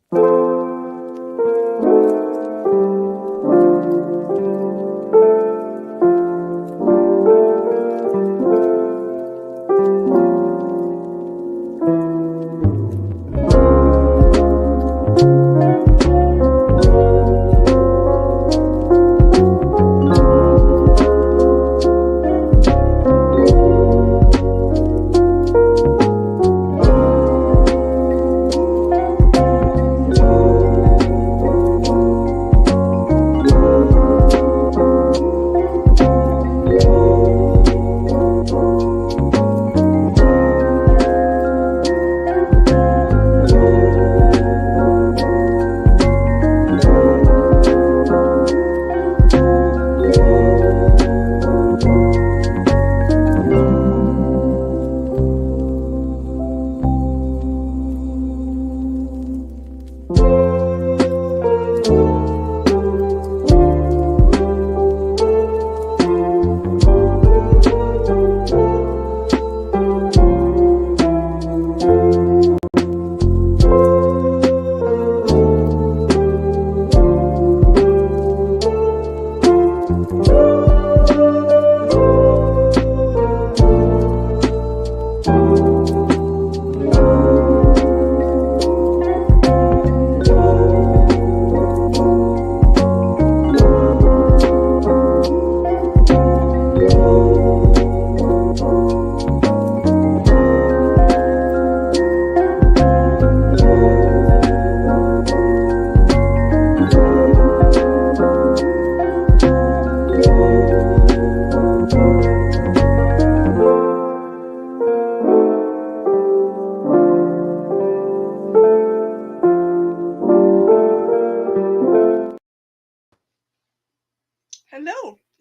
Hello,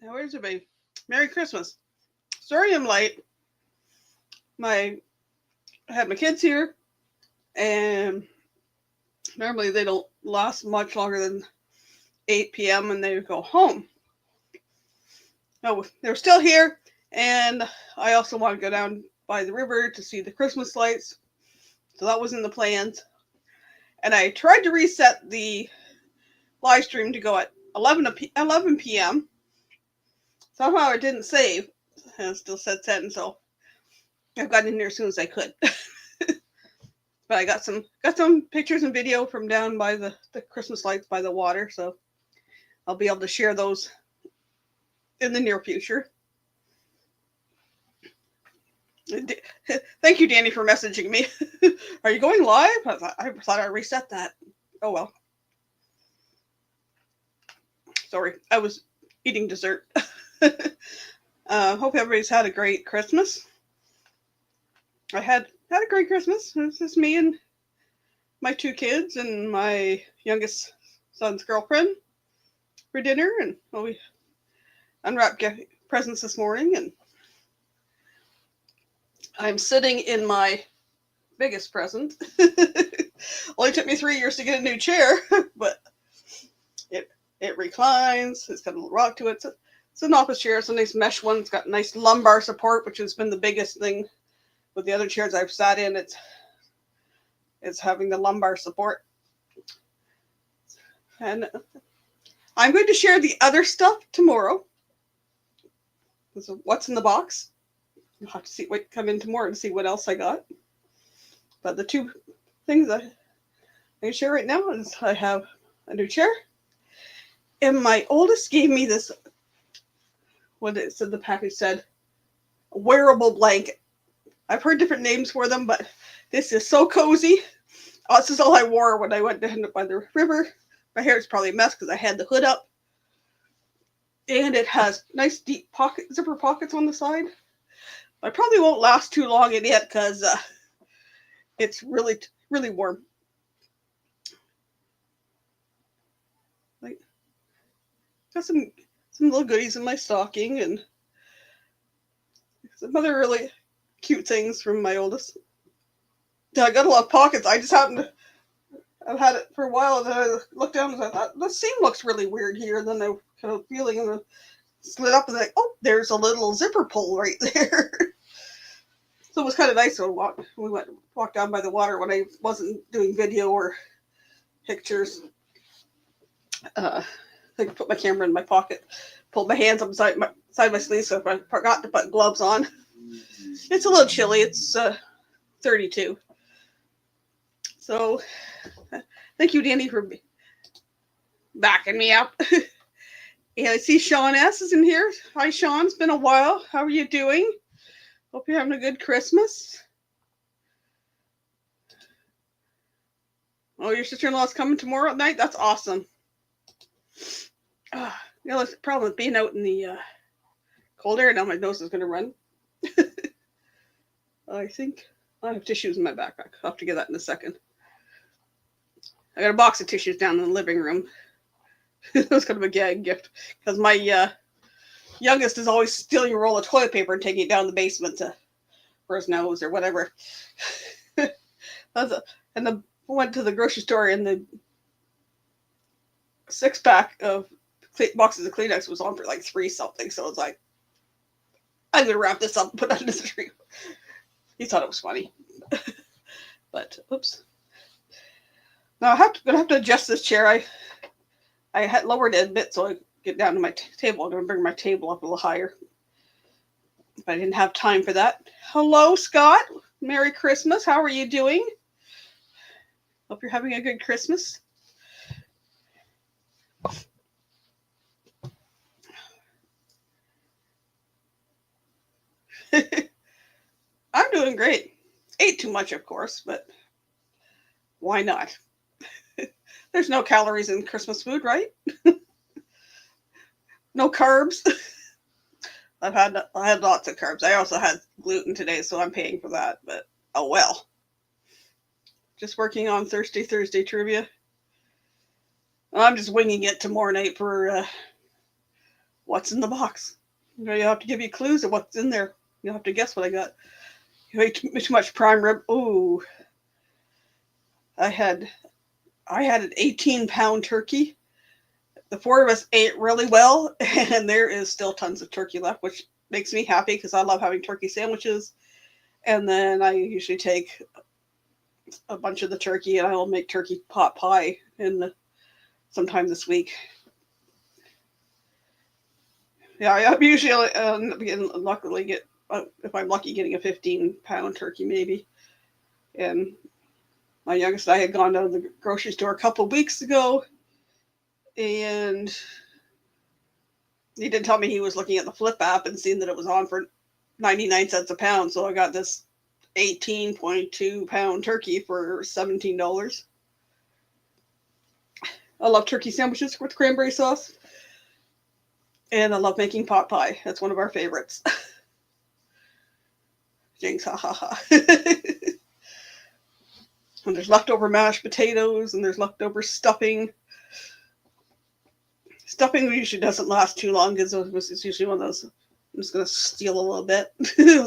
how is everybody? Merry Christmas. Sorry I'm late. I had my kids here, and normally they don't last much longer than 8 p.m. and they go home. No, they're still here, and I also want to go down by the river to see the Christmas lights. So that was in the plans. And I tried to reset the live stream to go at 11 p.m. Somehow it didn't save, and it still said 10, so I've got in there as soon as I could. But I got some pictures and video from down by the Christmas lights by the water, so I'll be able to share those in the near future. Thank you, Danny, for messaging me. Are you going live? I thought I reset that. Oh well. Sorry, I was eating dessert. Hope everybody's had a great Christmas. I had a great Christmas. It was just me and my two kids and my youngest son's girlfriend for dinner, and we unwrapped presents this morning, and I'm sitting in my biggest present. Only took me 3 years to get a new chair, but it reclines. It's got a little rock to it. It's an office chair. It's a nice mesh one. It's got nice lumbar support, which has been the biggest thing with the other chairs I've sat in. It's having the lumbar support. And I'm going to share the other stuff tomorrow. So what's in the box? You'll have to come in tomorrow and see what else I got. But the two things I can share right now is I have a new chair. And my oldest gave me this, what it said, the package said, wearable blanket. I've heard different names for them, but this is so cozy. Oh, this is all I wore when I went to end up by the river. My hair is probably a mess because I had the hood up. And it has nice deep zipper pockets on the side. I probably won't last too long in it because it's really, really warm. Like, got some little goodies in my stocking and some other really cute things from my oldest. I got a lot of pockets. I just I've had it for a while, and then I looked down and I thought, the seam looks really weird here. And then I kind of feeling and slid up and like, oh, there's a little zipper pull right there. So it was kind of nice to walk down by the water when I wasn't doing video or pictures. I could put my camera in my pocket, pulled my hands up side my sleeve, so if I forgot to put gloves on. It's a little chilly. It's 32. So thank you, Danny, for backing me up. Yeah, I see Sean S. is in here. Hi, Sean. It's been a while. How are you doing? Hope you're having a good Christmas. Oh, your sister-in-law's coming tomorrow night? That's awesome. The problem with being out in the cold air, now my nose is going to run. I think I have tissues in my backpack. I'll have to get that in a second. I got a box of tissues down in the living room. It was kind of a gag gift because my youngest is always stealing a roll of toilet paper and taking it down the basement for his nose or whatever. And went to the grocery store and the 6-pack of boxes of Kleenex was on for like $3 something. So I was like, I'm going to wrap this up and put it under the tree. He thought it was funny. But, oops. Now I'm going to have to adjust this chair. I had lowered it a bit so I could get down to my table. I'm going to bring my table up a little higher. But I didn't have time for that. Hello, Scott. Merry Christmas. How are you doing? Hope you're having a good Christmas. I'm doing great. Ate too much, of course, but why not? There's no calories in Christmas food, right? No carbs. I had lots of carbs. I also had gluten today, so I'm paying for that, but oh well. Just working on Thursday trivia. I'm just winging it tomorrow night for what's in the box. You have to give you clues of what's in there. You'll have to guess what I got. You ate too much prime rib. Ooh. I had an 18-pound turkey. The 4 of us ate really well, and there is still tons of turkey left, which makes me happy because I love having turkey sandwiches. And then I usually take a bunch of the turkey and I will make turkey pot pie sometime this week. Yeah, I usually luckily get, if I'm lucky, getting a 15-pound turkey maybe. And my youngest and I had gone to the grocery store a couple of weeks ago, and he did tell me he was looking at the Flip app and seen that it was on for 99 cents a pound. So I got this 18.2-pound turkey for $17. I love turkey sandwiches with cranberry sauce. And I love making pot pie. That's one of our favorites. Jinx, ha ha ha. And there's leftover mashed potatoes, and there's leftover stuffing. Stuffing usually doesn't last too long because it's usually one of those, I'm just going to steal a little bit.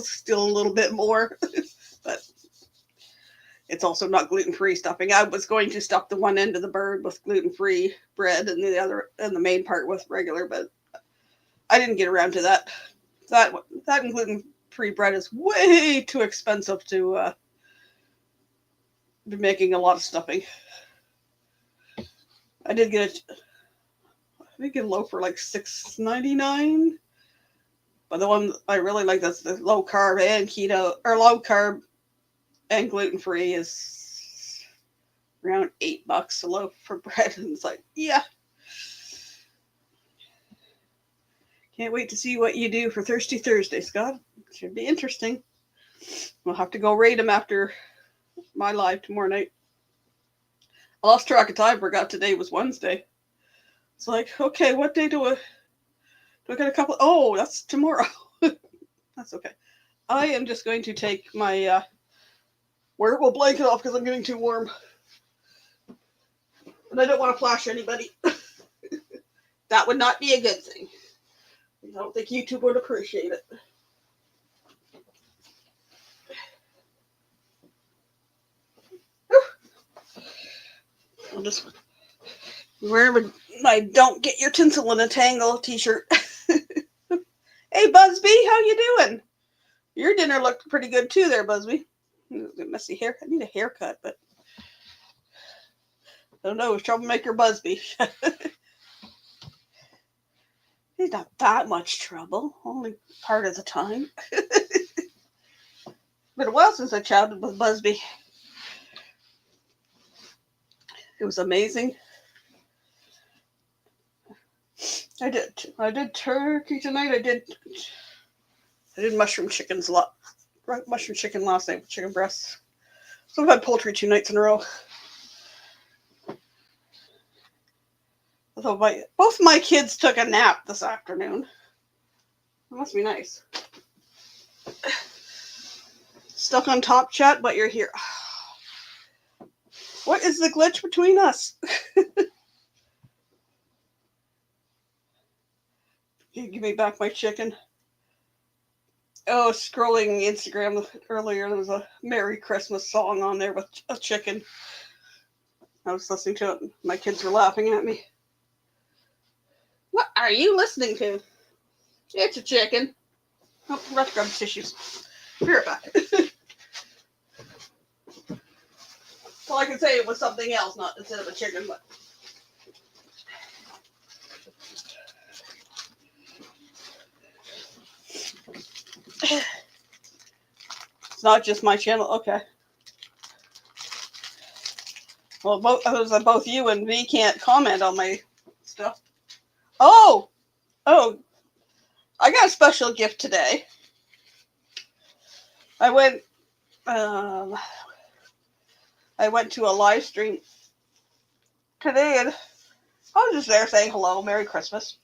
Steal a little bit more. But it's also not gluten-free stuffing. I was going to stuff the one end of the bird with gluten-free bread and the main part with regular, but I didn't get around to that. That and gluten-free bread is way too expensive to be making a lot of stuffing. I did get a loaf for like $6.99. But the one I really like that's the low carb and keto, or low carb and gluten-free, is around $8 a loaf for bread. And it's like, yeah. Can't wait to see what you do for Thirsty Thursday, Scott. Should be interesting. We'll have to go raid them after my live tomorrow night. I lost track of time. Forgot today was Wednesday. It's like, okay, what day do I get a couple? Oh, that's tomorrow. That's okay. I am just going to take my wearable blanket off because I'm getting too warm. And I don't want to flash anybody. That would not be a good thing. I don't think YouTube would appreciate it. I'm just wearing my "Don't Get Your Tinsel in a Tangle" t-shirt. Hey, Busby, how you doing? Your dinner looked pretty good too there, Busby. Messy hair. I need a haircut, but don't know, troublemaker Busby. He's not that much trouble, only part of the time. Been a while since I chatted with Busby. It was amazing. I did turkey tonight. I did mushroom chickens a lot. Mushroom chicken last night with chicken breasts. So I've had poultry 2 nights in a row. Although both my kids took a nap this afternoon. It must be nice. Stuck on Top Chat, but you're here. What is the glitch between us? You give me back my chicken. Oh, scrolling Instagram earlier, there was a Merry Christmas song on there with a chicken. I was listening to it, and my kids were laughing at me. What are you listening to? It's a chicken. Oh, I forgot to grab the tissues. Be right back. Well, I can say it was something else, not instead of a chicken, but. It's not just my channel. Okay. Well, both you and me can't comment on my stuff. Oh, I got a special gift today. I went to a live stream today, and I was just there saying hello, Merry Christmas.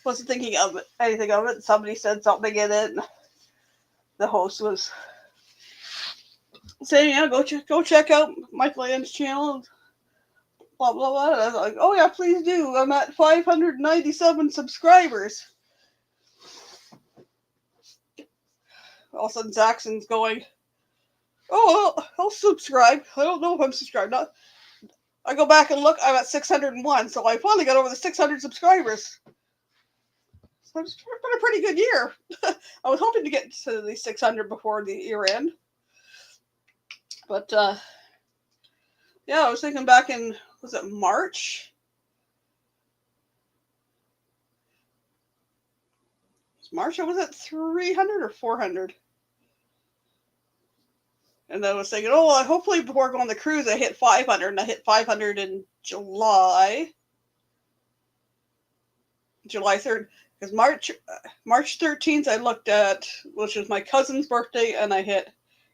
Wasn't thinking of anything of it. Somebody said something in it, and the host was saying, "Yeah, go check out Michael Ann's channel." Blah blah blah. And I was like, "Oh yeah, please do. I'm at 597 subscribers." All of a sudden, Zaxxon's going, "Oh, I'll subscribe. I don't know if I'm subscribed. Not." I go back and look. I'm at 601, so I finally got over the 600 subscribers. So it's been a pretty good year. I was hoping to get to the 600 before the year end, but yeah, I was thinking back in, was it March? March, I was at 300 or 400. And I was thinking, oh, well, hopefully before going on the cruise, I hit 500. And I hit 500 in July 3rd. Because March 13th, I looked at, which was my cousin's birthday, and I hit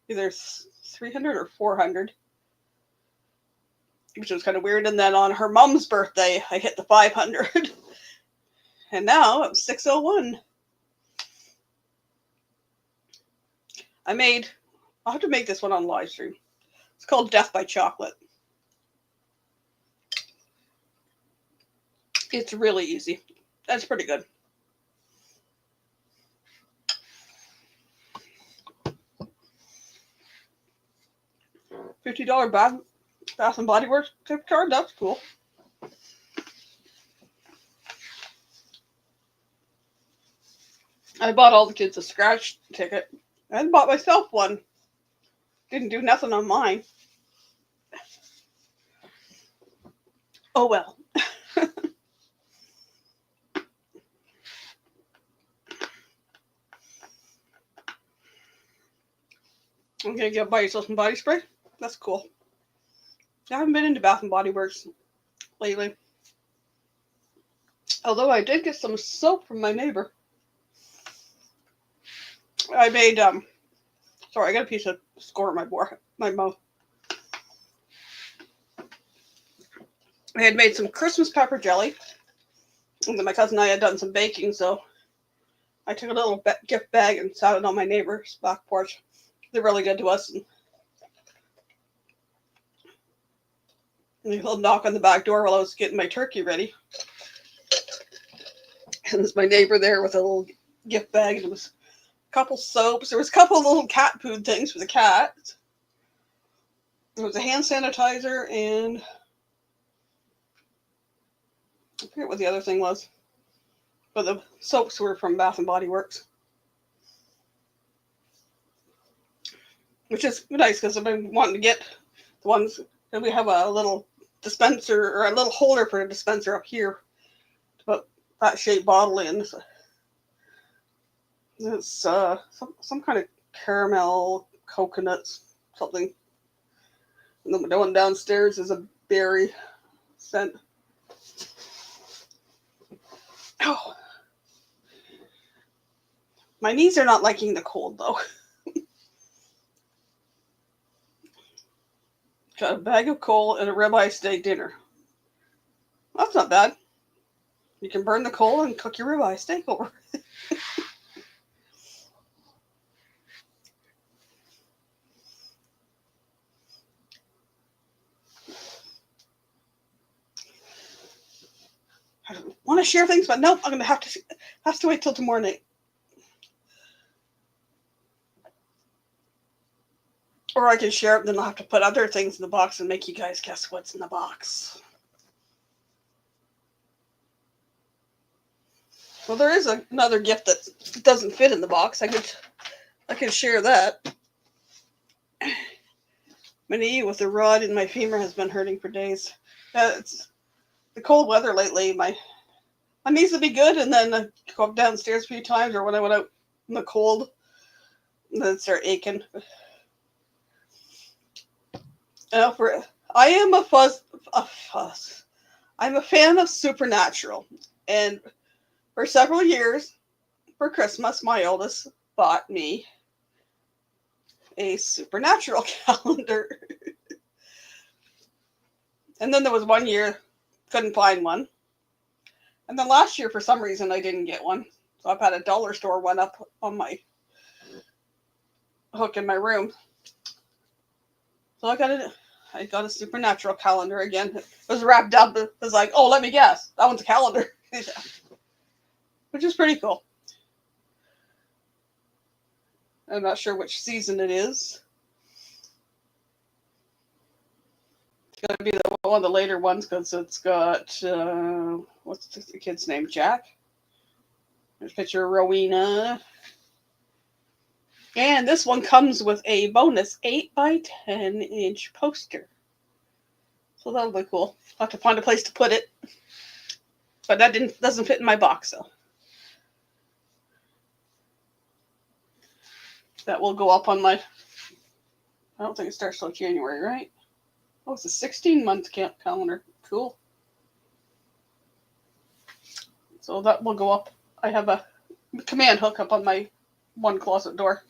either 300 or 400. Which was kind of weird. And then on her mom's birthday, I hit the 500. And now I'm 601. I'll have to make this one on live stream. It's called Death by Chocolate. It's really easy. That's pretty good. $50 Bath and Body Works gift card. That's cool. I bought all the kids a scratch ticket. I bought myself one. Didn't do nothing on mine. Oh well. I'm gonna go buy yourself some body spray. That's cool. I haven't been into Bath and Body Works lately. Although I did get some soap from my neighbor. I made sorry, I got a piece of score in my mouth. I had made some Christmas pepper jelly. And then my cousin and I had done some baking, so I took a little gift bag and sat it on my neighbor's back porch. They're really good to us. And a little knock on the back door while I was getting my turkey ready. And there's my neighbor there with a little gift bag, and it was a couple soaps. There was a couple little cat food things for the cat. There was a hand sanitizer, and I forget what the other thing was. But the soaps were from Bath and Body Works. Which is nice because I've been wanting to get the ones And we have a little dispenser or a little holder for a dispenser up here to put that shaped bottle in. It's some kind of caramel, coconuts, something. And the one downstairs is a berry scent. Oh, my knees are not liking the cold though. Got a bag of coal and a ribeye steak dinner. That's not bad. You can burn the coal and cook your ribeye steak over. I want to share things, but nope, I'm gonna have to wait till tomorrow night. Or I can share it, then I'll have to put other things in the box and make you guys guess what's in the box. Well, there is another gift that doesn't fit in the box. I could share that. My knee with the rod in my femur has been hurting for days. It's the cold weather lately. My knees will be good, and then I go up downstairs a few times, or when I went out in the cold, and then start aching. I am a fuss. I'm a fan of Supernatural, and for several years, for Christmas, my oldest bought me a Supernatural calendar. And then there was one year, couldn't find one. And then last year, for some reason, I didn't get one. So I've had a dollar store one up on my hook in my room. So I got a Supernatural calendar again. It was wrapped up. It was like, oh, let me guess. That one's a calendar. Which is pretty cool. I'm not sure which season it is. It's going to be one of the later ones because it's got, what's the kid's name? Jack? There's a picture of Rowena. And this one comes with a bonus 8x10-inch poster. So that'll be cool. I'll have to find a place to put it. But that doesn't fit in my box, though. That will go up on my... I don't think it starts till January, right? Oh, it's a 16-month calendar. Cool. So that will go up. I have a command hook up on my one closet door.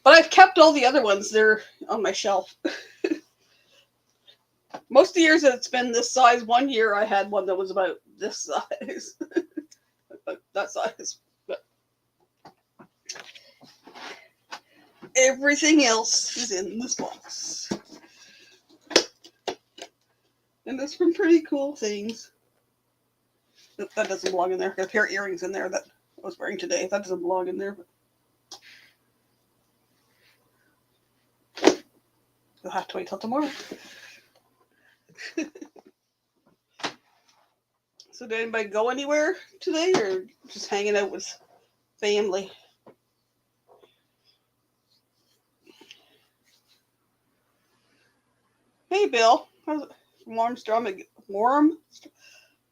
But I've kept all the other ones. They're on my shelf. Most of the years that it's been this size. One year I had one that was about this size. That size. But everything else is in this box. And there's some pretty cool things. That doesn't belong in there. I got a pair of earrings in there that I was wearing today. That doesn't belong in there. But you'll have to wait till tomorrow. So did anybody go anywhere today or just hanging out with family? Hey, Bill. Warm stomach. Warm?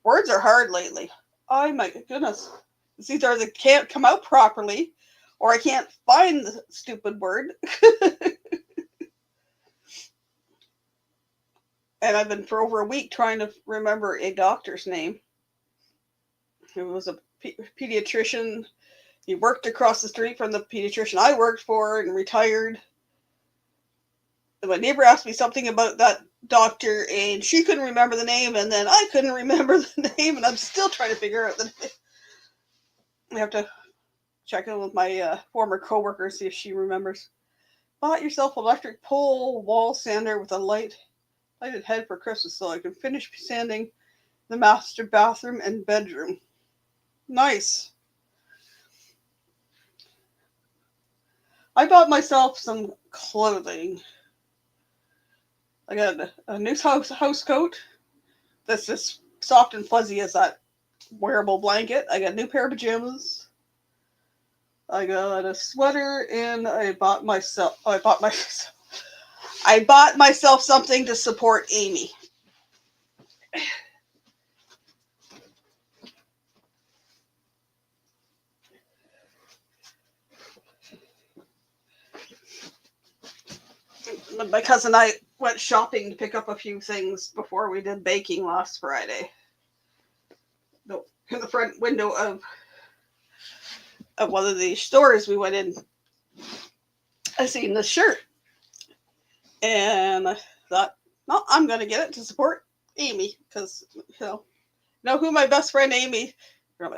Words are hard lately. Oh, my goodness. It's either they can't come out properly or I can't find the stupid word. And I've been for over a week trying to remember a doctor's name. It was a pediatrician. He worked across the street from the pediatrician I worked for and retired. And my neighbor asked me something about that doctor, and she couldn't remember the name, and then I couldn't remember the name, and I'm still trying to figure out the name. I have to check in with my former coworker, see if she remembers. Bought yourself an electric pole wall sander with a lighted head for Christmas so I can finish sanding the master bathroom and bedroom. Nice. I bought myself some clothing. I got a new house coat that's as soft and fuzzy as that wearable blanket. I got a new pair of pajamas. I got a sweater, and I bought myself I bought myself something to support Amy. My cousin and I went shopping to pick up a few things before we did baking last Friday. In the front window of one of the stores we went in, I seen this shirt. And I thought, no, I'm going to get it to support Amy. Because, know who my best friend Amy, or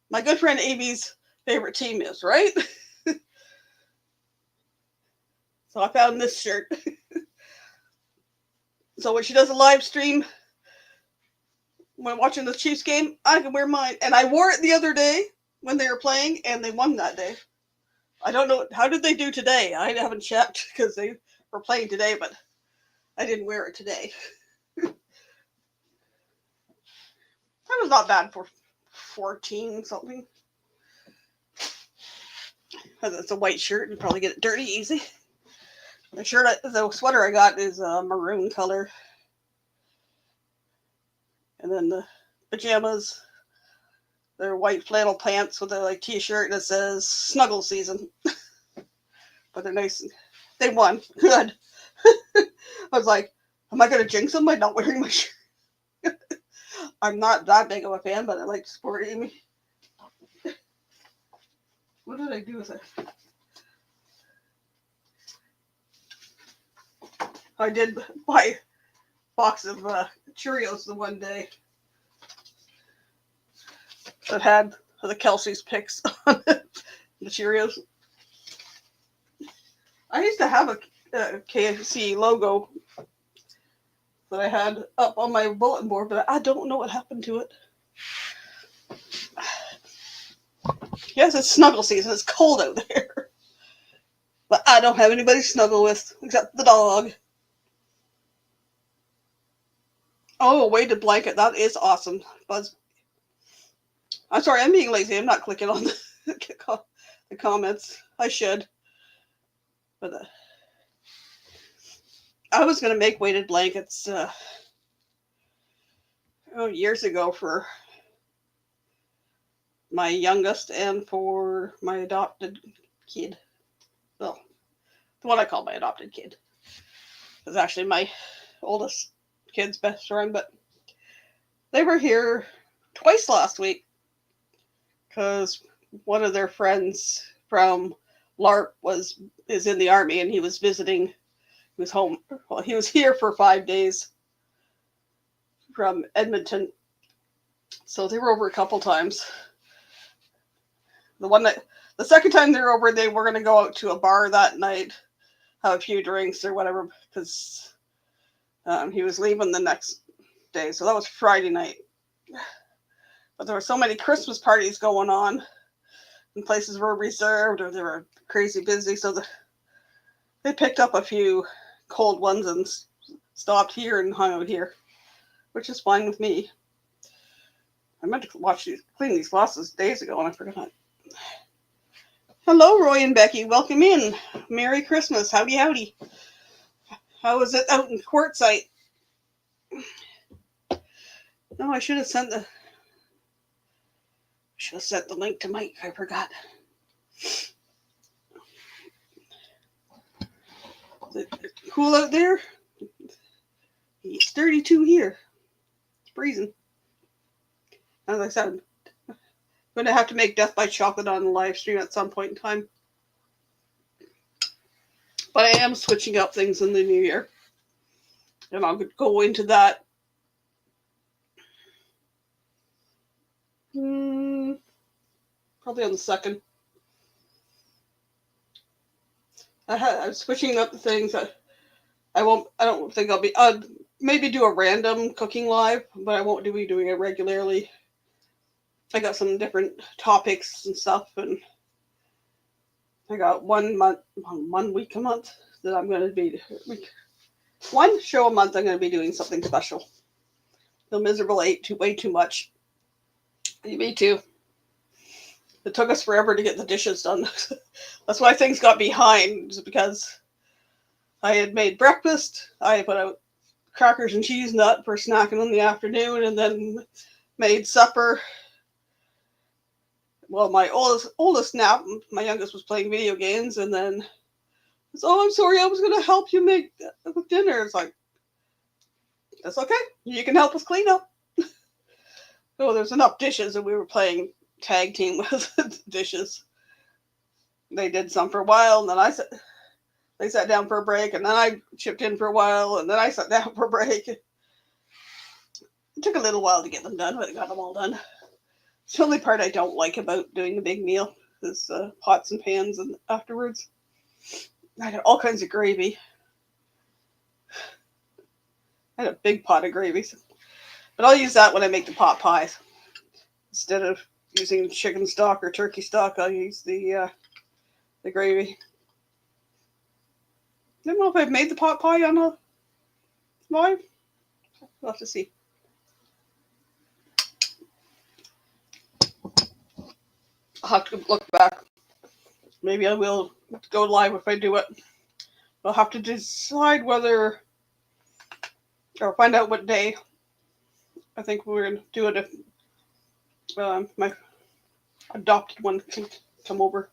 my good friend Amy's favorite team is, right? So I found this shirt. So when she does a live stream, when watching the Chiefs game, I can wear mine. And I wore it the other day when they were playing, and they won that day. I don't know, how did they do today? I haven't checked because they were playing today, but I didn't wear it today. That was not bad for 14 something. It's a white shirt, and probably get it dirty easy. The sweater I got is a maroon color. And then the pajamas, they're white flannel pants with a t-shirt that says Snuggle Season. But they're nice. They won. Good. I was like, am I going to jinx them by not wearing my shirt? I'm not that big of a fan, but I like to support Amy. What did I do with it? I did buy a box of Cheerios the one day that had the Kelsey's picks on it, the Cheerios. I used to have a KFC logo that I had up on my bulletin board, but I don't know what happened to it. Yes, it's snuggle season. It's cold out there. But I don't have anybody to snuggle with except the dog. Oh, a weighted blanket. That is awesome. Buzz. I'm sorry, I'm being lazy. I'm not clicking on the comments. I should. But I was going to make weighted blankets years ago for my youngest and for my adopted kid. Well, the one I call my adopted kid. It's actually my oldest kid's best friend, but they were here twice last week because one of their friends from LARP is in the Army, and he was visiting. He was home. Well, he was here for 5 days from Edmonton, so they were over a couple times. The second time they were over, they were going to go out to a bar that night, have a few drinks or whatever, because he was leaving the next day. So that was Friday night. But there were so many Christmas parties going on, and places were reserved or they were crazy busy. So they picked up a few cold ones and stopped here and hung out here, which is fine with me. I meant to clean these glasses days ago, and I forgot. Hello, Roy and Becky. Welcome in. Merry Christmas. Howdy, howdy. How was it out in Quartzsite? No, I should have sent the link to Mike. I forgot. Is it cool out there? It's 32 here. It's freezing. As I said, I'm going to have to make Death by Chocolate on the live stream at some point in time. But I am switching up things in the new year. And I'll go into that. Probably on the 2nd. I'm switching up the things that I don't think I'll be. Maybe do a random cooking live, but I won't be doing it regularly. I got some different topics and stuff, and I got 1 week a month that I'm going to be. One show a month I'm going to be doing something special. The Miserable ate way too much. Me too. It took us forever to get the dishes done. That's why things got behind, because I had made breakfast. I put out crackers and cheese nut for snacking in the afternoon, and then made supper. Well, my oldest napped. My youngest was playing video games, and then oh, I'm sorry, I was going to help you make dinner. It's like, that's okay. You can help us clean up. Oh, there's enough dishes, and we were playing tag team with dishes. They did some for a while, and then they sat down for a break, and then I chipped in for a while, and then I sat down for a break. It took a little while to get them done, but I got them all done. It's the only part I don't like about doing a big meal is pots and pans, and afterwards I had all kinds of gravy. I had a big pot of gravy, but I'll use that when I make the pot pies. Instead of using chicken stock or turkey stock, I'll use the gravy. I don't know if I've made the pot pie on a live. We'll have to see. I'll have to look back. Maybe I will go live if I do it. I'll have to decide whether, or find out what day. I think we're going to do it if my adopted one can come over.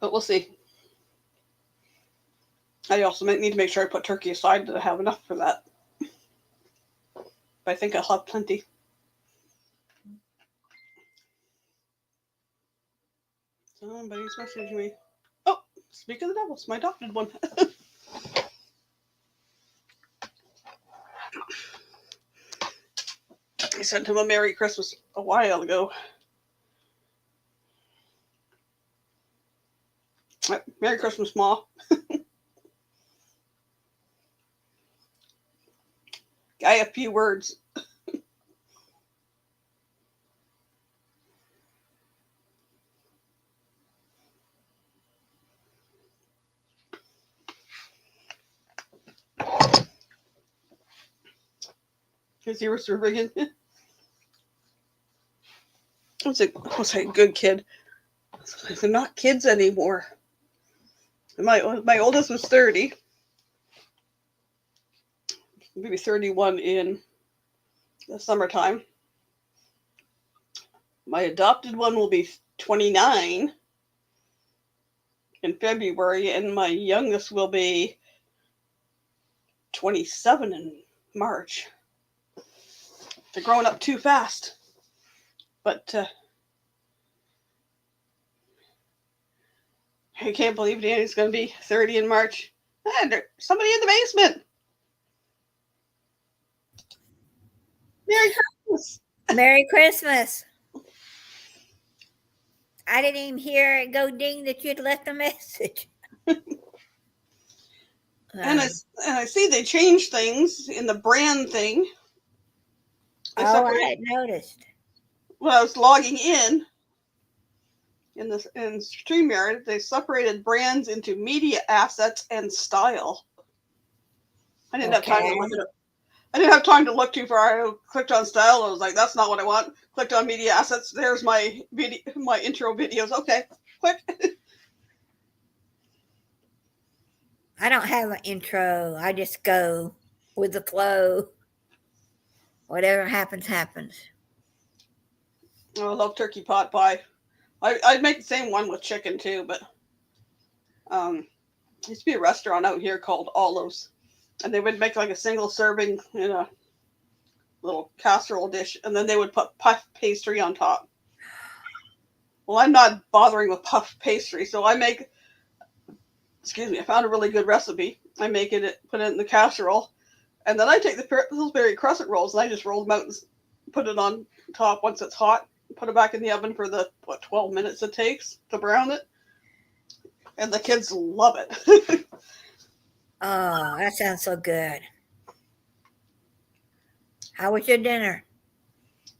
But we'll see. I also need to make sure I put turkey aside to have enough for that. But I think I'll have plenty. Somebody's messaging me. Oh, speak of the devil, it's my adopted one. I sent him a Merry Christmas a while ago. Merry Christmas, Ma. I have few words. His ears were ringing. I was a good kid. They're not kids anymore. My oldest was 30. Maybe 31 in the summertime. My adopted one will be 29 in February, and my youngest will be 27 in March. They're growing up too fast. But I can't believe Danny's going to be 30 in March. And there's somebody in the basement. Merry Christmas. Merry Christmas. I didn't even hear it go ding that you'd left a message. And I see they changed things in the brand thing. I had noticed. When I was logging in StreamYard, they separated brands into media assets and style. I didn't have time to look at it. I didn't have time to look too far. I clicked on style. I was like, that's not what I want. Clicked on media assets. There's my video, my intro videos. Okay, quick. I don't have an intro. I just go with the flow. Whatever happens, happens. I love turkey pot pie. I'd make the same one with chicken too, but there used to be a restaurant out here called Olives, and they would make like a single serving in a little casserole dish, and then they would put puff pastry on top. Well, I'm not bothering with puff pastry, so I found a really good recipe. I make it, put it in the casserole, and then I take the Pillsbury crescent rolls and I just roll them out and put it on top once it's hot. Put it back in the oven for the 12 minutes it takes to brown it, and the kids love it. Oh, that sounds so good. How was your dinner?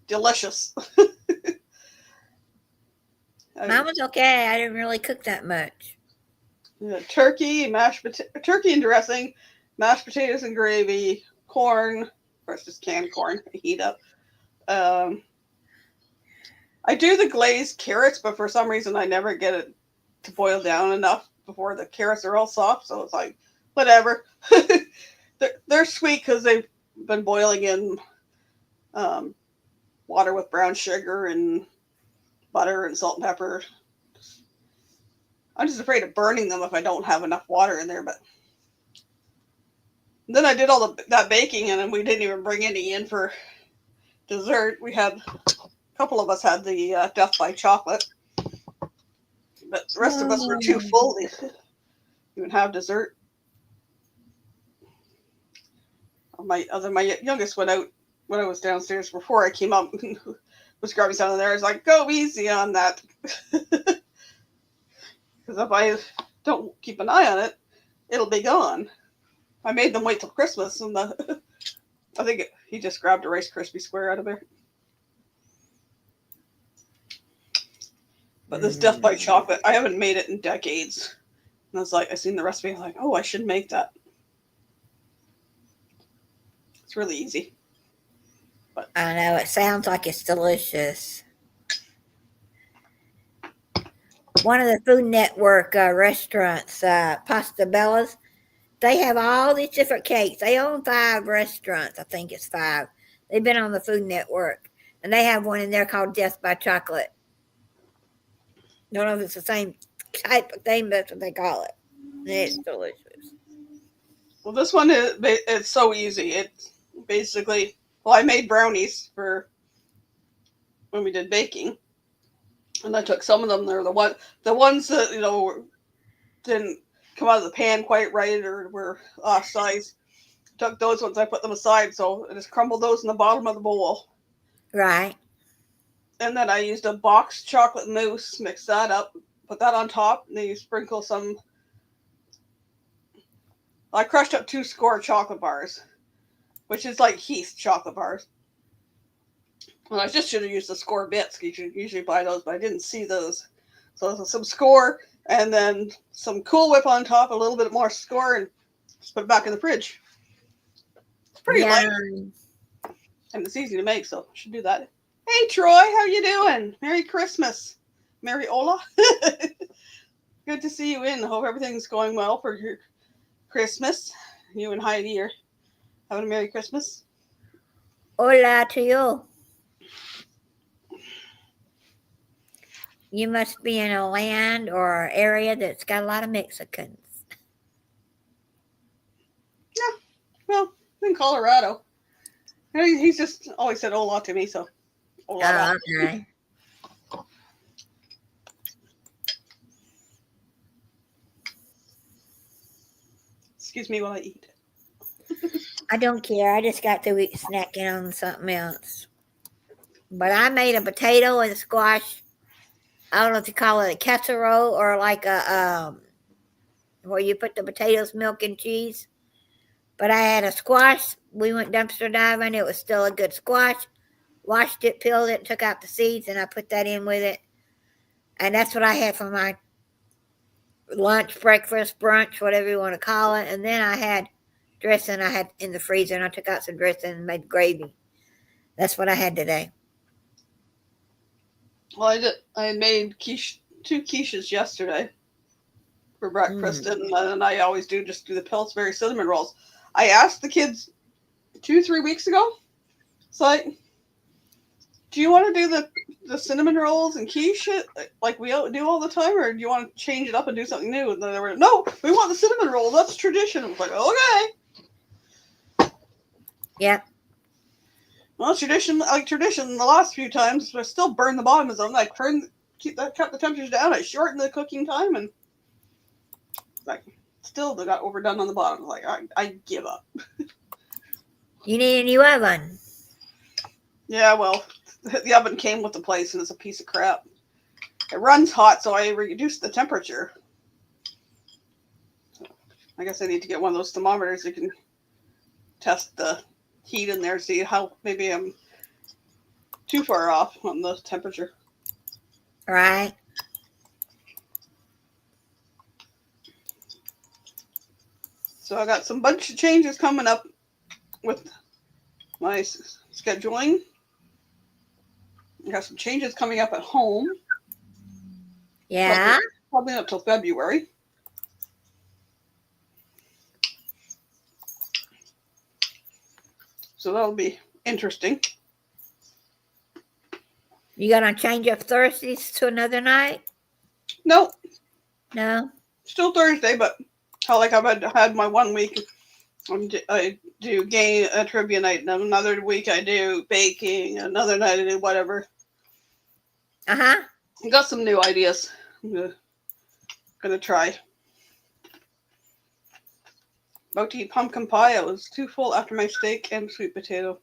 Delicious. Mine was okay. I didn't really cook that much. Turkey, turkey and dressing, mashed potatoes and gravy, corn, versus canned corn, heat up. I do the glazed carrots, but for some reason I never get it to boil down enough before the carrots are all soft. So it's like, whatever. They're sweet because they've been boiling in water with brown sugar and butter and salt and pepper. I'm just afraid of burning them if I don't have enough water in there. But then I did all that baking, and then we didn't even bring any in for dessert. We had a couple of us had the Death by Chocolate, but the rest of us were too full to even have dessert. My youngest went out when I was downstairs before I came up and was grabbing something there. I was like, go easy on that. Because if I don't keep an eye on it, it'll be gone. I made them wait till Christmas, and I think he just grabbed a Rice Krispie square out of there. But this Death by Chocolate, I haven't made it in decades. And I was like, I seen the recipe, I'm like, oh, I should make that. It's really easy. But I know, it sounds like it's delicious. One of the Food Network restaurants, Pasta Bella's, they have all these different cakes. They own 5 restaurants. I think it's 5. They've been on the Food Network. And they have one in there called Death by Chocolate. Don't know if it's the same type of thing, but that's what they call it. And it's delicious. Well, this one it's so easy. It's basically, well, I made brownies for when we did baking, and I took some of them. They're the ones that didn't come out of the pan quite right or were off size. Took those ones, I put them aside, so I just crumbled those in the bottom of the bowl. Right. And then I used a boxed chocolate mousse, mix that up, put that on top, and then you sprinkle some. I crushed up 2 Score chocolate bars, which is like Heath chocolate bars. Well, I just should have used the Score bits. You should usually buy those, but I didn't see those. So some Score, and then some Cool Whip on top, a little bit more Score, and just put it back in the fridge. It's pretty light, and it's easy to make, so I should do that. Hey, Troy, how you doing? Merry Christmas. Merry Ola. Good to see you in. Hope everything's going well for your Christmas. You and Heidi are having a Merry Christmas. Hola to you. You must be in a land or area that's got a lot of Mexicans. Yeah, well, in Colorado. He's just always said hola to me, so hola. Oh, okay. Excuse me while I eat. I don't care. I just got through snacking on something else. But I made a potato and squash. I don't know if you call it a casserole or like a where you put the potatoes, milk, and cheese. But I had a squash. We went dumpster diving. It was still a good squash. Washed it, peeled it, took out the seeds, and I put that in with it. And that's what I had for my lunch, breakfast, brunch, whatever you want to call it. And then I had dressing I had in the freezer, and I took out some dressing and made gravy. That's what I had today. Well, I made 2 quiches yesterday for breakfast, and I always do the Pillsbury cinnamon rolls. I asked the kids 2-3 weeks ago, it's like, do you want to do the cinnamon rolls and quiche like we do all the time, or do you want to change it up and do something new? And they were, no, we want the cinnamon roll. That's tradition. I was like, okay. Yep. Well, tradition. The last few times, I still burn the bottom of them. I kept the temperatures down. I shortened the cooking time, and like still they got overdone on the bottom. Like I give up. You need a new oven. Yeah, well, the oven came with the place, and it's a piece of crap. It runs hot, so I reduced the temperature. So I guess I need to get one of those thermometers that can test the heat in there, see how maybe I'm too far off on the temperature. Right. So I got some bunch of changes coming up with my scheduling. I got some changes coming up at home. Yeah. Probably up till February. So that'll be interesting. You gonna change up Thursdays to another night? No, No. still Thursday, but how like I've had my 1 week. I do game a trivia night, and another week I do baking, another night I do whatever. Uh-huh. I got some new ideas. I'm gonna try. About to eat pumpkin pie. I was too full after my steak and sweet potato.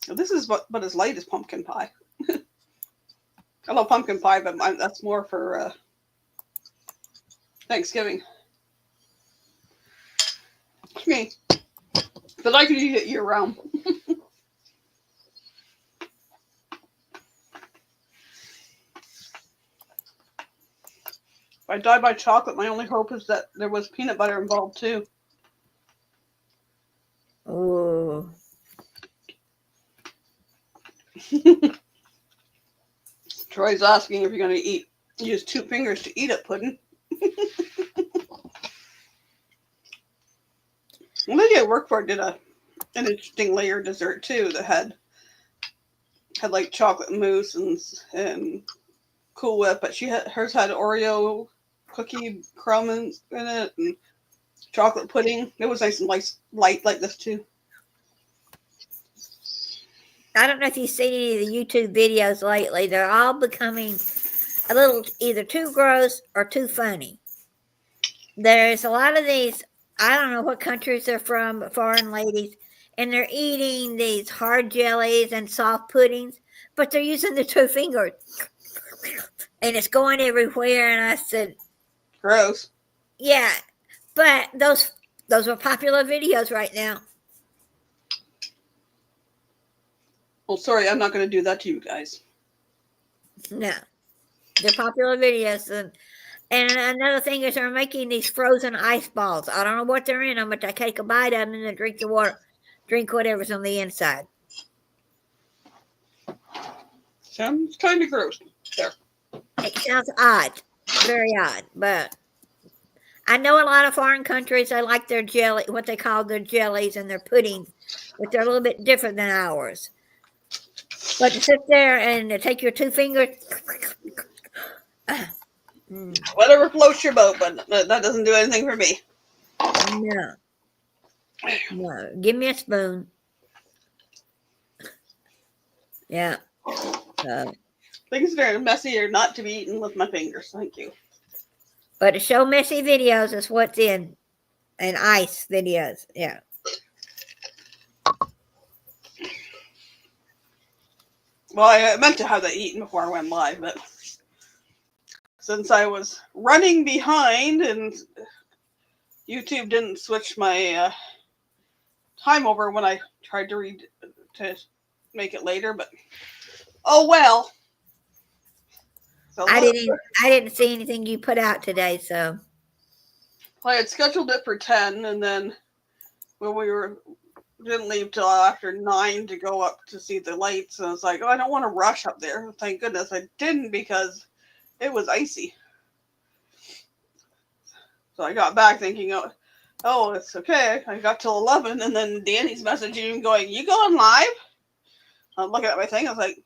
This is but as light as pumpkin pie. I love pumpkin pie, but that's more for Thanksgiving. It's me. But I could eat it year round. If I die by chocolate, my only hope is that there was peanut butter involved too. Ooh. Troy's asking if you're going to use 2 fingers to eat it, pudding. The lady I work for did an interesting layer dessert too that had like chocolate mousse and Cool Whip, but hers had Oreo cookie crumb in it and chocolate pudding. It was nice and light like this too. I don't know if you've seen any of the YouTube videos lately. They're all becoming a little either too gross or too funny. There's a lot of these, I don't know what countries they're from, but foreign ladies, and they're eating these hard jellies and soft puddings, but they're using the 2 fingers. And it's going everywhere. And I said, Gross. yeah, but those are popular videos right now. Well, sorry, I'm not going to do that to you guys. No, they're popular videos. And another thing is they're making these frozen ice balls. I don't know what they're in them, but they take a bite of them and then drink the water, drink whatever's on the inside. Sounds kind of gross. There. It sounds odd, very odd, but I know a lot of foreign countries, they like their jelly, what they call their jellies and their puddings, but they're a little bit different than ours. But to sit there and to take your 2 fingers, Whatever floats your boat, but that doesn't do anything for me. No, give me a spoon. Yeah. Things that are messy are not to be eaten with my fingers. Thank you. But to show messy videos is what's in, and ice videos. Yeah. Well, I meant to have that eaten before I went live, but since I was running behind and YouTube didn't switch my time over when I tried to make it later, but oh well. So I didn't see anything you put out today, so I had scheduled it for 10, and then when didn't leave till after 9 to go up to see the lights, and I was like, oh, I don't want to rush up there. Thank goodness I didn't, because it was icy. So I got back thinking, oh, it's okay. I got till 11, and then Danny's messaging me going, you going live? I'm looking at my thing. I was like,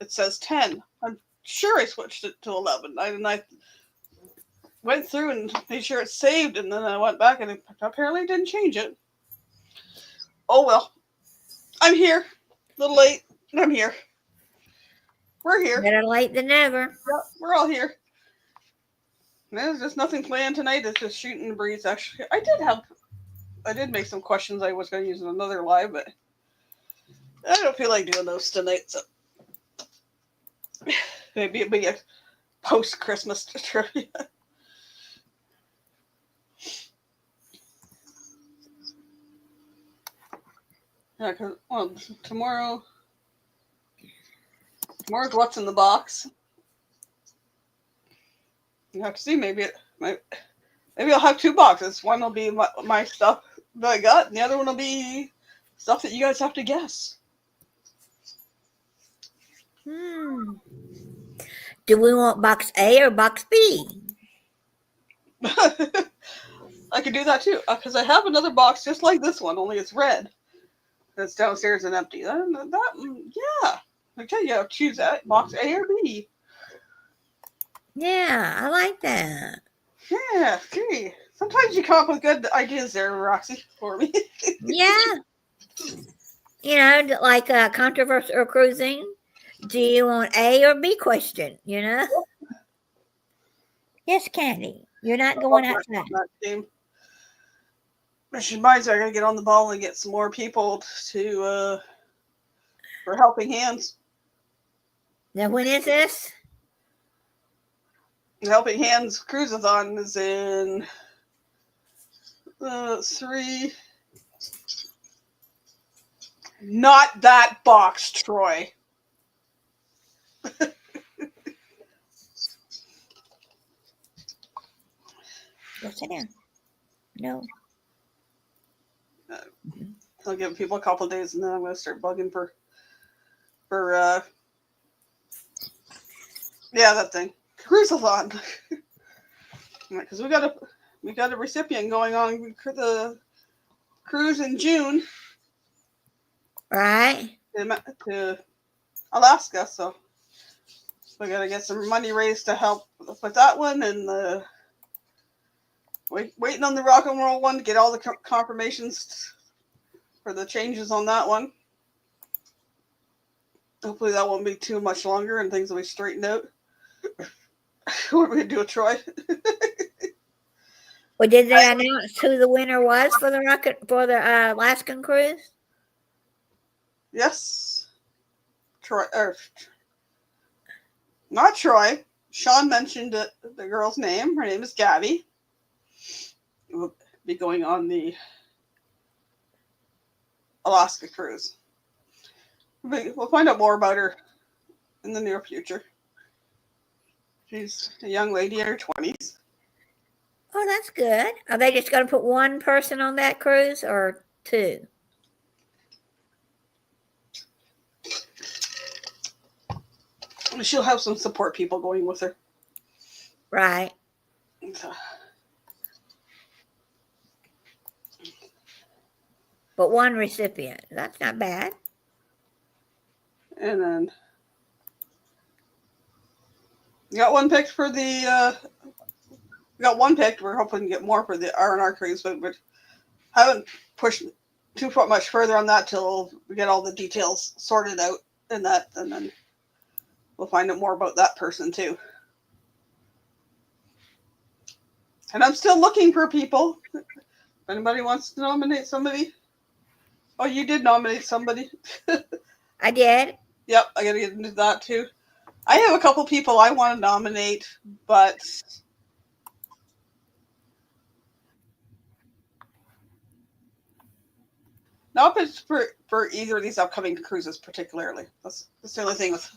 it says 10. I'm sure I switched it to 11. And I went through and made sure it's saved, and then I went back and it apparently didn't change it. Oh well. I'm here. A little late. I'm here. We're here. better late than never. Yeah, we're all here. There's just nothing planned tonight. It's just shooting the breeze. Actually, I did make some questions I was going to use in another live, but I don't feel like doing those tonight. So maybe it'll be a post-Christmas trivia. Yeah, because tomorrow's what's in the box. You have to see. Maybe I'll have 2 boxes. One will be my stuff that I got, and the other one will be stuff that you guys have to guess. Do we want box A or box B? I could do that too, because I have another box just like this one, only it's red. That's downstairs and empty. Yeah. Okay, you have to choose that box A or B. Yeah, I like that. Yeah, okay. Sometimes you come up with good ideas there, Roxy, for me. Yeah. Like controversial cruising. Do you want A or B question? Yes, Candy. You're not going outside. That game. Which reminds me, I gotta get on the ball and get some more people to for helping hands. Now, when is this? Helping Hands Cruisathon is in 3. Not that box, Troy. Go sit down. No. I'll give people a couple of days, and then I'm gonna start bugging for that thing, Cruisathon. Because we got a recipient going on the cruise in June. Right. To Alaska, so we got to get some money raised to help with that one, and waiting on the rock and roll one to get all the confirmations for the changes on that one. Hopefully that won't be too much longer and things will be straightened out. What are we gonna do with Troy? Well, did they announce who the winner was for the Alaskan cruise? Yes, Troy, or not Troy. Sean mentioned the girl's name. Her name is Gabby. We'll be going on the Alaska cruise. We'll find out more about her in the near future. She's a young lady in her 20s. Oh, that's good. Are they just going to put one person on that cruise or two? She'll have some support people going with her. Right. But one recipient. That's not bad. And then we got one picked for the. We got one picked. We're hoping to get more for the R&R cruise, but we haven't pushed too much further on that till we get all the details sorted out and then we'll find out more about that person too. And I'm still looking for people. If anybody wants to nominate somebody. Oh, you did nominate somebody. I did. Yep, I gotta get into that too. I have a couple people I want to nominate, but not for either of these upcoming cruises particularly. That's the only thing with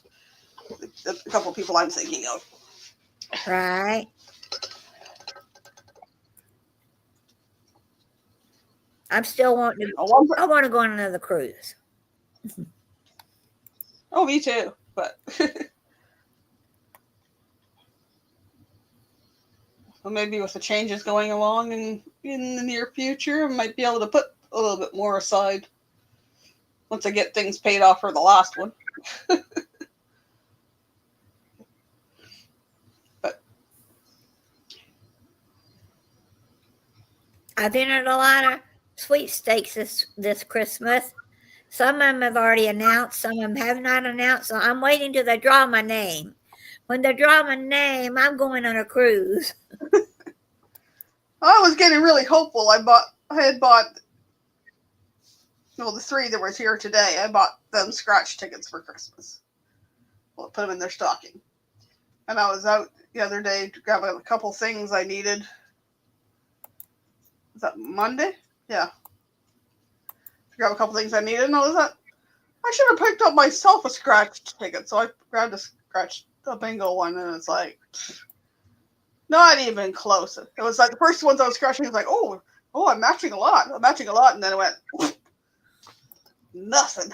a couple of people I'm thinking of. Right. I'm still wanting to. I want to go on another cruise. Oh, me too. But well, maybe with the changes going along in the near future, I might be able to put a little bit more aside once I get things paid off for the last one. But I've entered a lot of sweepstakes this Christmas. Some of them have already announced, some of them have not announced. So I'm waiting till they draw my name. When they draw my name, I'm going on a cruise. I was getting really hopeful. I had bought the 3 that was here today. I bought them scratch tickets for Christmas. Well, put them in their stocking. And I was out the other day to grab a couple things I needed. Was that Monday? Yeah. To grab a couple things I needed, and I should have picked up myself a scratch ticket. So I grabbed a bingo one, and it's like not even close. It was like the first ones I was scratching. It was like, oh, I'm matching a lot. And then it went nothing.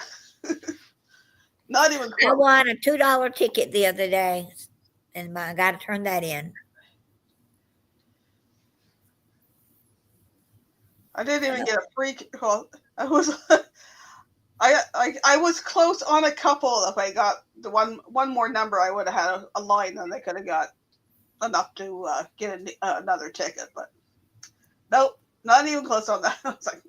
Not even close. I won a $2 ticket the other day, and I got to turn that in. I didn't even get a free. Well, I was close on a couple. If I got the one more number, I would have had a line, and I could have got enough to get another ticket. But nope, not even close on that. I was like,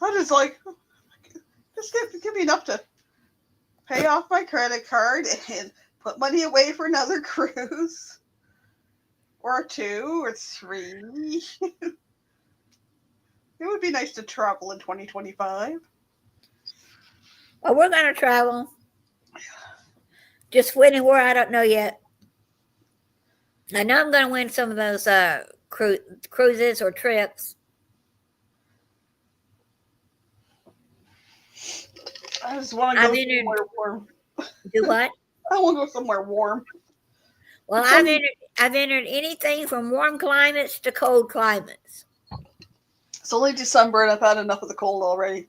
I was like, just give me enough to pay off my credit card and put money away for another cruise or two or three. It would be nice to travel in 2025. Well, we're going to travel. Just winning where, I don't know yet. I know I'm going to win some of those cruises or trips. I just want to go somewhere warm. Do what? I want to go somewhere warm. Well, I've entered anything from warm climates to cold climates. It's only December, and I've had enough of the cold already.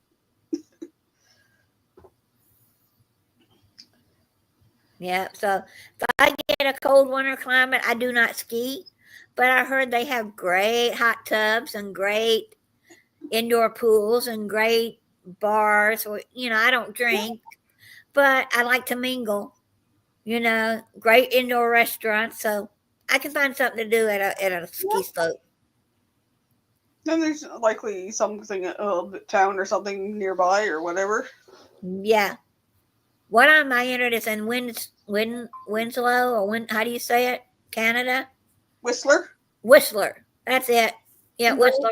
Yeah, so if I get a cold winter climate, I do not ski. But I heard they have great hot tubs and great indoor pools and great bars. I don't drink, but I like to mingle. Great indoor restaurants, so I can find something to do at a ski slope. Then there's likely something, a town or something nearby or whatever. Yeah. What am I entered is in Winslow, or how do you say it? Canada? Whistler? Whistler. That's it. Yeah, Whistler.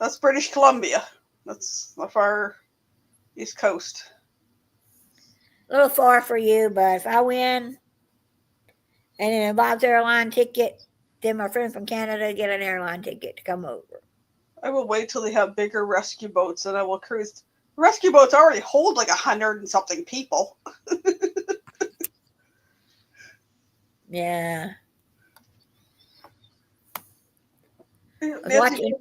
That's British Columbia. That's the far east coast. A little far for you, but if I win and it involves airline ticket, then my friend from Canada get an airline ticket to come over. I will wait till they have bigger rescue boats, and I will cruise. Rescue boats already hold like 100 and something people. Yeah. Nancy,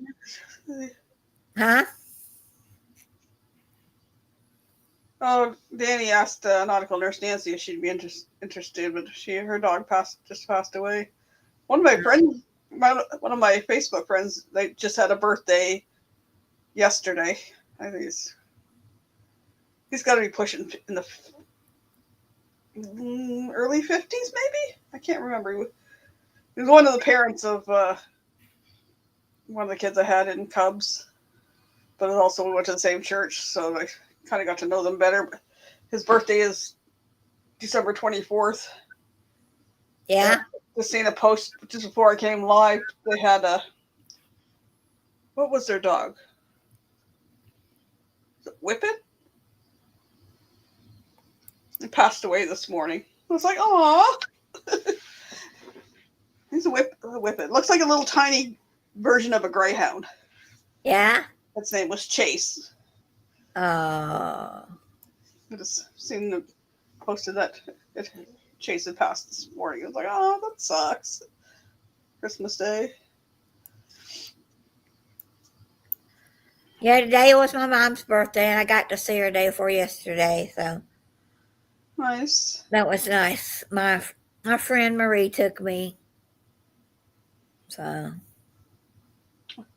huh? Oh, Danny asked nautical nurse Nancy if she'd be interested, but her dog just passed away. One of my friends, one of my Facebook friends, they just had a birthday yesterday. I think he's got to be pushing in the early 50s, maybe? I can't remember. He was one of the parents of one of the kids I had in Cubs, but also we went to the same church, so I kind of got to know them better. His birthday is December 24th. Yeah. Just seen a post just before I came live. They had what was their dog? Whippet? He passed away this morning. I was like, aw. He's a Whippet. Looks like a little tiny version of a greyhound. Yeah. Its name was Chase. Oh. I just seen the posted that Chase had passed this morning. I was like, oh, that sucks. Christmas Day. Yeah, today was my mom's birthday, and I got to see her day before yesterday, so Nice. that was nice. My friend Marie took me, so.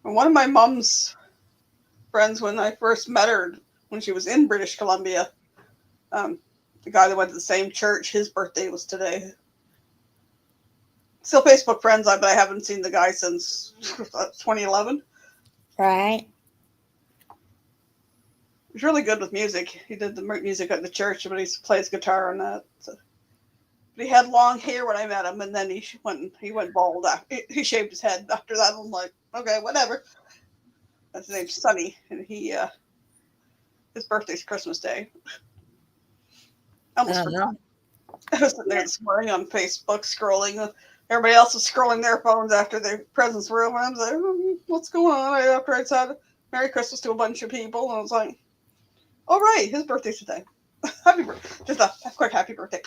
And one of my mom's friends, when I first met her, when she was in British Columbia, the guy that went to the same church, his birthday was today. Still Facebook friends, but I haven't seen the guy since 2011. Right. He's really good with music. He did the music at the church, but he plays guitar and that. So. But he had long hair when I met him, and then he went bald. He shaved his head after that. I'm like, okay, whatever. His name's Sonny, and his birthday's Christmas Day. I almost forgot. I was sitting there this morning on Facebook scrolling. Everybody else was scrolling their phones after their presents were over. I was like, what's going on? After I said Merry Christmas to a bunch of people, and I was like, all right, his birthday's today. Happy birthday. Just a quick happy birthday.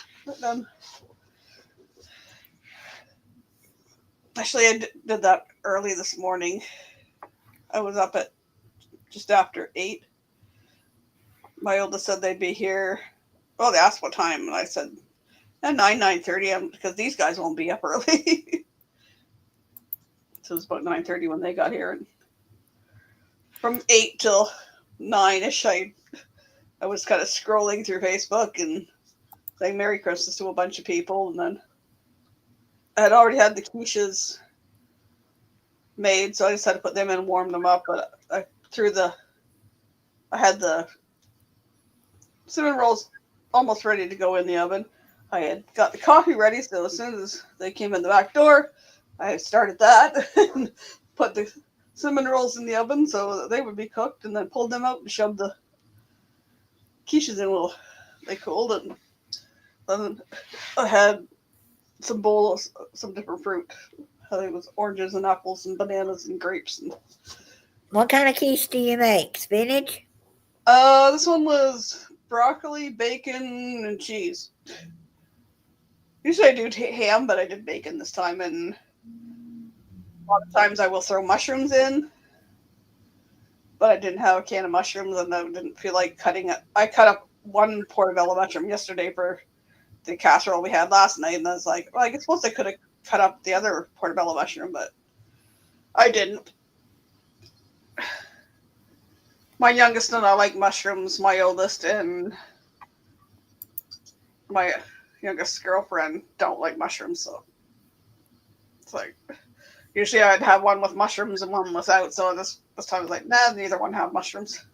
Actually, I did that early this morning. I was up at just after 8. My oldest said they'd be here. Well, they asked what time, and I said, at 9:30, because these guys won't be up early. So it was about 9:30 when they got here. And from 8 till 9ish. I was kind of scrolling through Facebook and saying Merry Christmas to a bunch of people, and then I had already had the quiches made, so I just had to put them in and warm them up. But I had the cinnamon rolls almost ready to go in the oven. I had got the coffee ready, so as soon as they came in the back door, I started that and put the cinnamon rolls in the oven so that they would be cooked, and then pulled them out and shoved the quiches in while they cooled. And then I had some bowls, some different fruit. I think it was oranges and apples and bananas and grapes. And What kind of quiche do you make? Spinach? this one was broccoli, bacon, and cheese. Usually I do ham, but I did bacon this time, and a lot of times I will throw mushrooms in. But I didn't have a can of mushrooms, and I didn't feel like cutting it. I cut up one portobello mushroom yesterday for the casserole we had last night, and I was like, well, I suppose I could have cut up the other portobello mushroom, but I didn't. My youngest and I like mushrooms. My oldest and my youngest girlfriend don't like mushrooms, so it's like usually I'd have one with mushrooms and one without. So this time I was like, nah, neither one have mushrooms.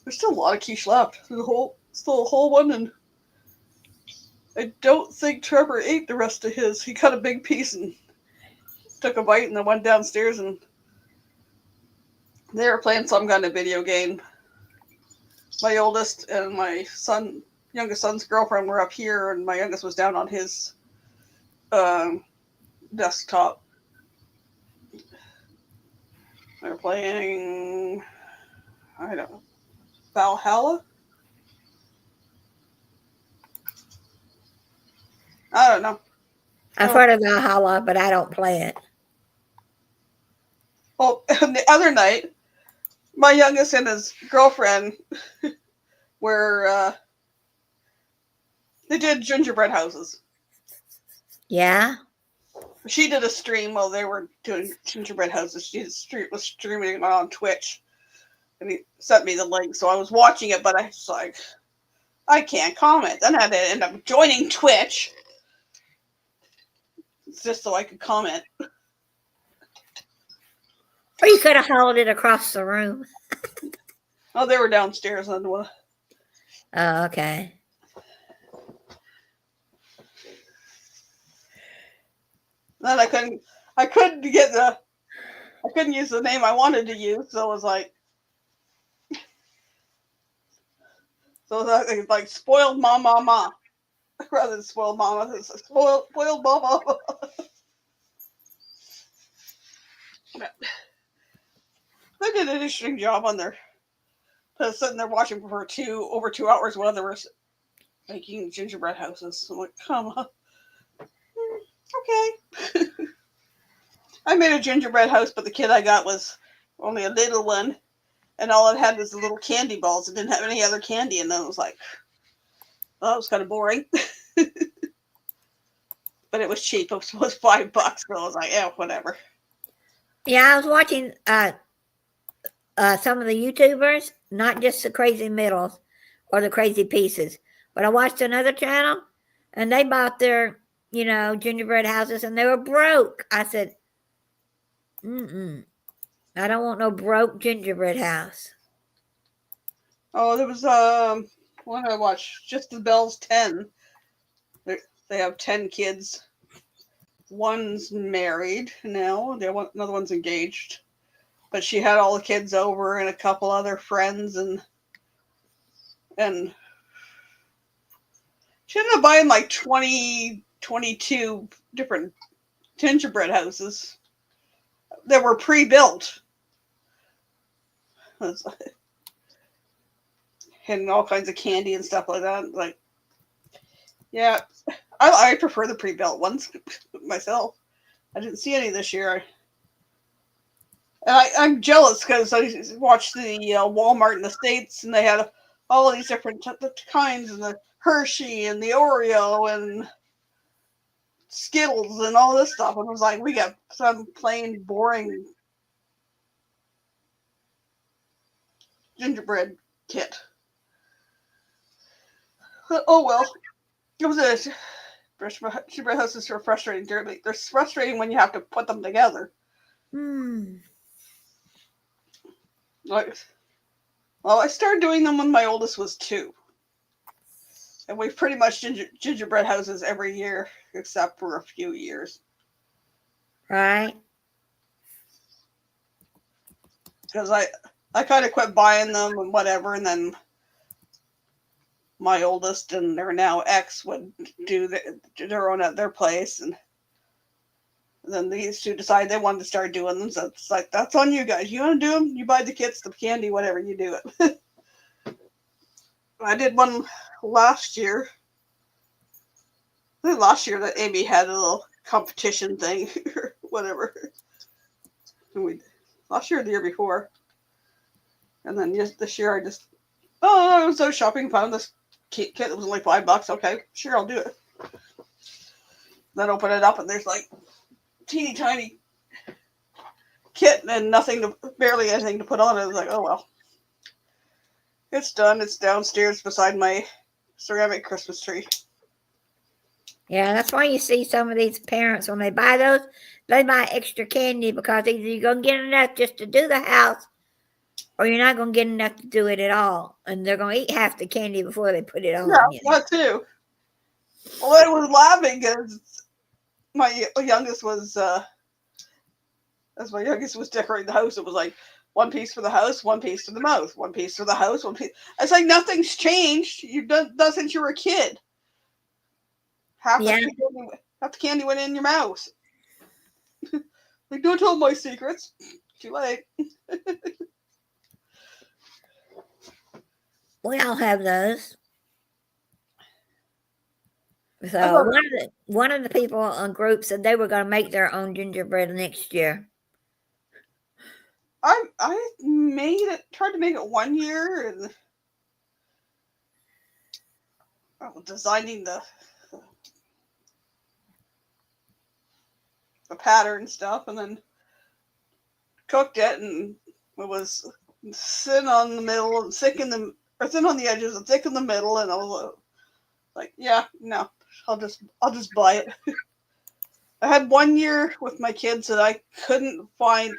There's still a lot of quiche left. There's still a whole one, and I don't think Trevor ate the rest of his. He cut a big piece and took a bite, and then went downstairs, and they were playing some kind of video game. My oldest and my youngest son's girlfriend were up here, and my youngest was down on his desktop. They were playing, I don't know, Valhalla? I don't know. I've heard of Valhalla, but I don't play it. Well, the other night, my youngest and his girlfriend were, they did gingerbread houses. Yeah? She did a stream while they were doing gingerbread houses. She was streaming it on Twitch. And he sent me the link, so I was watching it, but I was like, I can't comment. Then I had to end up joining Twitch just so I could comment. Or you could have hauled it across the room. Oh, they were downstairs on the. Oh, okay. Then I couldn't use the name I wanted to use, so I was like, like spoiled mama, rather than spoiled mama. It's like spoiled mama. They did an interesting job on there. I was sitting there watching for over 2 hours while they were making gingerbread houses. I'm like, come on. Okay. I made a gingerbread house, but the kit I got was only a little one, and all it had was the little candy balls. It didn't have any other candy, and then it was like, well, that was kind of boring. But it was cheap. It was $5, so I was like, yeah, whatever. Yeah, I was watching some of the YouTubers, not just the Crazy Middles or the Crazy Pieces, but I watched another channel, and they bought their, gingerbread houses, and they were broke. I said, I don't want no broke gingerbread house. Oh, there was one I watched, Just the Bells 10. They have 10 kids. One's married now. Another one's engaged. But she had all the kids over and a couple other friends, and she ended up buying like 22 different gingerbread houses that were pre-built. And all kinds of candy and stuff like that. Like, yeah, I prefer the pre-built ones myself. I didn't see any this year. And I'm jealous because I watched the Walmart in the States, and they had all of these different kinds, and the Hershey and the Oreo and Skittles and all this stuff. And I was like, we got some plain boring gingerbread kit. Oh well, it was a gingerbread houses are frustrating. They're frustrating when you have to put them together. Hmm. Like, well, I started doing them when my oldest was 2, and we've pretty much gingerbread houses every year except for a few years. Right. Because I kind of quit buying them and whatever, and then my oldest and their now ex would do their own at their place, and then these two decided they wanted to start doing them. So it's like, that's on you guys. You want to do them? You buy the kits, the candy, whatever. You do it. I did one last year. I think last year that Amy had a little competition thing or whatever. And last year or the year before. And then just this year I was out shopping, found this kit that was only $5. Okay, sure, I'll do it. Then open it up and there's like teeny tiny kit and barely anything to put on it. I was like, oh well. It's done. It's downstairs beside my ceramic Christmas tree. Yeah, that's why you see some of these parents, when they buy those, they buy extra candy because either you're going to get enough just to do the house or you're not going to get enough to do it at all. And they're going to eat half the candy before they put it on. Yeah, that too. Well, I was laughing because my youngest was, as my youngest was decorating the house, it was like one piece for the house, one piece for the mouth, one piece for the house, one piece. It's like nothing's changed. You've done since you were a kid. Half the candy went in your mouth. Like, don't tell my secrets. Too late. We all have those. So one of the people on group said they were going to make their own gingerbread next year. I tried to make it one year, and designing the pattern stuff, and then cooked it, and it was thin on the middle and thin on the edges and thick in the middle, and I was like, yeah, no, I'll just buy it. I had 1 year with my kids that I couldn't find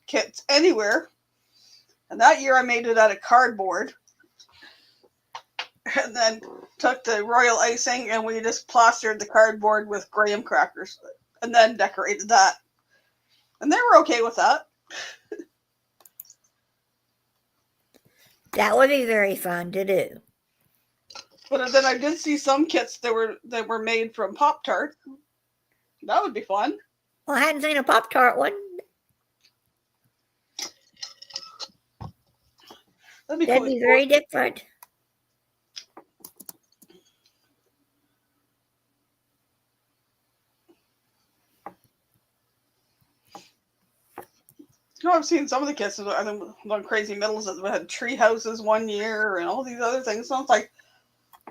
kits anywhere, and that year I made it out of cardboard, and then took the royal icing and we just plastered the cardboard with graham crackers, and then decorated that, and they were okay with that. That would be very fun to do. But then I did see some kits that were made from Pop-Tarts. That would be fun. Well, I hadn't seen a Pop-Tart one. That'd be very different. You know, I've seen some of the kits, I think, on Crazy Middles that had tree houses 1 year and all these other things. So it's like,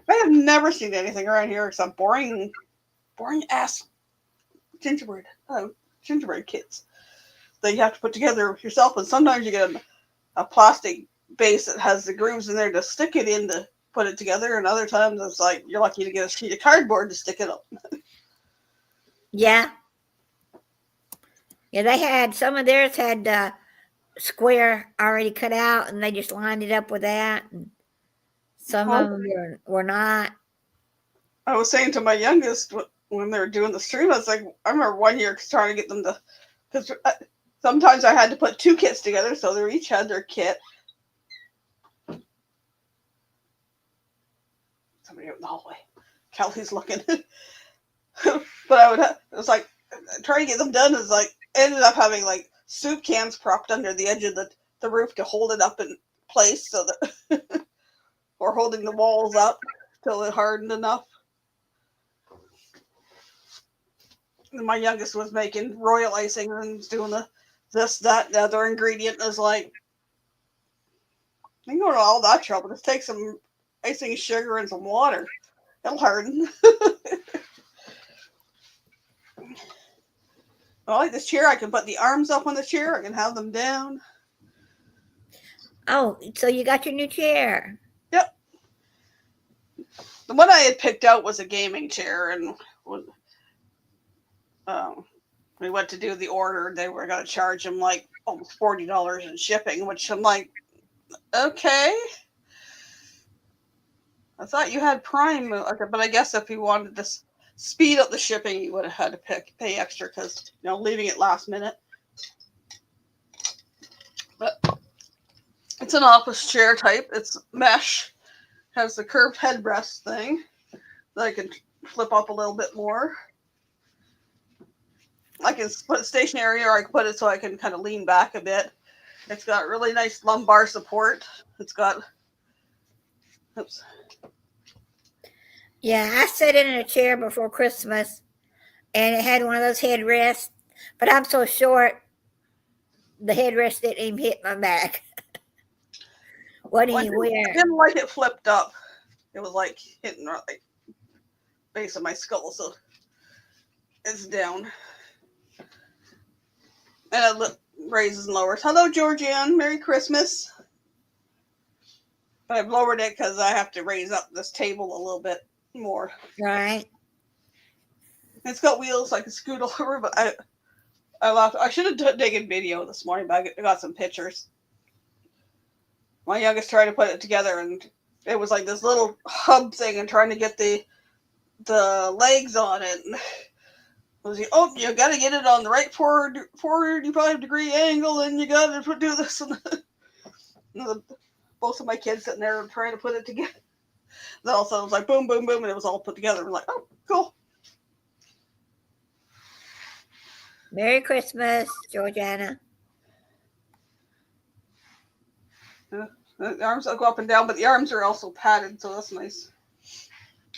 I have never seen anything around here except boring ass gingerbread kits that you have to put together yourself. And sometimes you get a plastic base that has the grooves in there to stick it in to put it together. And other times it's like you're lucky to get a sheet of cardboard to stick it up. Yeah. Yeah, they had, some of theirs had square already cut out, and they just lined it up with that. And some of them were not. I was saying to my youngest when they were doing the stream, I was like, I remember 1 year trying to get them to, because sometimes I had to put 2 kits together, so they each had their kit. Somebody out in the hallway. Kelly's looking. But it was like, trying to get them done is like, ended up having like soup cans propped under the edge of the roof to hold it up in place, so that or holding the walls up till it hardened enough. And my youngest was making royal icing and was doing this, that, the other ingredient. And was like, you can go to all that trouble. Just take some icing sugar and some water. It'll harden. I like this chair. I can put the arms up on the chair. I can have them down. Oh, so you got your new chair. Yep. The one I had picked out was a gaming chair, and when we went to do the order, they were going to charge him like almost $40 in shipping, which I'm like, okay. I thought you had Prime, but I guess if you wanted to speed up the shipping, you would have had to pay extra because leaving it last minute. But it's an office chair type. It's mesh, has the curved headrest thing that I can flip up a little bit more. I can put it stationary, or I can put it so I can kind of lean back a bit. It's got really nice lumbar support. It's got, oops. Yeah, I sat in a chair before Christmas, and it had one of those headrests, but I'm so short, the headrest didn't even hit my back. What Well, I anywhere? didn't like it flipped up. It was like hitting like base of my skull, so it's down. And it raises and lowers. Hello, Georgianne. Merry Christmas. But I've lowered it because I have to raise up this table a little bit more. Right. It's got wheels, so I can scoot over, but I laughed. I should have taken video this morning, but I got some pictures. My youngest tried to put it together, and it was like this little hub thing, and trying to get the legs on it. And was you got to get it on the right 45-degree angle, and you got to do this. And both of my kids sitting there trying to put it together. Then all of a sudden it was like boom, boom, boom, and it was all put together. We're like, oh, cool. Merry Christmas, Georgiana. The arms will go up and down, but the arms are also padded, so that's nice.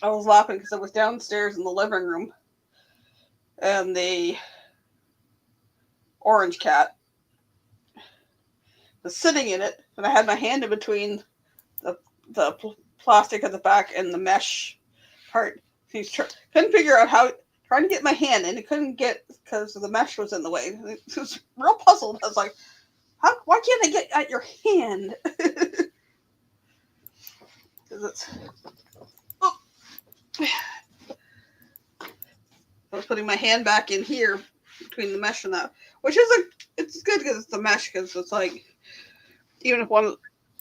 I was laughing because I was downstairs in the living room, and the orange cat was sitting in it, and I had my hand in between the plastic at the back and the mesh part. He's couldn't figure out how, trying to get my hand in, he couldn't get because the mesh was in the way. He was real puzzled. I was like, why can't I get at your hand? Because it's. Oh. I was putting my hand back in here between the mesh and that, which is it's good because it's the mesh, because it's like, even if one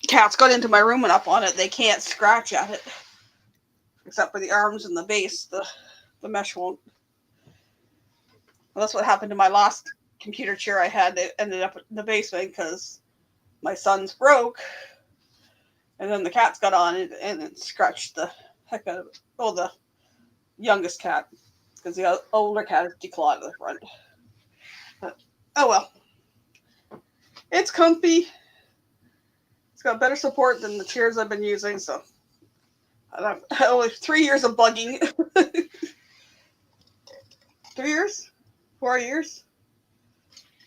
cat's got into my room and up on it, they can't scratch at it, except for the arms and the base. The mesh won't. Well, that's what happened to my last computer chair I had. It ended up in the basement because my son's broke, and then the cats got on it and it scratched the heck out of it. Oh, the youngest cat, because the older cat is declawed at the front. But, oh well. It's comfy. It's got better support than the chairs I've been using, so. I only 3 years of bugging. 3 years? 4 years?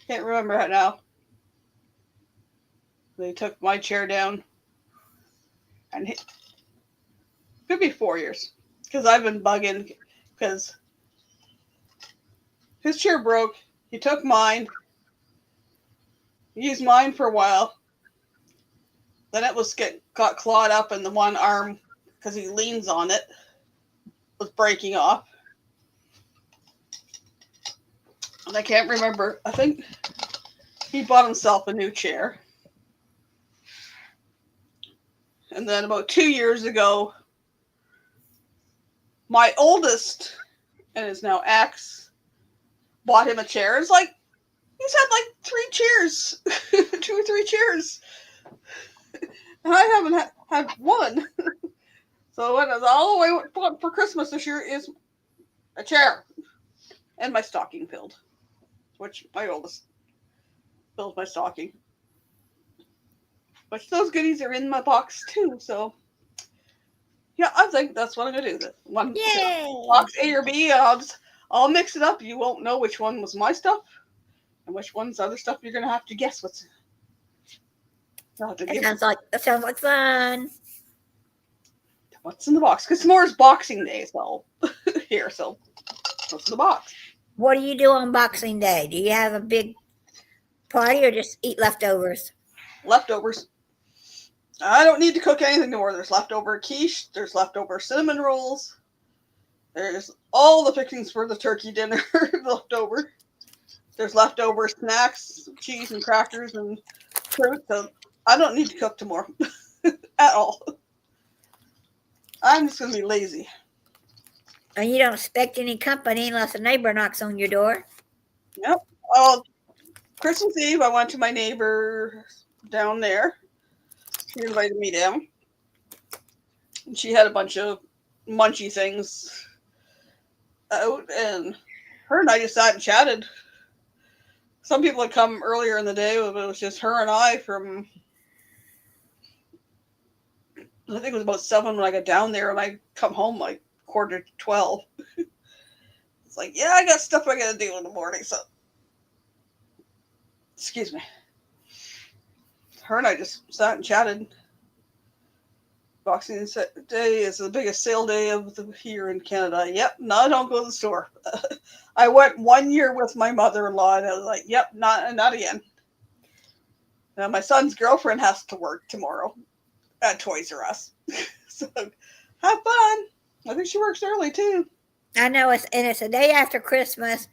Can't remember it now. They took my chair down. And it could be 4 years. Because I've been bugging. Because his chair broke. He took mine. He used mine for a while. Then it got clawed up, and the one arm, because he leans on it, was breaking off. And I can't remember. I think he bought himself a new chair. And then about 2 years ago, my oldest, and is now ex, bought him a chair. It's like, he's had like 3 chairs. 2 or 3 chairs. And I haven't had one. So what is all I want for Christmas this year is a chair. And my stocking filled. Which my oldest fills my stocking. But those goodies are in my box too, so yeah, I think that's what I'm gonna do. One box A or B, I'll mix it up. You won't know which one was my stuff and which one's other stuff. You're gonna have to guess what's. That sounds like fun. What's in the box? Because tomorrow's Boxing Day, so here. So what's in the box? What do you do on Boxing Day? Do you have a big party or just eat leftovers? Leftovers. I don't need to cook anything more. There's leftover quiche. There's leftover cinnamon rolls. There's all the pickings for the turkey dinner left over. There's leftover snacks, cheese and crackers and fruit. So I don't need to cook tomorrow at all. I'm just going to be lazy. And you don't expect any company unless a neighbor knocks on your door. Yep. Well, Christmas Eve, I went to my neighbor down there. She invited me down. And she had a bunch of munchy things out, and her and I just sat and chatted. Some people had come earlier in the day, but it was just her and I from, I think it was about 7 when I got down there, and I come home like 11:45. It's like, yeah, I got stuff I got to do in the morning, so excuse me. Her and I just sat and chatted. Boxing Day is the biggest sale day of the year in Canada. Yep, no, I don't go to the store. I went 1 year with my mother-in-law, and I was like, yep, not again. Now my son's girlfriend has to work tomorrow at Toys R Us, so have fun. I think she works early too. I know it's the day after Christmas,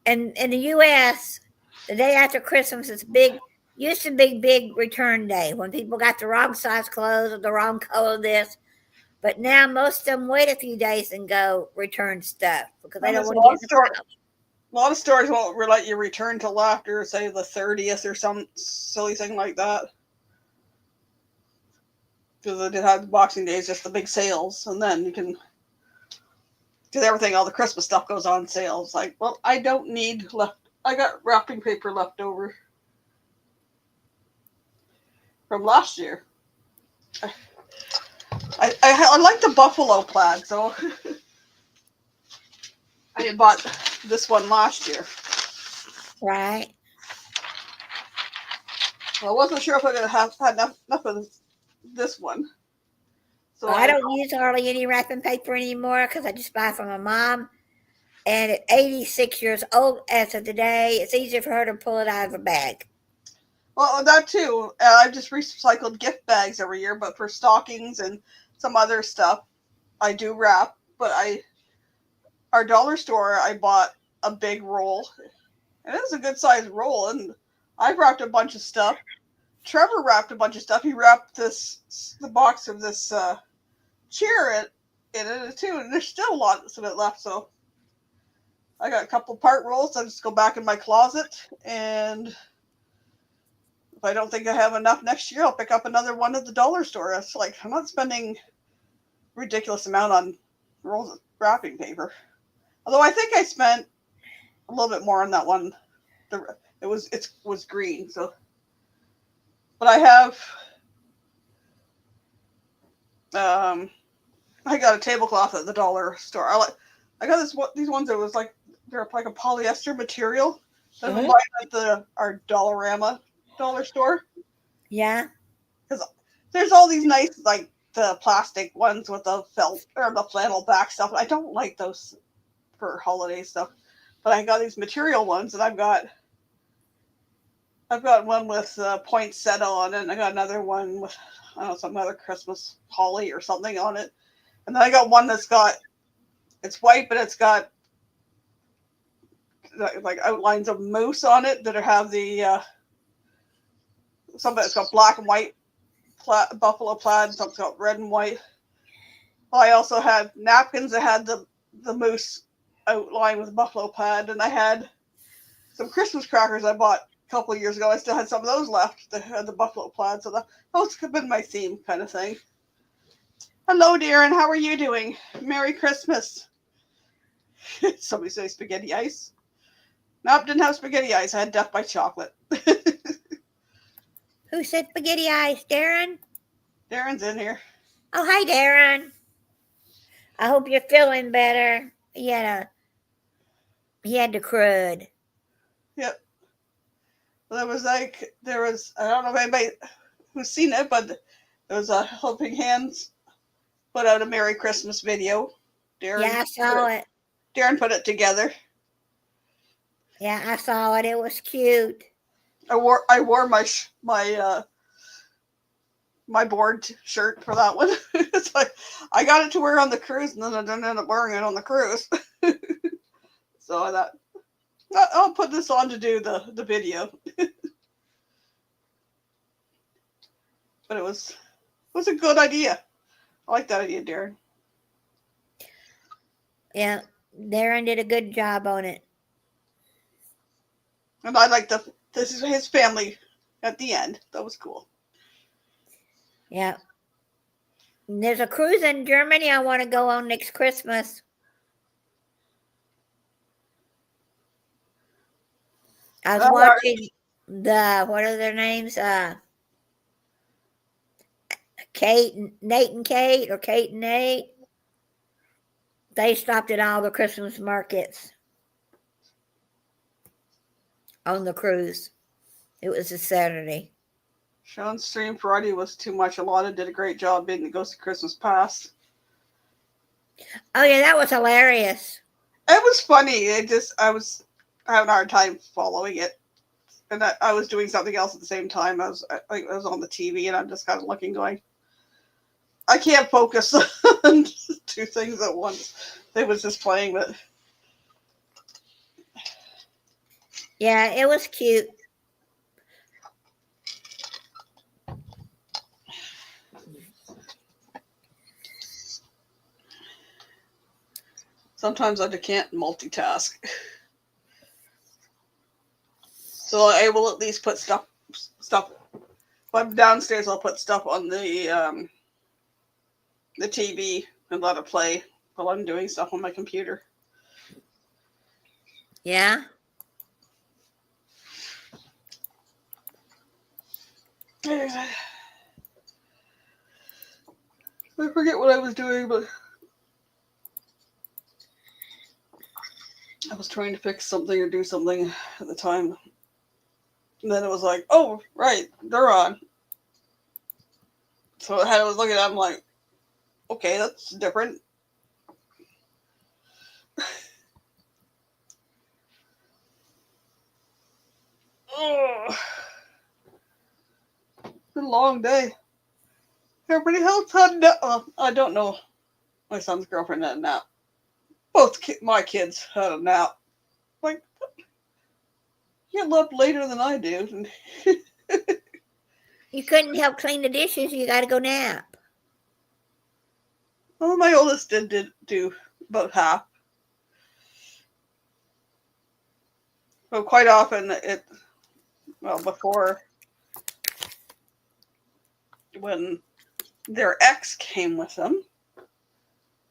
and in the U.S., the day after Christmas is big. Used to be big return day when people got the wrong size clothes or the wrong color this, but now most of them wait a few days and go return stuff because they And don't there's want to get in the problem. a lot of stores won't let you return till after, say, the 30th or some silly thing like that. Because they did have Boxing Day is just the big sales, and then you can, because everything, all the Christmas stuff goes on sale. It's like, well, I don't need I got wrapping paper left over from last year. I like the buffalo plaid, so I had bought this one last year. Right. I wasn't sure if I could have had enough of this one. So Well, I don't use hardly any wrapping paper anymore because I just buy from my mom. And at 86 years old as of today, it's easier for her to pull it out of a bag. Well, that too. I've just recycled gift bags every year, but for stockings and some other stuff, I do wrap. But our dollar store, I bought a big roll. And it was a good sized roll, and I wrapped a bunch of stuff. Trevor wrapped a bunch of stuff. He wrapped the box of this chair in it too, and there's still lots of it left. So I got a couple part rolls. I just go back in my closet, and if I don't think I have enough next year, I'll pick up another one at the dollar store. It's like I'm not spending ridiculous amount on rolls of wrapping paper. Although I think I spent a little bit more on that one. It was green, so. But I have I got a tablecloth at the dollar store. I got these ones that was like they're like a polyester material that I buy at our Dollarama dollar store. Yeah. Because there's all these nice like the plastic ones with the felt or the flannel back stuff. I don't like those for holiday stuff. But I got these material ones, and I've got one with poinsettia on it, and I got another one with I don't know, some other Christmas holly or something on it. And then I got one it's white, but it's got like outlines of moose on it that have the some of it's got black and white buffalo plaid, some's got red and white. Well, I also had napkins that had the moose outline with buffalo plaid, and I had some Christmas crackers I bought a couple of years ago. I still had some of those left that had the buffalo plaid, so those have been my theme kind of thing. Hello, Darren. How are you doing? Merry Christmas. Somebody say spaghetti ice. Nope, didn't have spaghetti ice. I had Death by Chocolate. Who said spaghetti ice, Darren? Darren's in here. Oh, hi, Darren. I hope you're feeling better. He had the crud. Yep. Well, there was I don't know if anybody who's seen it, but there was a Helping Hands put out a Merry Christmas video. Yeah, I saw it. Darren put it together. Yeah, I saw it. It was cute. I wore my my board shirt for that one. It's like I got it to wear on the cruise, and then I didn't end up wearing it on the cruise. So I thought I'll put this on to do the video. But it was a good idea. I like that idea, Darren. Yeah, Darren did a good job on it. And I like this is his family at the end. That was cool. Yeah. And there's a cruise in Germany I want to go on next Christmas. I was watching what are their names? Nate and Kate, or Kate and Nate. They stopped at all the Christmas markets on the cruise. It was a Saturday. Sean's stream Friday was too much. Alana did a great job being the Ghost of Christmas Past. Oh yeah, that was hilarious. It was funny. I was having a hard time following it, and I was doing something else at the same time. I was on the TV, and I'm just kind of looking, going, I can't focus on two things at once. It was just playing, but yeah, it was cute. sometimes I can't multitask. So I will at least put stuff. If I'm downstairs, I'll put stuff on the TV and let it play while I'm doing stuff on my computer. Yeah. I forget what I was doing, but I was trying to fix something or do something at the time. And then it was like, oh, right, they're on. So I was looking at it, I'm like, okay, that's different. Oh, it's been a long day. Everybody else had a nap. I don't know. My son's girlfriend had a nap. Both my kids had a nap. Like, you get up later than I do. You couldn't help clean the dishes. You got to go nap. Well, my oldest did do about half. But quite often before, when their ex came with them,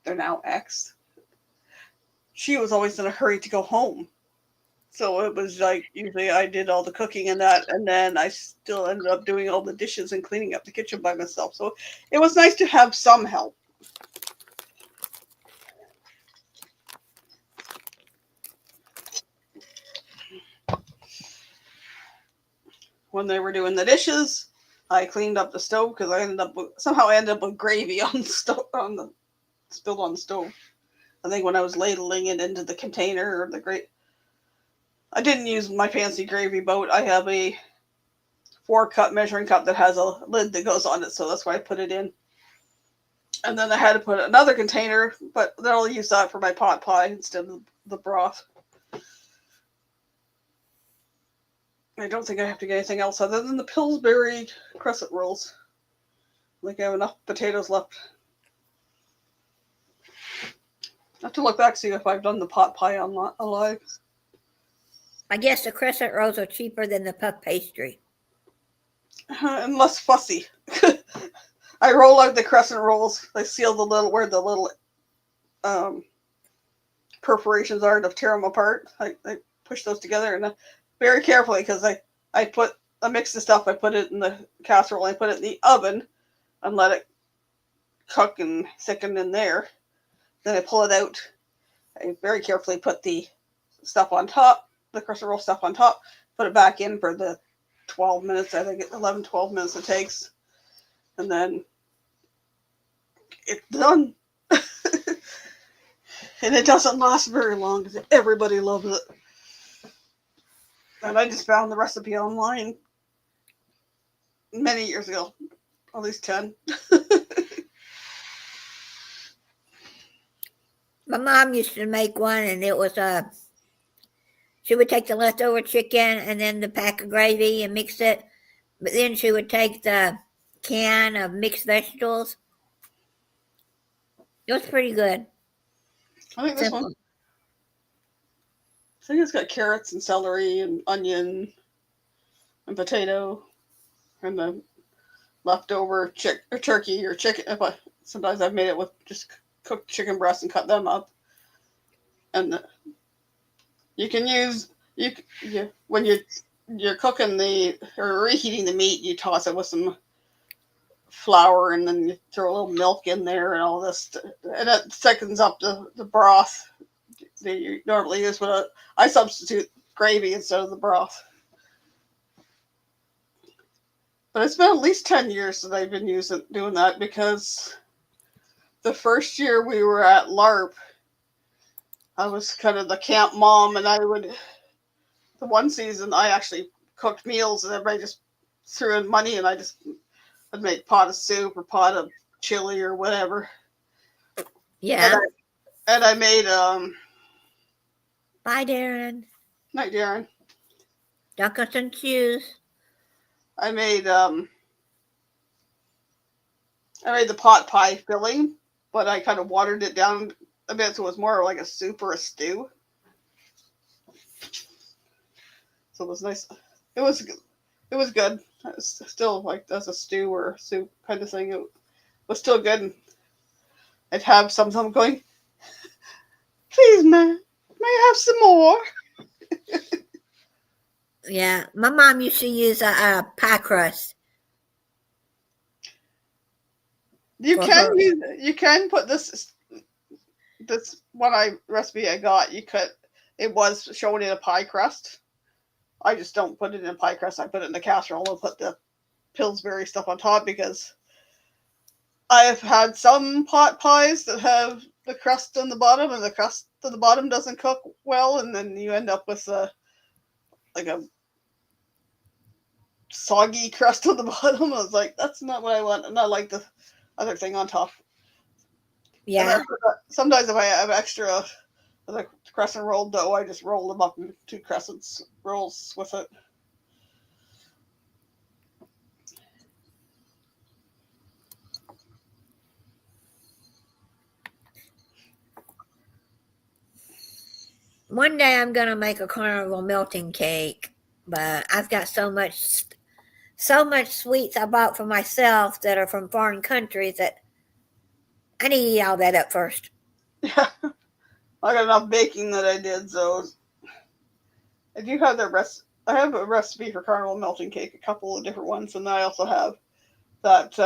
they're now ex, she was always in a hurry to go home. So it was like, usually I did all the cooking and that, and then I still ended up doing all the dishes and cleaning up the kitchen by myself. So it was nice to have some help. When they were doing the dishes, I cleaned up the stove because I ended up with gravy on the stove, spilled on the stove. I think when I was ladling it into the container or I didn't use my fancy gravy boat. I have a 4-cup measuring cup that has a lid that goes on it, so that's why I put it in. And then I had to put another container, but then I'll use that for my pot pie instead of the broth. I don't think I have to get anything else other than the Pillsbury crescent rolls. I think I have enough potatoes left. I have to look back, see if I've done the pot pie alive. I guess the crescent rolls are cheaper than the puff pastry. And less fussy. I roll out the crescent rolls. I seal where the little perforations are to tear them apart. I push those together and very carefully, because I mix the stuff. I put it in the casserole. I put it in the oven and let it cook and thicken in there. Then I pull it out. I very carefully put the stuff on top, the crescent roll stuff on top, put it back in for the 12 minutes. I think 11, 12 minutes it takes. And then it's done. And it doesn't last very long because everybody loves it. And I just found the recipe online many years ago. At least 10. My mom used to make one, and it was she would take the leftover chicken and then the pack of gravy and mix it. But then she would take the can of mixed vegetables. It was pretty good. I think this one, Simple. I think it's got carrots and celery and onion and potato and the leftover turkey or chicken. Sometimes I've made it with just cooked chicken breasts and cut them up. And you can use when you're cooking or reheating the meat, you toss it with some flour and then you throw a little milk in there and all this, and it thickens up the broth that you normally use. But I substitute gravy instead of the broth. But it's been at least 10 years that I've been doing that, because the first year we were at LARP, I was kind of the camp mom, and the one season I actually cooked meals and everybody just threw in money, and I'd make pot of soup or pot of chili or whatever. Yeah. And I made Bye, Darren. Night, Darren. Dunkerson shoes. I made the pot pie filling, but I kind of watered it down a bit so it was more like a soup or a stew. So it was nice. It was good. It's still like as a stew or a soup kind of thing. It was still good. And I'd have some going, please, man, may I have some more? Yeah, my mom used to use a pie crust. You can put this recipe I got. It was shown in a pie crust. I just don't put it in a pie crust. I put it in the casserole and put the Pillsbury stuff on top, because I've had some pot pies that have the crust on the bottom, and the crust on the bottom doesn't cook well, and then you end up with a soggy crust on the bottom. I was like, that's not what I want, and I like the other thing on top. Yeah. Sometimes if I have extra the crescent roll dough, I just roll them up into crescent rolls with it. One day I'm gonna make a carnival melting cake, but I've got so much sweets I bought for myself that are from foreign countries that I need to eat all that up first. Yeah, I got enough baking that I did, so I do have I have a recipe for carnival melting cake, a couple of different ones, and I also have that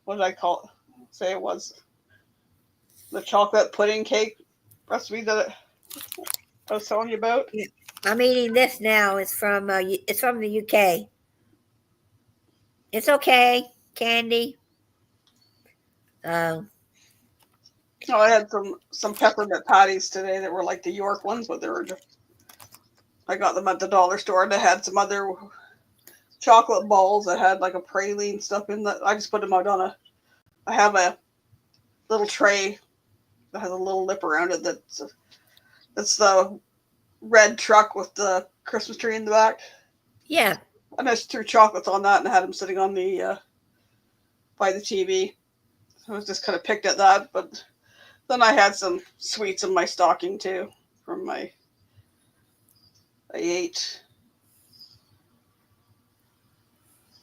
what did I call it? Say it was the chocolate pudding cake recipe that I was telling you about. Yeah. I'm eating this now. It's from the UK. It's okay, candy. Oh, I had some peppermint patties today that were like the York ones, but I got them at the dollar store, and I had some other chocolate balls that had like a praline stuff in that. I just put them out I have a little tray that has a little lip around it that's the red truck with the Christmas tree in the back. Yeah. And I just threw chocolates on that and had them sitting on by the TV. So I was just kind of picked at that, but then I had some sweets in my stocking too I ate.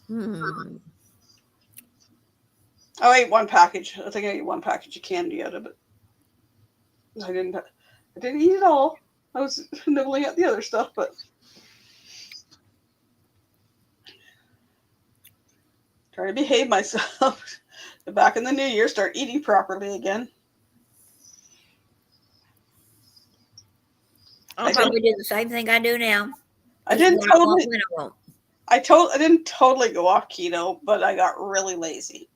Hmm. I ate one package. I think I ate one package of candy out of it. I didn't eat it all. I was nibbling at the other stuff, but trying to behave myself. Back in the new year, start eating properly again. I'll probably do the same thing I do now. I didn't totally go off keto, but I got really lazy.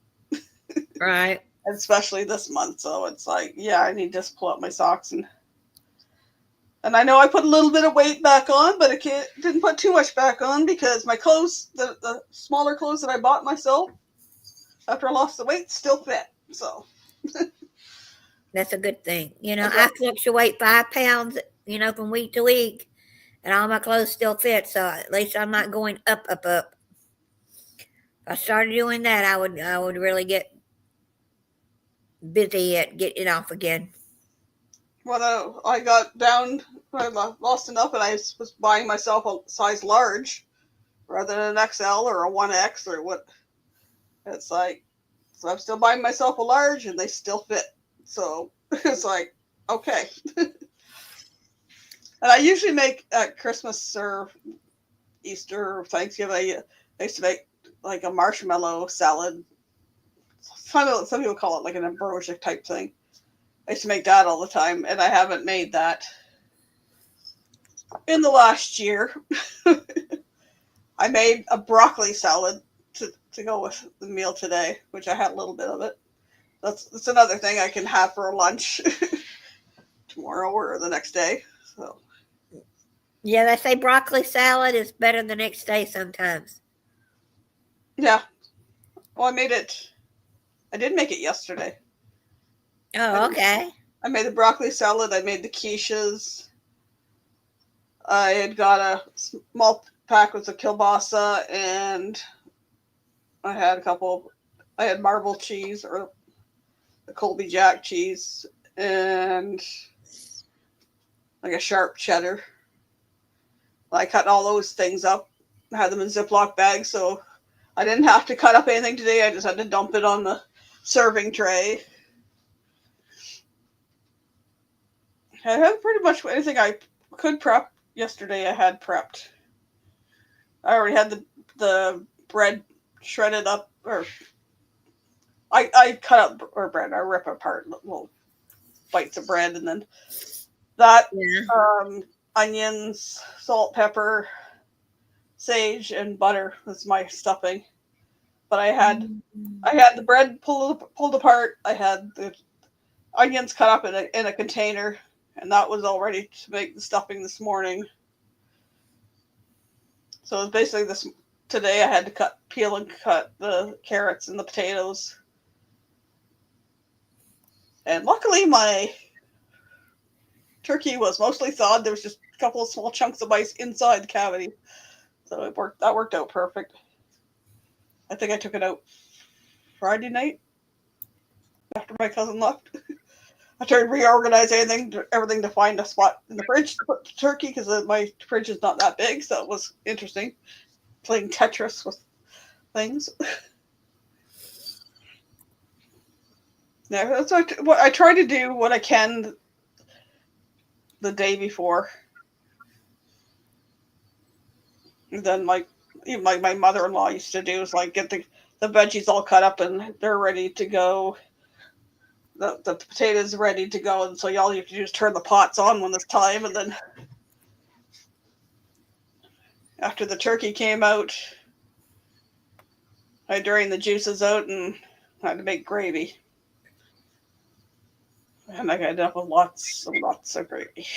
Right. Especially this month, so it's like, yeah, I need to just pull up my socks and I know I put a little bit of weight back on, but I didn't put too much back on, because my clothes, the smaller clothes that I bought myself, after I lost the weight, still fit. So That's a good thing. You know, I I don't. fluctuate 5 pounds, from week to week, and all my clothes still fit. So at least I'm not going up, up, up. If I started doing that, I would really get busy at getting it off again. When I got down, I lost enough, and I was buying myself a size large rather than an XL or a 1X or what. It's like, so I'm still buying myself a large, and they still fit. So it's like, okay. And I usually make at Christmas or Easter or Thanksgiving, I used to make like a marshmallow salad. Some people call it like an ambrosia type thing. I used to make that all the time, and I haven't made that in the last year. I made a broccoli salad to go with the meal today, which I had a little bit of it. That's another thing I can have for lunch tomorrow or the next day. So Yeah, they say broccoli salad is better the next day sometimes. yeah, well, I made it. I did make it yesterday. I Oh, did. okay. I made the broccoli salad. I made the quiches. I had got a small pack with the kielbasa, and I had a couple. I had marble cheese or the Colby Jack cheese, and like a sharp cheddar. I cut all those things up, had them in Ziploc bags, so I didn't have to cut up anything today. I just had to dump it on the serving tray. I had pretty much anything I could prep yesterday. I had prepped. I already had the bread shredded up, or I cut up or bread. I rip apart little bites of bread, and then that Yeah. onions, salt, pepper, sage, and butter was my stuffing. But I had the bread pulled apart. I had the onions cut up in a container, and that was all ready to make the stuffing this morning. So basically, this today I had to peel and cut the carrots and the potatoes. And luckily, my turkey was mostly thawed. There was just a couple of small chunks of ice inside the cavity, so it worked. That worked out perfect. I think I took it out Friday night after my cousin left. I tried to reorganize everything to find a spot in the fridge to put the turkey because my fridge is not that big, so it was interesting playing Tetris with things. Yeah, that's what I try to do. What I can the day before. And then even like my mother-in-law used to do is like get the veggies all cut up and they're ready to go. The potatoes ready to go, and so all you have to do is turn the pots on when it's time, and then after the turkey came out, I drained the juices out and had to make gravy. And I ended up with lots and lots of gravy.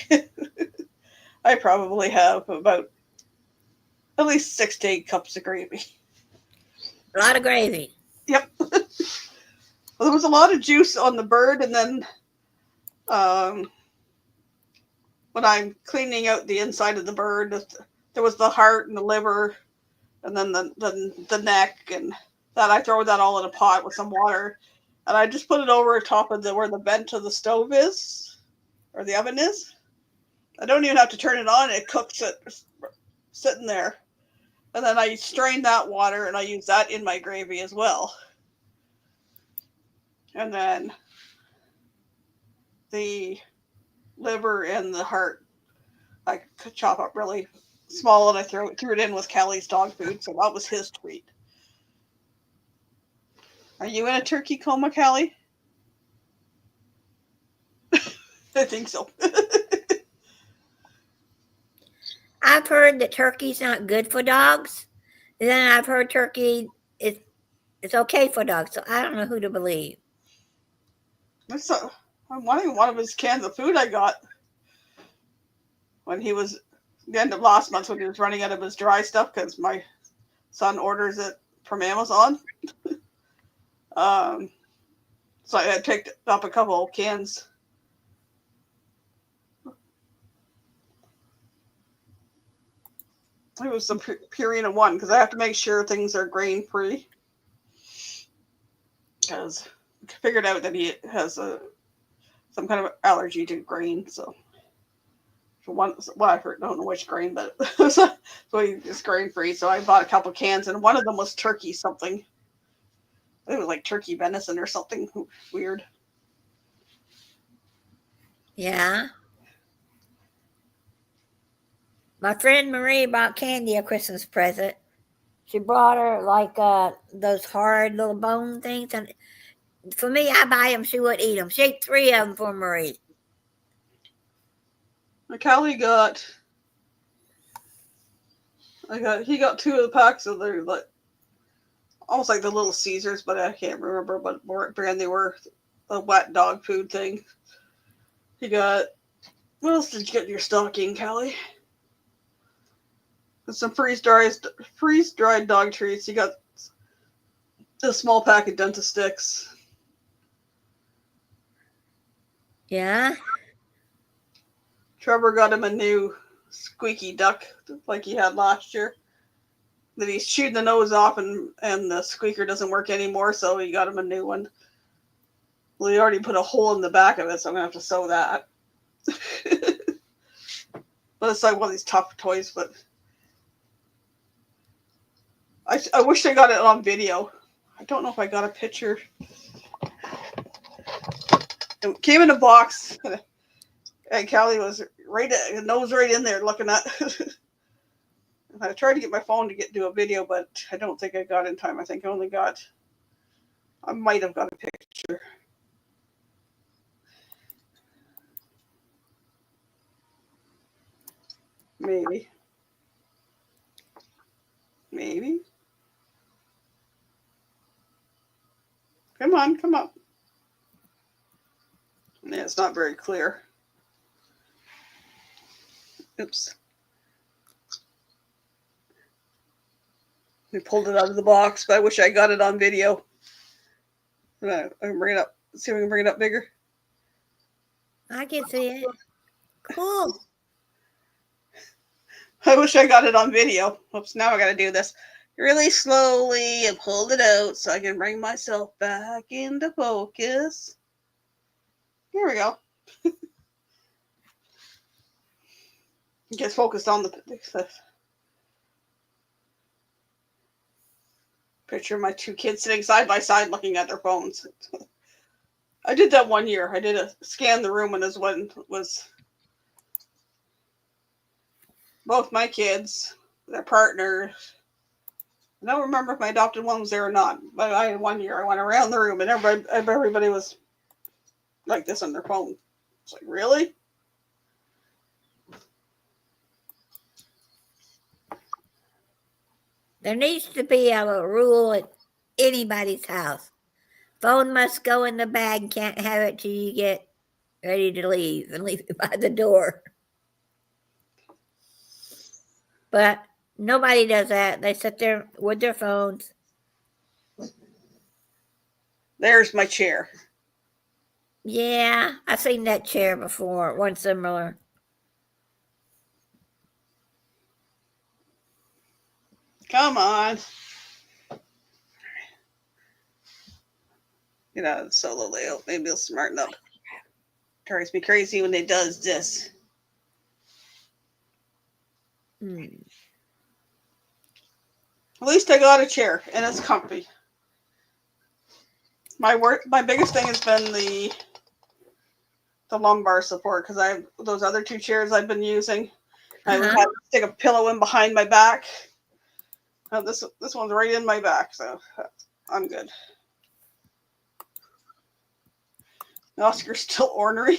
I probably have about at least 6 to 8 cups of gravy. A lot of gravy. Yep. Well, there was a lot of juice on the bird, and then um, when I'm cleaning out the inside of the bird, there was the heart and the liver, and then the neck, and that I throw that all in a pot with some water, and I just put it over top of where the vent of the stove is, or the oven is. I don't even have to turn it on; it cooks it sitting there, and then I strain that water and I use that in my gravy as well, and then the liver and the heart I could chop up really small, and I threw it in with Callie's dog food, so that was his treat. Are you in a turkey coma, Callie? I think so. I've heard that turkey's not good for dogs. And then I've heard turkey is it's okay for dogs. So I don't know who to believe. I'm wanting one of his cans of food I got when he was the end of last month when he was running out of his dry stuff because my son orders it from Amazon. So I had picked up a couple cans. It was some Purina One because I have to make sure things are grain free. Because I figured out that he has some kind of allergy to grain. So one, well, I don't know which grain, but so it's grain free. So I bought a couple cans, and one of them was turkey something. It was like turkey venison or something weird. Yeah. My friend Marie bought Candy a Christmas present. She brought her like those hard little bone things, and for me, I buy them. She would eat them. She ate 3 of them for Marie. Callie he got 2 of the packs of their like almost like the little Caesars, but I can't remember what brand they were. The wet dog food thing. He got, what else did you get in your stocking, Callie? Some freeze-dried dog treats. You got a small pack of dentist sticks. Yeah. Trevor got him a new squeaky duck like he had last year. That he's chewed the nose off and the squeaker doesn't work anymore, so he got him a new one. Well, he already put a hole in the back of it, so I'm going to have to sew that. But it's like one of these tough toys, but I wish I got it on video. I don't know if I got a picture. It came in a box, and Callie was nose right in there looking at. I tried to get my phone to do a video, but I don't think I got in time. I think I might have got a picture. Maybe. Come up. Yeah, it's not very clear. Oops. We pulled it out of the box, but I wish I got it on video. I can bring it up. See if we can bring it up bigger. I can see it. Cool. I wish I got it on video. Oops, now I got to do this really slowly and pull it out so I can bring myself back into focus. Here we go. Get focused on the picture of my 2 kids sitting side by side looking at their phones. I did that one year. I did a scan the room, and this one was both my kids, their partners. I don't remember if my adopted one was there or not, but I had one year I went around the room and everybody was like this on their phone. It's like, really? There needs to be a rule at anybody's house. Phone must go in the bag. Can't have it till you get ready to leave and leave it by the door. But nobody does that. They sit there with their phones. There's my chair. Yeah, I've seen that chair before. One similar. Come on. Get out of the solo layout. Maybe he'll smarten up. Drives me crazy when he does this. At least I got a chair and it's comfy. My biggest thing has been the lumbar support because I have those other 2 chairs I've been using. I had to stick a pillow in behind my back. This one's right in my back, so I'm good. Oscar's still ornery.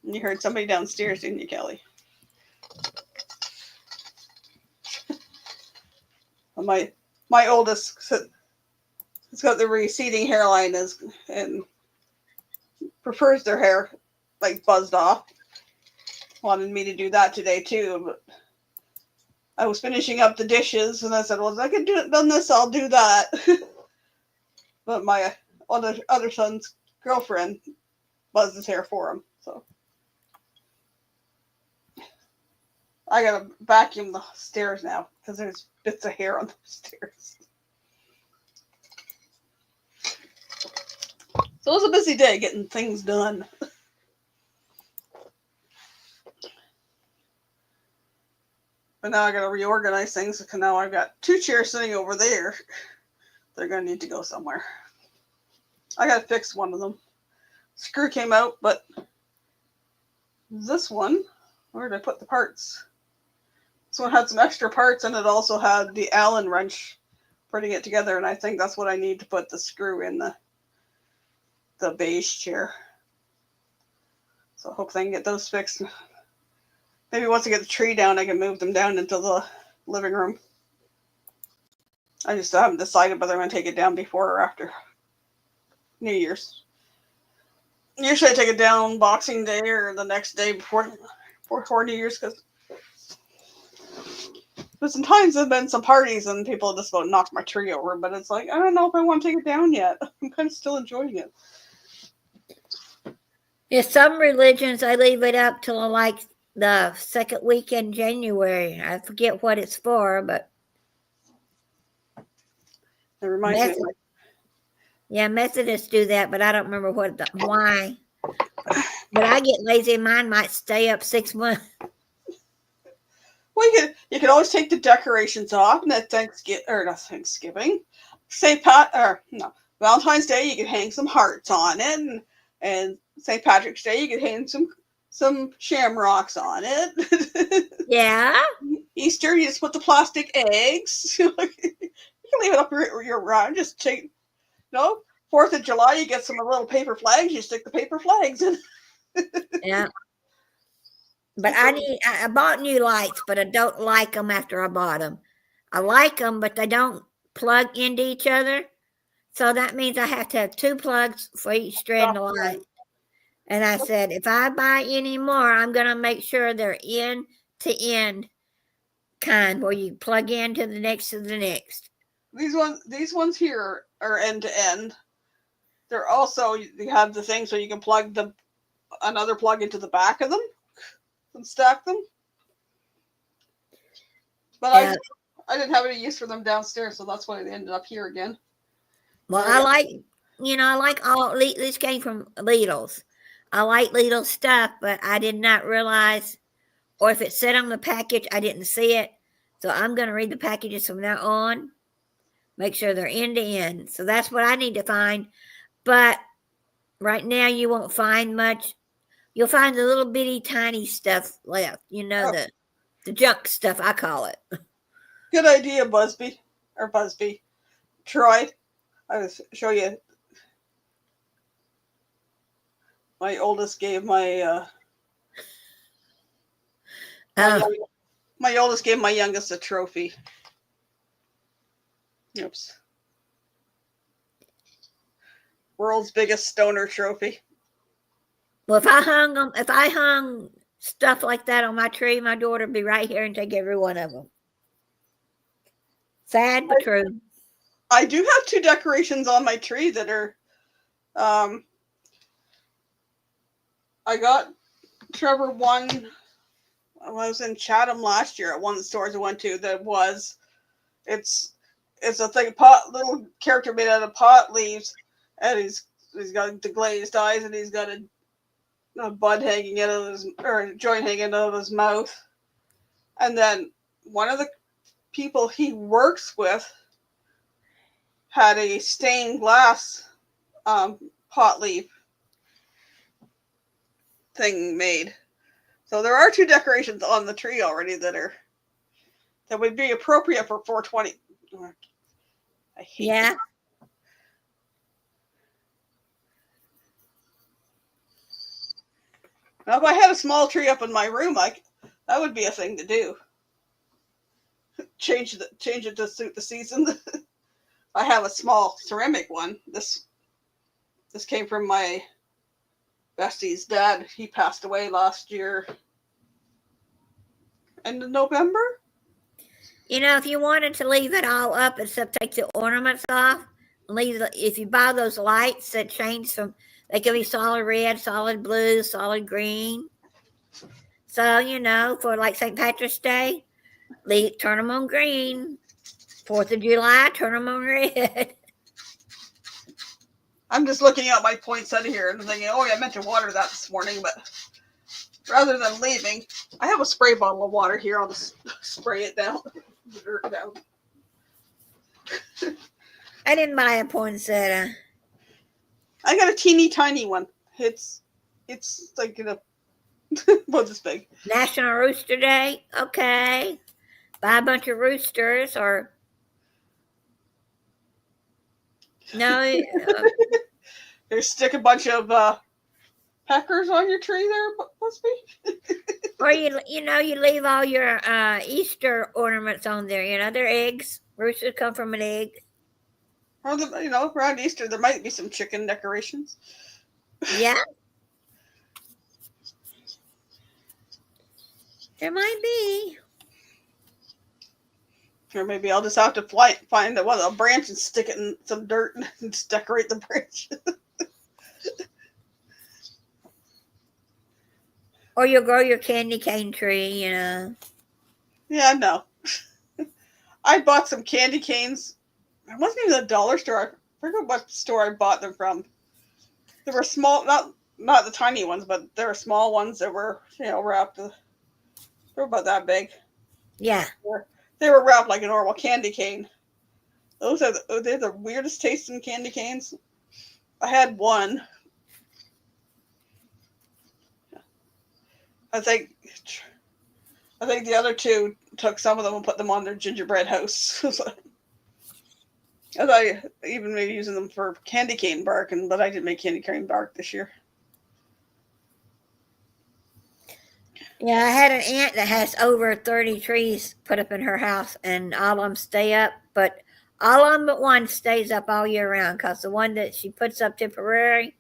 You heard somebody downstairs, didn't you, Kelly? My oldest has got the receding hairline and prefers their hair like buzzed off. Wanted me to do that today too, but I was finishing up the dishes, and I said, well, if I could done this, I'll do that. But my other son's girlfriend buzzed his hair for him. So I gotta vacuum the stairs now because there's bits of hair on the stairs. So it was a busy day getting things done. But now I gotta reorganize things because now I've got 2 chairs sitting over there. They're gonna need to go somewhere. I gotta fix one of them. Screw came out, but this one, where did I put the parts? This one had some extra parts, and it also had the Allen wrench putting it together, and I think that's what I need to put the screw in the beige chair. So hopefully I can get those fixed. Maybe once I get the tree down, I can move them down into the living room. I just haven't decided whether I'm going to take it down before or after New Year's. Usually I take it down Boxing Day or the next day before New Year's, because sometimes there have been some parties and people just about knocked my tree over, but it's like, I don't know if I want to take it down yet. I'm kind of still enjoying it. Yeah, some religions, I leave it up till like the second week in January. I forget what it's for, but It reminds me. Yeah, Methodists do that, but I don't remember why. But I get lazy. Mine might stay up 6 months. Well, you can always take the decorations off, and at Thanksgiving, Valentine's Day, you can hang some hearts on it, and St. Patrick's Day, you can hang some shamrocks on it. Yeah. Easter, you just put the plastic eggs. You can leave it up year round. Just take, 4th of July, you get some little paper flags. You stick the paper flags in. Yeah. But I bought new lights, but I don't like them after I bought them. I like them, but they don't plug into each other. So that means I have to have 2 plugs for each strand of light. And I said, if I buy any more, I'm going to make sure they're end to end kind, where you plug into the next to the next. These ones here are end to end. They're also, you have the thing so you can plug another plug into the back of them and stack them. But yeah. I didn't have any use for them downstairs, so that's why they ended up here again. Well, I like all these came from Lidl's. I like Lidl's stuff, but I did not realize, or if it said on the package, I didn't see it. So I'm going to read the packages from now on. Make sure they're end to end. So that's what I need to find. But right now you won't find much. You'll find the little bitty tiny stuff left. The junk stuff, I call it. Good idea, Busby. Troy, I will show you. My oldest gave my youngest a trophy. Oops. World's biggest stoner trophy. Well, if I hung stuff like that on my tree, my daughter would be right here and take every one of them. Sad but true. I do have 2 decorations on my tree that are I got Trevor one. I was in Chatham last year at one of the stores I went to. It's a thing, little character made out of pot leaves, and he's got the glazed eyes, and he's got a bud hanging out of a joint hanging out of his mouth. And then one of the people he works with had a stained glass pot leaf thing made. So there are 2 decorations on the tree already that would be appropriate for 420. I hate it. Now, if I had a small tree up in my room, that would be a thing to do. Change it to suit the season. I have a small ceramic one. This came from my bestie's dad. He passed away last year. End of November? You know, if you wanted to leave it all up except take the ornaments off, if you buy those lights that change from, they can be solid red, solid blue, solid green. So, you know, for like St. Patrick's Day, turn them on green. 4th of July, turn them on red. I'm just looking at my poinsettia here and thinking, oh, yeah, I meant to water that this morning, but rather than leaving, I have a spray bottle of water here. I'll just spray it down, the dirt down. I didn't buy a poinsettia. I got a teeny tiny one. It's like about this big. National Rooster Day. Okay. Buy a bunch of roosters or no. Or stick a bunch of peckers on your tree there, must be. Or you know, you leave all your Easter ornaments on there. You know, they're eggs. Roosters come from an egg. Or around Easter there might be some chicken decorations. Yeah. There might be. Or maybe I'll just have to find a branch and stick it in some dirt and just decorate the branch. Or you'll grow your candy cane tree, you know. Yeah, no. I bought some candy canes. It wasn't even a dollar store. I forget what store I bought them from. They were small, not the tiny ones, but they were small ones that were, wrapped. They were about that big. Yeah. They were wrapped like a normal candy cane. They're the weirdest tasting candy canes. I had one. I think the other two took some of them and put them on their gingerbread house. And I even maybe using them for candy cane bark, but I didn't make candy cane bark this year. Yeah, I had an aunt that has over 30 trees put up in her house, and all of them stay up, but all of them but one stays up all year round because the one that she puts up temporary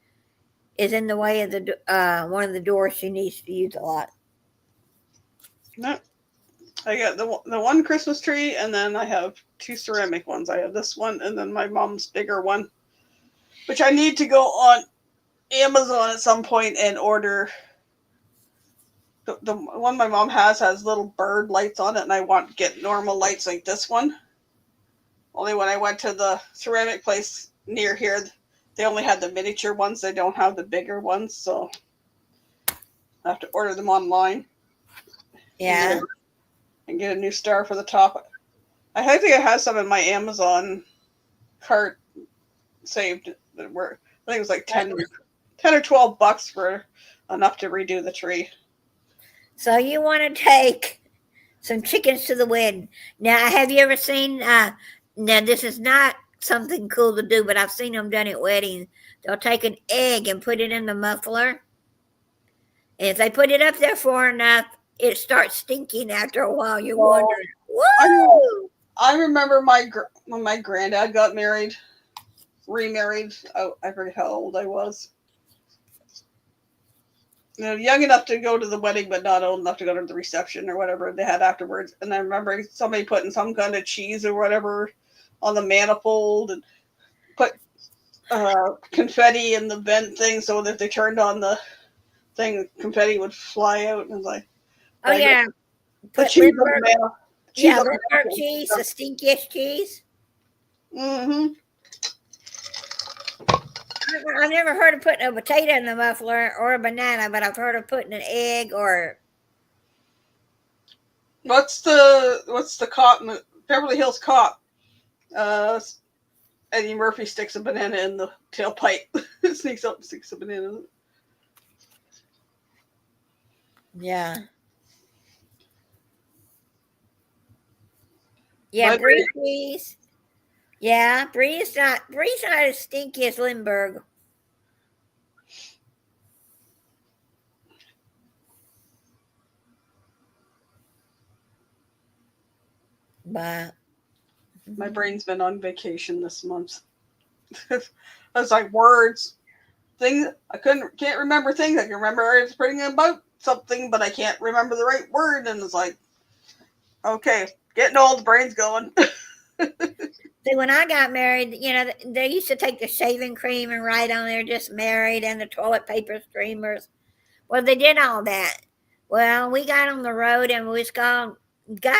is in the way of one of the doors she needs to use a lot. No, I got the one Christmas tree, and then I have 2 ceramic ones. I have this one, and then my mom's bigger one, which I need to go on Amazon at some point and order. The one my mom has little bird lights on it, and I want to get normal lights like this one. Only when I went to the ceramic place near here, they only had the miniature ones. They don't have the bigger ones, so I have to order them online. Yeah. And get a new star for the top. I think I have some in my Amazon cart saved that were, I think it was like 10 or $12 for enough to redo the tree. So you want to take some chickens to the wedding. Now, have you ever seen, now this is not something cool to do, but I've seen them done at weddings. They'll take an egg and put it in the muffler. And if they put it up there far enough, it starts stinking after a while. You're wondering, whoa! I remember when my granddad got remarried. Oh, I forget how old I was. Young enough to go to the wedding, but not old enough to go to the reception or whatever they had afterwards. And I remember somebody putting some kind of cheese or whatever on the manifold and put confetti in the vent thing so that if they turned on the thing, confetti would fly out. And it was like, oh, yeah. Put cheese on the manifold. Yeah, Limburg cheese, the stinkiest cheese. Mm-hmm. I've never heard of putting a potato in the muffler or a banana, but I've heard of putting an egg or. What's the cop? Beverly Hills Cop. Eddie Murphy sticks a banana in the tailpipe. Sneaks up and sticks a banana in it. Yeah. Yeah, Brie cheese. Yeah, Brie's not as stinky as Limburg. But my brain's been on vacation this month. I was like words, things I can't remember things. I can remember everything about something, but I can't remember the right word. And it's like, okay, Getting old, brain's going. See, when I got married, they used to take the shaving cream and write on there just married and the toilet paper streamers. Well, they did all that. Well, we got on the road and we got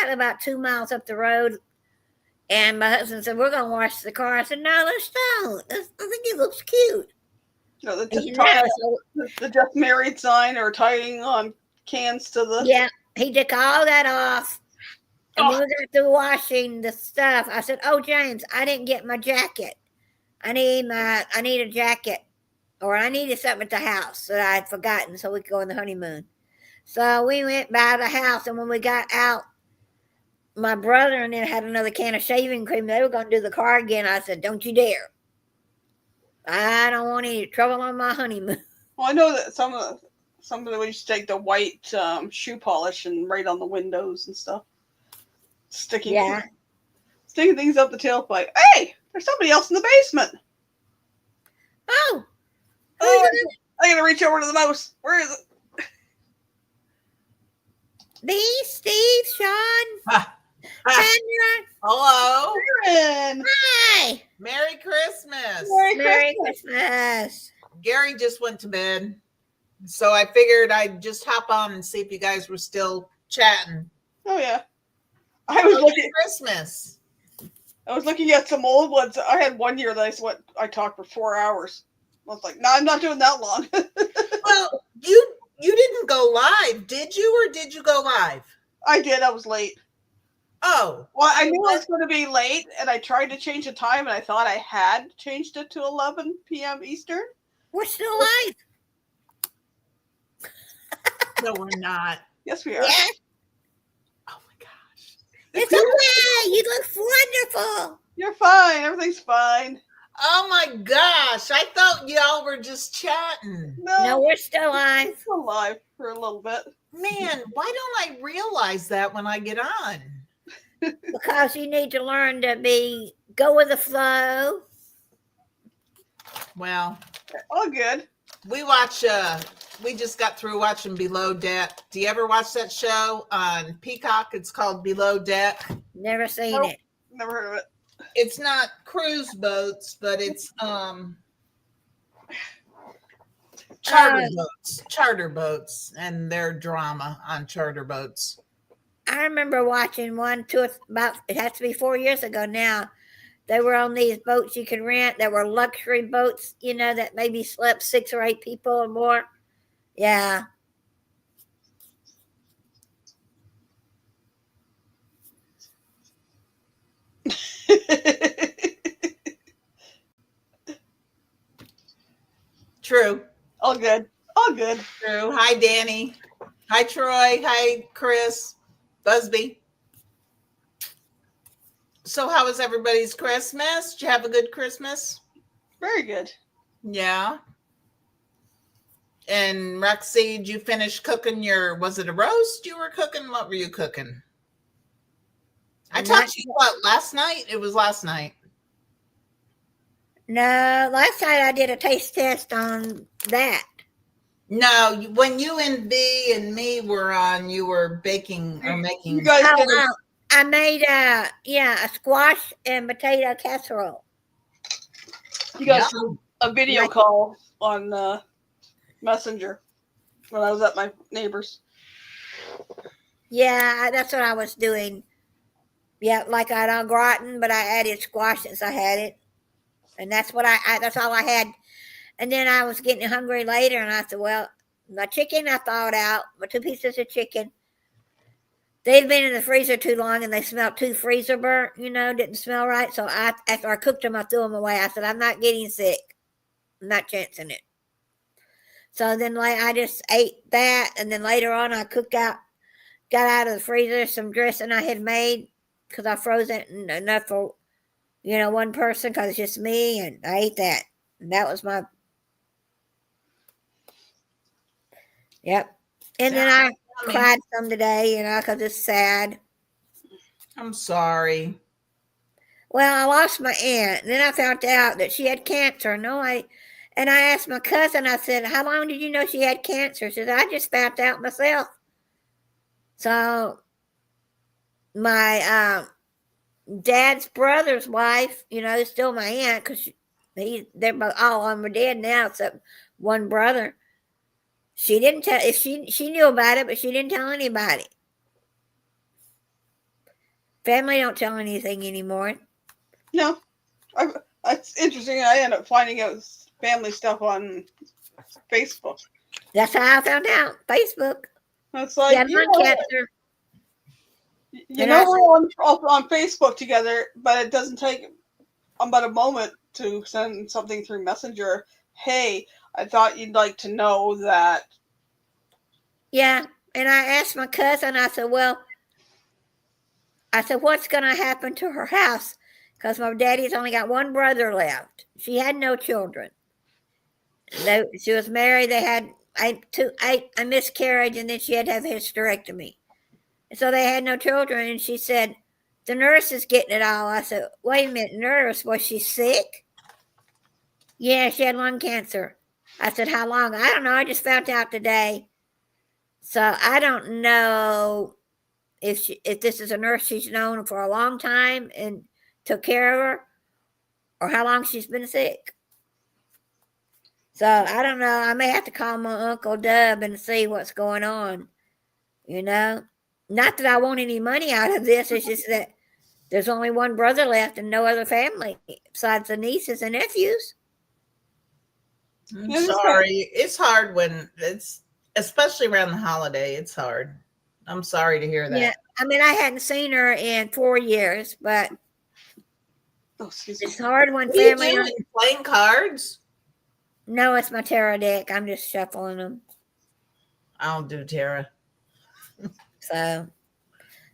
about 2 miles up the road. And my husband said, "We're going to wash the car." I said, "No, let's don't. I think it looks cute." You know, He said, "No." So, the just married sign or tying on cans to the. yeah, he took all that off. And when we got through washing the stuff, I said, "Oh, James, I didn't get my jacket. I need a jacket, or I needed something at the house that I had forgotten so we could go on the honeymoon." So we went by the house, and when we got out, my brother and then had another can of shaving cream. They were going to do the car again. I said, "Don't you dare. I don't want any trouble on my honeymoon." Well, I know that some of them used to take the white shoe polish and write on the windows and stuff. Sticking things up the tailpipe. Hey, there's somebody else in the basement. Oh, I gotta reach over to the mouse. Where is it? me, Steve, Sean, Sandra. Hello. Karen. Hi. Merry Christmas. Merry Christmas. Gary just went to bed, so I figured I'd just hop on and see if you guys were still chatting. Oh yeah. I was looking Christmas. I was looking at some old ones. I had one year that I talked for 4 hours. I was like, no, I'm not doing that long. Well, you didn't go live, did you, or did you go live? I did. I was late. Oh. Well, I knew I was going to be late, and I tried to change the time, and I thought I had changed it to 11 p.m. Eastern. We're still live. No, we're not. Yes, we are. Yeah. Oh my gosh. It's okay. You look wonderful. You're fine. Everything's fine. Oh my gosh. I thought y'all were just chatting. No, we're still live. We're alive for a little bit. Man, why don't I realize that when I get on? Because you need to learn to go with the flow. Well, All good. We just got through watching Below Deck. Do you ever watch that show on Peacock? It's called Below Deck. Never seen Nope. it. Never heard of it. It's not cruise boats, but it's charter boats, and their drama on charter boats. I remember watching one it has to be 4 years ago now. They were on these boats you could rent. There were luxury boats, that maybe slept 6 or 8 people or more. Yeah. True. All good. All good. True. Hi, Danny. Hi, Troy. Hi, Chris. Busby. So how was everybody's Christmas? Did you have a good Christmas? Very good. Yeah. And Roxy, did you finish cooking was it a roast you were cooking? What were you cooking? I talked to you last night? It was last night. No, last night I did a taste test on that. No, when you and B and me were on, you were baking or making. You guys did I made a squash and potato casserole. You guys did a video call on Messenger when I was at my neighbor's. Yeah, that's what I was doing. Yeah, like I done gratin, but I added squash since I had it, and that's what that's all I had. And then I was getting hungry later, and I said, "Well, my chicken I thawed out, my 2 pieces of chicken. They'd been in the freezer too long, and they smelled too freezer burnt. Didn't smell right. So after I cooked them, I threw them away. I said, I'm not getting sick. I'm not chancing it. So then I just ate that, and then later on I got out of the freezer some dressing I had made because I froze it enough for, one person because it's just me, and I ate that. And that was my, yep. And then I cried some today, because it's sad. I'm sorry. Well, I lost my aunt, and then I found out that she had cancer. And I asked my cousin, I said, how long did you know she had cancer? She said, I just found out myself. So, my dad's brother's wife, is still my aunt because they're both all on my dad now except one brother. She didn't tell if she knew about it, but she didn't tell anybody. Family don't tell anything anymore. No, it's interesting. I end up finding out family stuff on Facebook. That's how I found out. Facebook. It's like, Yeah, lung cancer. we're on Facebook together, but it doesn't take about a moment to send something through Messenger. Hey, I thought you'd like to know that. Yeah, and I asked my cousin, I said, what's going to happen to her house? Because my daddy's only got one brother left. She had no children. She was married. They had a miscarriage, and then she had to have a hysterectomy. And so they had no children, and she said, the nurse is getting it all. I said, wait a minute, nurse, was she sick? Yeah, she had lung cancer. I said, how long? I don't know. I just found out today. So I don't know if this is a nurse she's known for a long time and took care of her, or how long she's been sick. So I don't know. I may have to call my Uncle Dub and see what's going on. Not that I want any money out of this. It's just that there's only one brother left and no other family besides the nieces and nephews. I'm sorry. It's hard when it's, especially around the holiday. It's hard. I'm sorry to hear that. Yeah, I mean, I hadn't seen her in 4 years, but it's hard when family. Are you playing cards? No, it's my tarot deck. I'm just shuffling them. I don't do tarot. So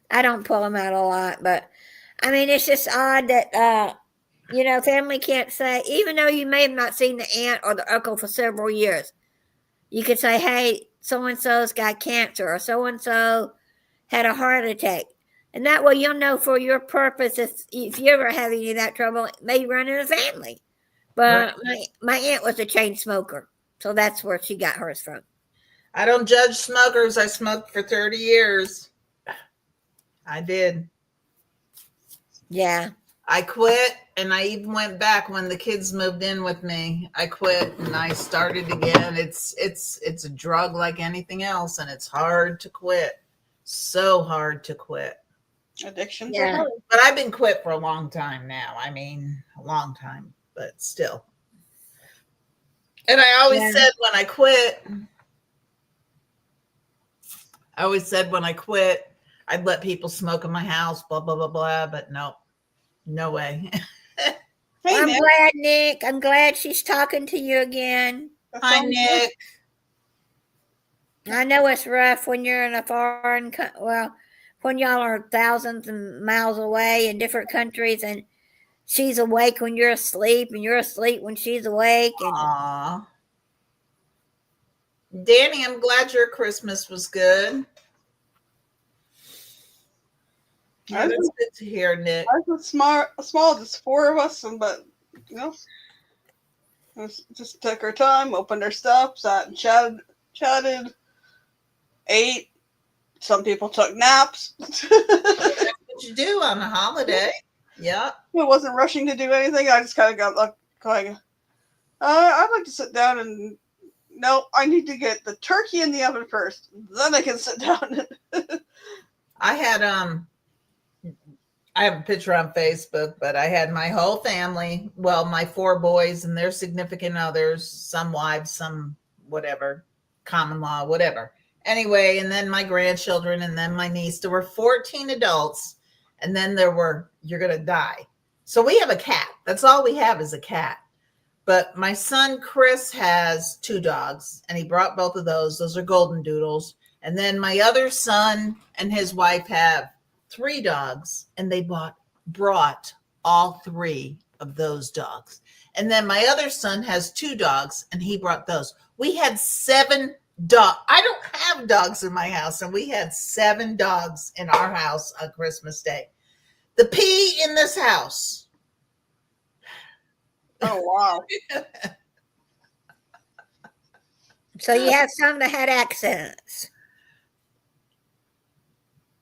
I don't pull them out a lot, but I mean, it's just odd that, family can't say, even though you may have not seen the aunt or the uncle for several years, you could say, hey, so-and-so's got cancer, or so-and-so had a heart attack. And that way you'll know for your purpose, if you ever have any of that trouble, it may run in the family. But right. my aunt was a chain smoker, so that's where she got hers from. I don't judge smokers. I smoked for 30 years. I did. Yeah. I quit, and I even went back when the kids moved in with me. I quit and I started again. It's a drug like anything else, and it's hard to quit. So hard to quit. Addictions. Yeah. But I've been quit for a long time now. I mean, a long time, but still. And I always said when I quit, I'd let people smoke in my house, blah, blah, blah, blah. But no way. Hey, I'm Nick. glad, Nick. I'm glad she's talking to you again. Hi, Nick. I know it's rough when you're in a when y'all are thousands of miles away in different countries, and she's awake when you're asleep, and you're asleep when she's awake. And Aww. Danny, I'm glad your Christmas was good. Yeah, that's good to hear, Nick. I was small, just 4 of us, but just took our time, opened our stuff, sat and chatted, ate. Some people took naps. That's what you do on a holiday. Yeah. I wasn't rushing to do anything. I just kind of got going. I'd like to sit down and no, I need to get the turkey in the oven first. Then I can sit down. I have a picture on Facebook, but I had my whole family, well, my 4 boys and their significant others, some wives, some whatever, common law, whatever. Anyway, and then my grandchildren, and then my niece. There were 14 adults, and then you're going to die. So we have a cat. That's all we have is a cat. But my son, Chris, has 2 dogs, and he brought both of those. Those are golden doodles. And then my other son and his wife have 3 dogs, and they brought all 3 of those dogs. And then my other son has 2 dogs, and he brought those. We had 7 dogs. I don't have dogs in my house, and we had 7 dogs in our house on Christmas Day. The pee in this house. Oh, wow. so you have some that had accents.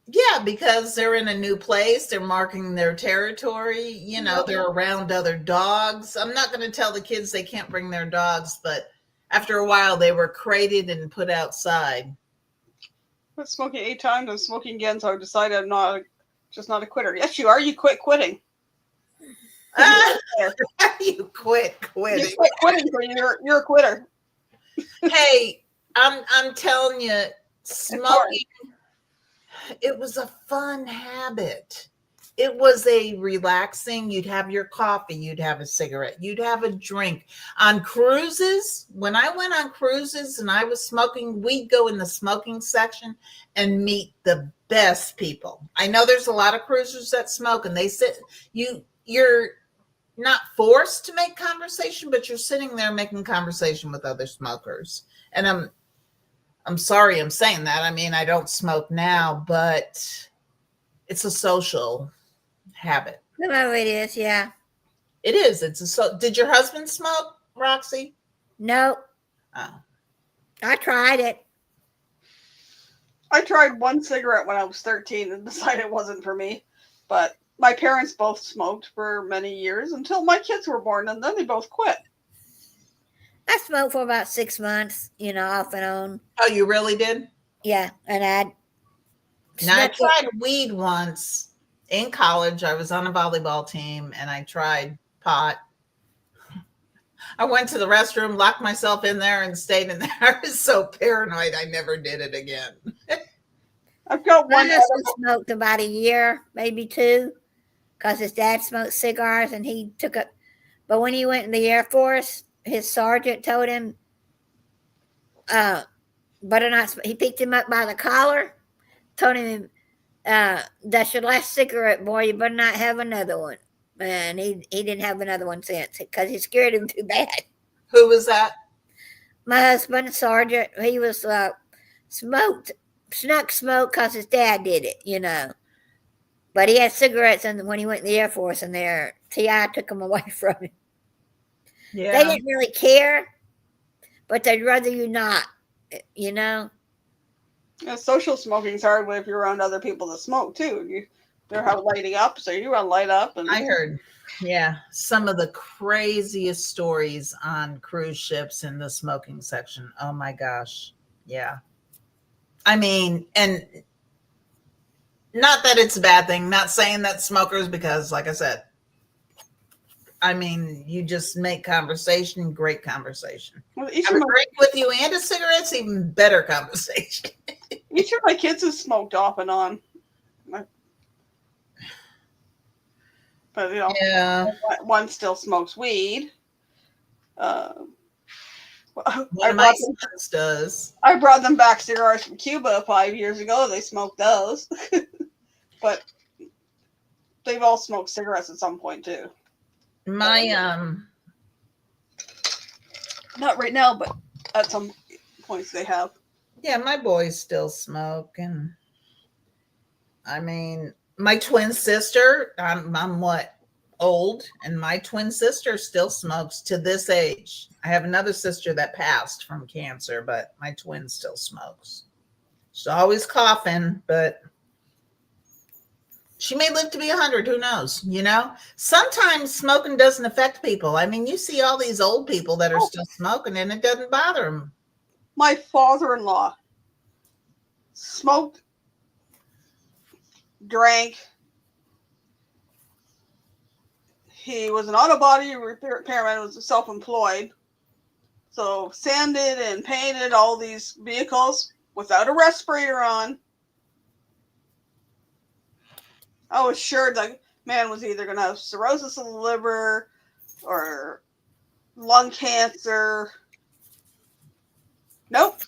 Yeah, because they're in a new place, they're marking their territory, they're around other dogs. I'm not going to tell the kids they can't bring their dogs, but after a while they were crated and put outside. Quit smoking 8 times and smoking again, so I decided I'm not a quitter. Yes, you are. You quit quitting. You quit quitting. You quit quitting, so you're a quitter. Hey, I'm telling you, smoking, it was a fun habit. It was a relaxing, you'd have your coffee, you'd have a cigarette, you'd have a drink. On cruises, when I went on cruises and I was smoking, we'd go in the smoking section and meet the best people. I know there's a lot of cruisers that smoke, and they sit, you're not forced to make conversation, but you're sitting there making conversation with other smokers. And I'm sorry I'm saying that. I mean, I don't smoke now, but it's a social habit. No, it is, yeah. It is. Did your husband smoke, Roxy? No. Oh. I tried it. I tried one cigarette when I was 13 and decided it wasn't for me. But my parents both smoked for many years until my kids were born, and then they both quit. I smoked for about 6 months, off and on. Oh, you really did? Yeah, and I tried weed once in college. I was on a volleyball team, and I tried pot. I went to the restroom, locked myself in there, and stayed in there. I was so paranoid, I never did it again. I've got My one. husband smoked about a year, maybe 2, because his dad smoked cigars, and he took it. But when he went in the Air Force, his sergeant told him, better not. He picked him up by the collar, told him, "That's your last cigarette, boy. You better not have another one." And he didn't have another one since because he scared him too bad. Who was that? My husband, sergeant, he was snuck smoke because his dad did it, But he had cigarettes when he went in the Air Force, and their TI took them away from him. Yeah. They didn't really care, but they'd rather you not, Yeah, social smoking's hard if you're around other people that smoke too. They're lighting up, so you run light up. And I heard, some of the craziest stories on cruise ships in the smoking section. Oh my gosh. Yeah. I mean, and not that it's a bad thing, not saying that smokers, because like I said, I mean, you just make conversation, great conversation. Well, Have a drink with you and a cigarette's even better conversation. Each of my kids has smoked off and on. But Yeah. one still smokes weed. One of my sons does. I brought them back cigars from Cuba 5 years ago. They smoked those. But they've all smoked cigarettes at some point too. My not right now, but at some points they have. Yeah, my boys still smoke, and I mean, my twin sister, I'm what, old, and my twin sister still smokes to this age. I have another sister that passed from cancer, but my twin still smokes. She's always coughing, but she may live to be 100. Who knows? Sometimes smoking doesn't affect people. I mean, you see all these old people that are still smoking, and it doesn't bother them. My father-in-law smoked, drank. He was an auto body repairman, was self-employed. So sanded and painted all these vehicles without a respirator on. I was sure the man was either going to have cirrhosis of the liver or lung cancer. Nope.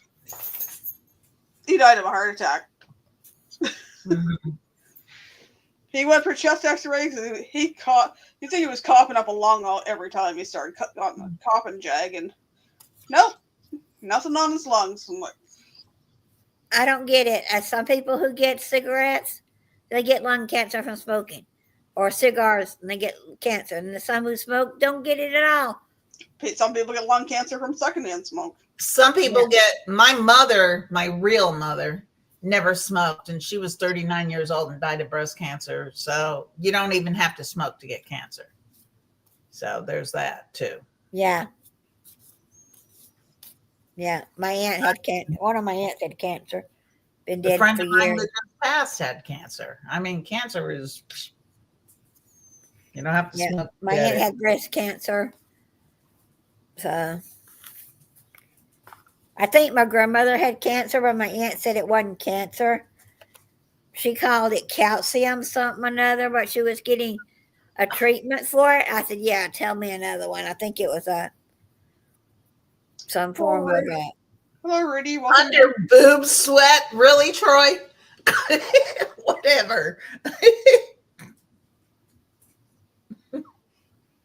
He died of a heart attack. Mm-hmm. He went for chest x-rays, and you think he was coughing up a lung every time he started coughing jag, and nope, nothing on his lungs. I'm like, I don't get it. As some people who get cigarettes, they get lung cancer from smoking, or cigars and they get cancer, and some who smoke don't get it at all. Some people get lung cancer from secondhand smoke. Some people get, my mother, my real mother, never smoked, and she was 39 years old and died of breast cancer. So you don't even have to smoke to get cancer. So there's that too. Yeah. Yeah. My aunt had cancer. One of my aunts had cancer. Been A dead friend for of mine years. that just passed had cancer. I mean, cancer is, you don't have to Yeah. smoke. to My get aunt it. had breast cancer. So I think my grandmother had cancer, but my aunt said it wasn't cancer. She called it calcium something or another, but she was getting a treatment for it. I said, "Yeah, tell me another one." I think it was some form of Hello, Rudy. Welcome. Under boob sweat, really, Troy? Whatever.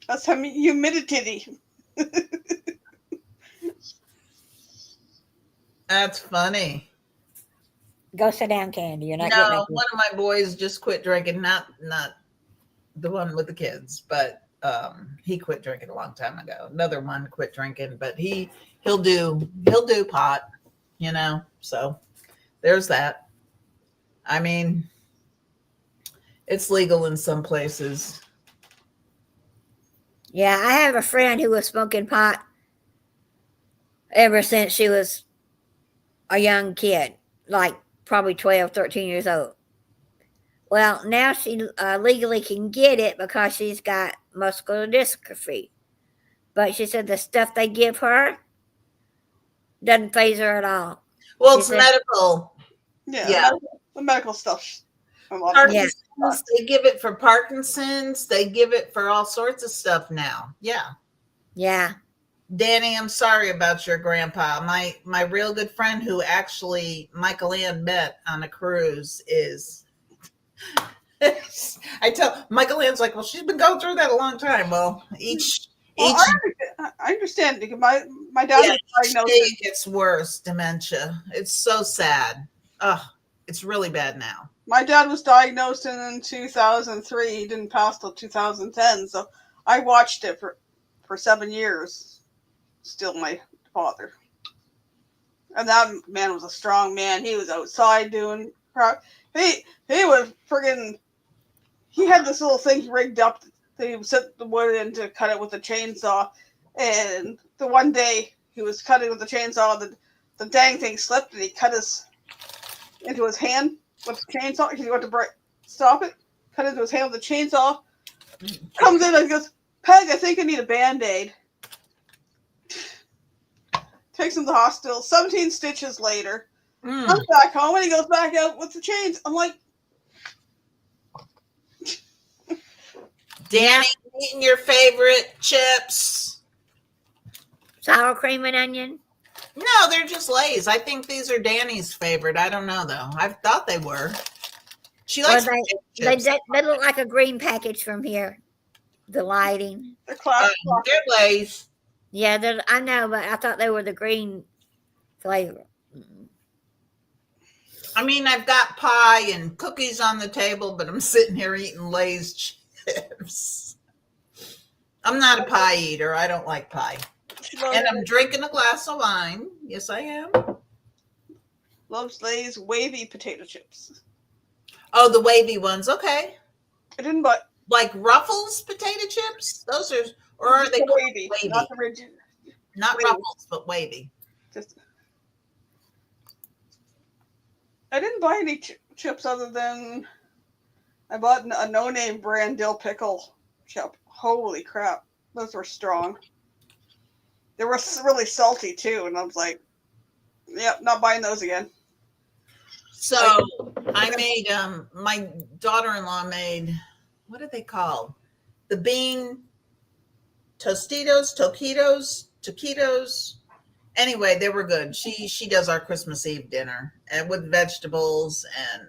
That's humidity. That's funny. Go sit down, Candy. You're not No, getting one of my boys just quit drinking. Not the one with the kids, but he quit drinking a long time ago. Another one quit drinking, but he'll do pot, you know. So there's that. I mean, it's legal in some places. Yeah, I have a friend who was smoking pot ever since she was a young kid, like probably 12, 13 years old. Well, now she legally can get it because she's got muscular dystrophy. But she said the stuff they give her doesn't phase her at all. Well, She it's said, medical. Yeah, Yeah. the medical stuff. A lot of Yeah. Parkinson's, they give it for Parkinson's. They give it for all sorts of stuff now. Yeah. yeah, Danny, I'm sorry about your grandpa. My real good friend who actually Michael Ann met on a cruise is I tell Michael Ann's like, well, she's been going through that a long time. Well, each I understand because my dad yeah, was each diagnosed. day it gets worse, dementia. It's so sad. Oh, it's really bad now. My dad was diagnosed in 2003. He didn't pass till 2010. So I watched it for 7 years. Still my father. And that man was a strong man. He was outside doing crap. He was friggin'. He had this little thing rigged up. That he would set the wood in to cut it with a chainsaw. And the one day he was cutting with the chainsaw, the dang thing slipped and he cut into his hand with the chainsaw. He went to stop it, cut into his hand with the chainsaw. Comes in and goes, Peg, I think I need a Band-Aid. Takes him to the hospital. 17 stitches later. Comes back home and he goes back out with the chains. I'm like, Danny, eating your favorite chips? sour cream and onion. No, they're just Lay's. I think these are Danny's favorite. I don't know though. I thought they were. She likes Well, chips. they look like a green package from here. The lighting. they're classic. They're Lay's. Yeah, I know, but I thought they were the green flavor. I mean, I've got pie and cookies on the table, but I'm sitting here eating Lay's chips. I'm not a pie eater. I don't like pie. And I'm drinking a glass of wine. Yes, I am. Loves Lay's wavy potato chips. Oh, the wavy ones. Okay. I didn't buy Like Ruffles potato chips? Those are, or are they called wavy, wavy? not the rigid. Not wavy. Ruffles, but wavy. Just, I didn't buy any chips other than I bought a no-name brand dill pickle chip. Holy crap, those were strong. They were really salty too, and I was like, "Yep, not buying those again." So I made my daughter-in-law made, what are they called? The bean taquitos. Anyway, they were good. She does our Christmas Eve dinner and with vegetables, and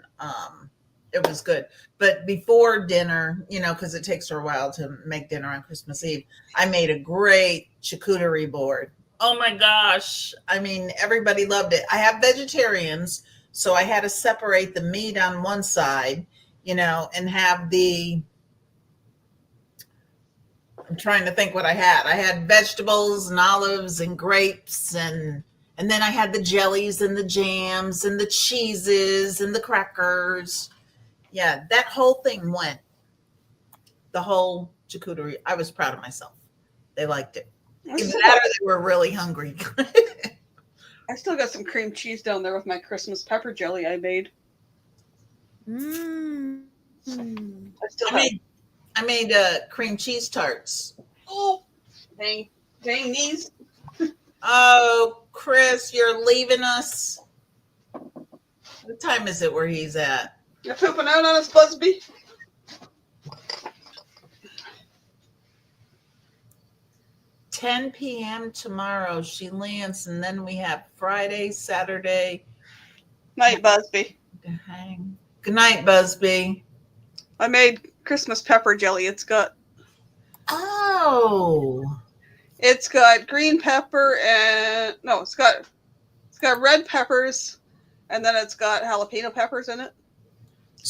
it was good. But before dinner, you know, because it takes her a while to make dinner on Christmas Eve, I made a great charcuterie board. Oh my gosh. I mean, everybody loved it. I have vegetarians, so I had to separate the meat on one side, you know, and have I'm trying to think what I had. I had vegetables and olives and grapes and And then I had the jellies and the jams and the cheeses and the crackers. Yeah, that whole thing went. The whole charcuterie. I was proud of myself. They liked it. I Either still, that got, or they were really hungry. I still got some cream cheese down there with my Christmas pepper jelly I made. Mm. I still I have. made cream cheese tarts. Oh, dang these. Oh, Chris, you're leaving us. What time is it where he's at? You're pooping out on us, Busby. 10 p.m. tomorrow. She lands, and then we have Friday, Saturday Night, Busby. to hang. Good night, Busby. I made Christmas pepper jelly. It's got Oh, green pepper and no, it's got red peppers, and then it's got jalapeno peppers in it.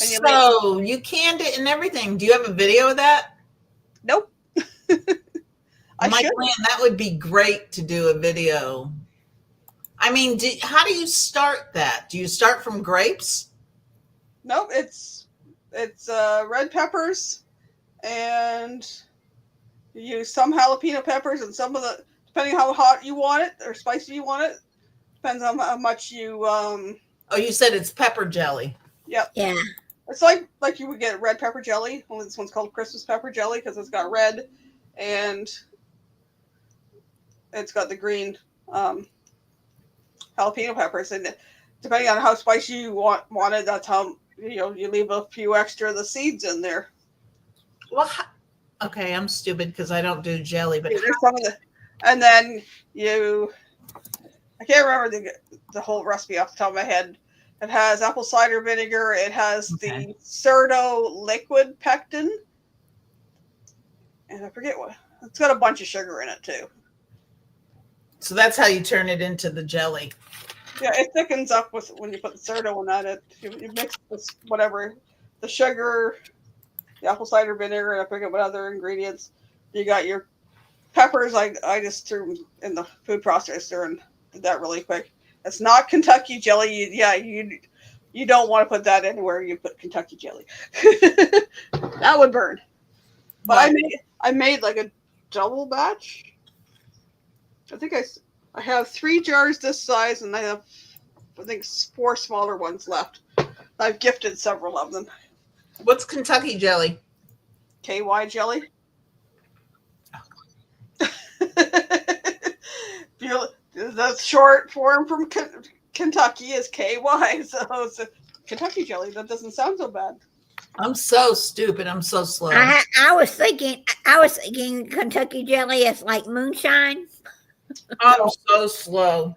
And you so you canned it and everything. Do you have a video of that? Nope. I My should. plan, that would be great to do a video. I mean, how do you start that? Do you start from grapes? Nope. It's red peppers, and you use some jalapeno peppers and some of the, depending how hot you want it or spicy you want it. Depends on how much you Oh, you said it's pepper jelly. Yep. Yeah. It's like you would get red pepper jelly. Only this one's called Christmas pepper jelly because it's got red and it's got the green jalapeno peppers. And depending on how spicy you want it, that's how you leave a few extra of the seeds in there. Well, okay, I'm stupid because I don't do jelly, but There's some of the, and then I can't remember the whole recipe off the top of my head. It has apple cider vinegar. It has the Cerdo liquid pectin. And I forget what. It's got a bunch of sugar in it, too. so that's how you turn it into the jelly. Yeah, it thickens up with when you put the Cerdo in that. You mix this, whatever, the sugar, the apple cider vinegar, and I forget what other ingredients. You got your peppers. I just threw in the food processor and did that really quick. It's not Kentucky jelly. You don't want to put that anywhere you put Kentucky jelly. That would burn. But I made like a double batch. I think I have 3 jars this size, and I think 4 smaller ones left. I've gifted several of them. What's Kentucky jelly? KY jelly. The short form from Kentucky is KY, so it's a Kentucky jelly. That doesn't sound so bad. I'm so stupid. I'm so slow. I was thinking Kentucky jelly is like moonshine. I'm so slow.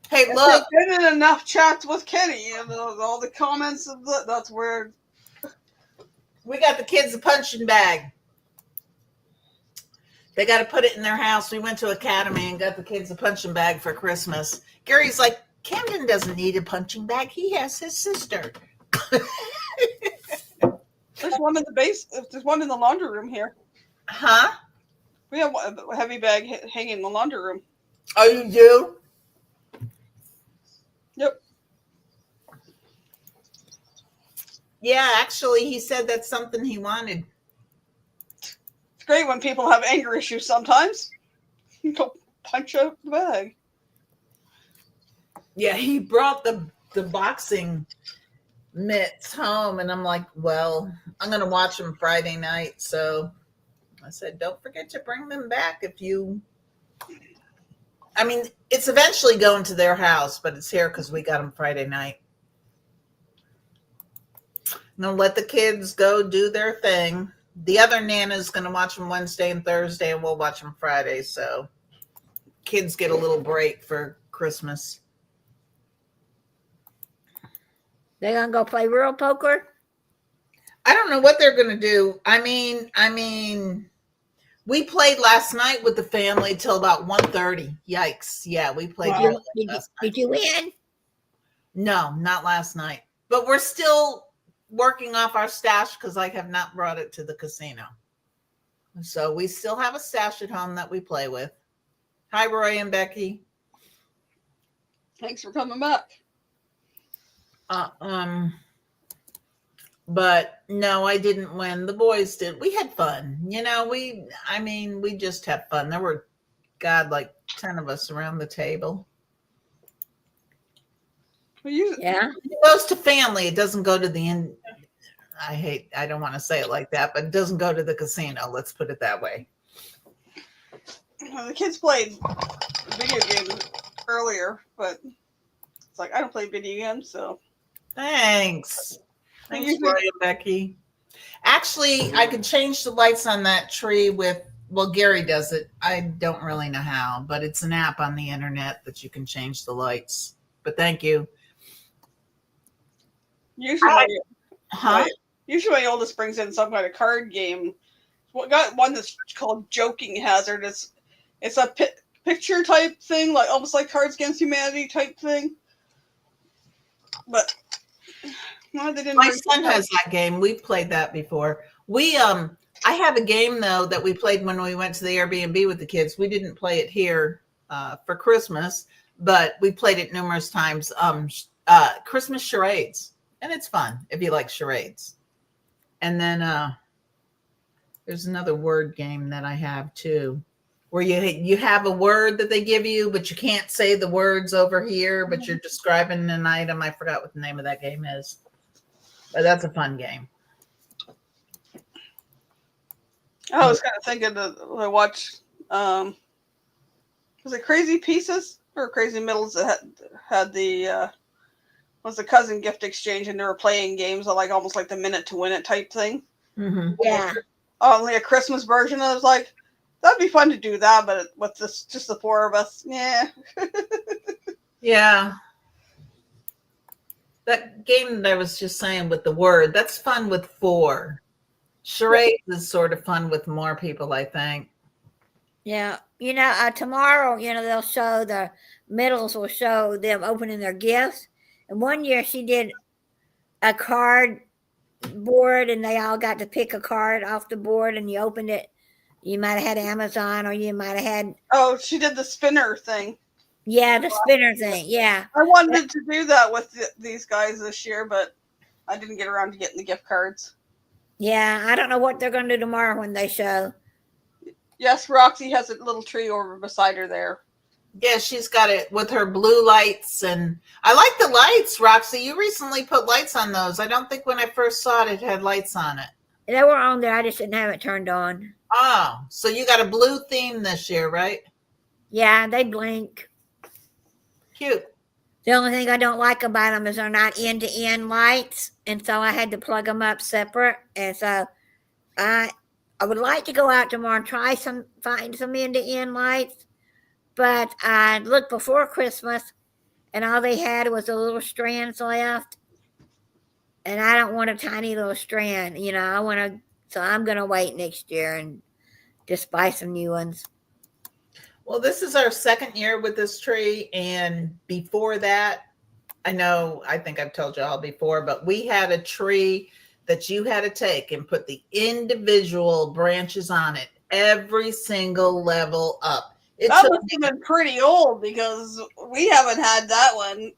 Hey, If look. I've been in enough chats with Kenny and all the comments of that's where We got the kids a punching bag. They got to put it in their house. We went to Academy and got the kids a punching bag for Christmas. Gary's like, Camden doesn't need a punching bag. He has his sister. there's one in the base. There's one in the laundry room here. Huh? We have a heavy bag hanging in the laundry room. Oh, you do? Yep. Yeah, actually, he said that's something he wanted. It's great when people have anger issues sometimes. Go punch out the bag. Yeah, he brought the boxing mitts home, and I'm like, well, I'm going to watch them Friday night. So I said, don't forget to bring them back if you... I mean, it's eventually going to their house, but it's here because we got them Friday night. I'm going to let the kids go do their thing. The other Nana's going to watch them Wednesday and Thursday, and we'll watch them Friday. So kids get a little break for Christmas. They're gonna go play real poker. I don't know what they're going to do. I mean, we played last night with the family till about 1:30. Yikes. Yeah, we played. Wow. Did you win? No, not last night. But we're still working off our stash because I have not brought it to the casino. So we still have a stash at home that we play with. Hi, Roy and Becky. Thanks for coming back. Uh, um, but no, I didn't win. The boys did. We had fun. We just had fun. There were, God, like 10 of us around the table. Yeah. It goes to family. It doesn't go to the end. I don't want to say it like that, but it doesn't go to the casino. Let's put it that way. The kids played video games earlier, but it's like I don't play video games, so. Thanks. Thanks, usually- Roy and Becky. Actually, I could change the lights on that tree well, Gary does it. I don't really know how, but it's an app on the internet that you can change the lights. But thank you. Usually my oldest brings in some kind of card game. Got one that's called Joking Hazard. It's a picture type thing, like almost like Cards Against Humanity type thing. But no, they didn't. My son has that game. We've played that before. I have a game though that we played when we went to the Airbnb with the kids. We didn't play it here for Christmas, but we played it numerous times. Christmas charades, and it's fun if you like charades. And then there's another word game that I have too, where you have a word that they give you, but you can't say the words over here, but you're describing an item. I forgot what the name of that game is, but that's a fun game. I was kind of thinking I watched, was it Crazy Pieces or Crazy Middles that had the was the cousin gift exchange, and they were playing games of like almost like the minute to win it type thing. Mm-hmm. Yeah. Only a Christmas version. I was like, that'd be fun to do that, but with just the four of us, yeah. Yeah. That game that I was just saying with the word, that's fun with four. Charades is sort of fun with more people, I think. Yeah. Tomorrow, they'll show the middles will show them opening their gifts. And one year she did a card board and they all got to pick a card off the board and you opened it. You might have had Amazon or you might have had. Oh, she did the spinner thing. Yeah, the spinner thing. Yeah. I wanted to do that with these guys this year, but I didn't get around to getting the gift cards. Yeah, I don't know what they're going to do tomorrow when they show. Yes, Roxy has a little tree over beside her there. Yeah, she's got it with her blue lights. And I like the lights, Roxy. You recently put lights on those. I don't think when I first saw it had lights on it. They were on there. I just didn't have it turned on. Oh, so you got a blue theme this year, right? Yeah, they blink. Cute. The only thing I don't like about them is they're not end-to-end lights. And so I had to plug them up separate. And so I would like to go out tomorrow and find some end-to-end lights. But I looked before Christmas and all they had was the little strands left. And I don't want a tiny little strand, so I'm going to wait next year and just buy some new ones. Well, this is our second year with this tree. And before that, I think I've told you all before, but we had a tree that you had to take and put the branches on it, every single level up. That must have been pretty old because we haven't had that one.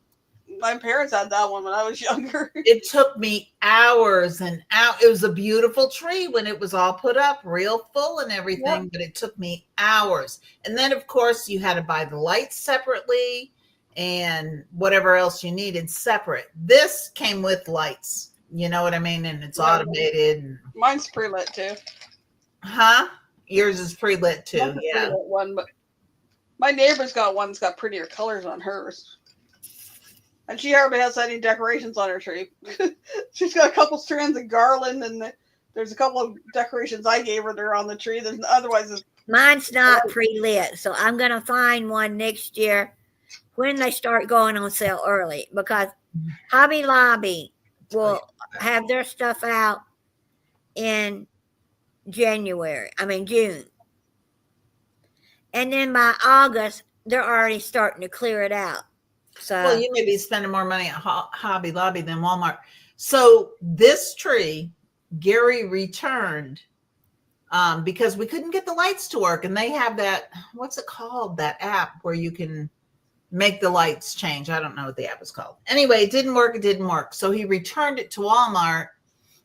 My parents had that one when I was younger. It took me hours and hours. It was a beautiful tree when it was all put up, real full and everything, But it took me hours. And then, of course, you had to buy the lights separately and whatever else you needed separate. This came with lights. You know what I mean? And it's automated. Mine's pre-lit too. Huh? Yours is pre-lit too. Mine's a pre-lit one, but my neighbor's got one that's got prettier colors on hers. And she hardly has any decorations on her tree. She's got a couple strands of garland, and there's a couple of decorations I gave her there on the tree. Mine's not pre-lit, so I'm going to find one next year when they start going on sale early, because Hobby Lobby will have their stuff out in June. And then by August, they're already starting to clear it out. So, well, you may be spending more money at Hobby Lobby than Walmart. So this tree, Gary returned because we couldn't get the lights to work. And they have that, what's it called? That app where you can make the lights change. I don't know what the app is called. Anyway, it didn't work. It didn't work. So he returned it to Walmart.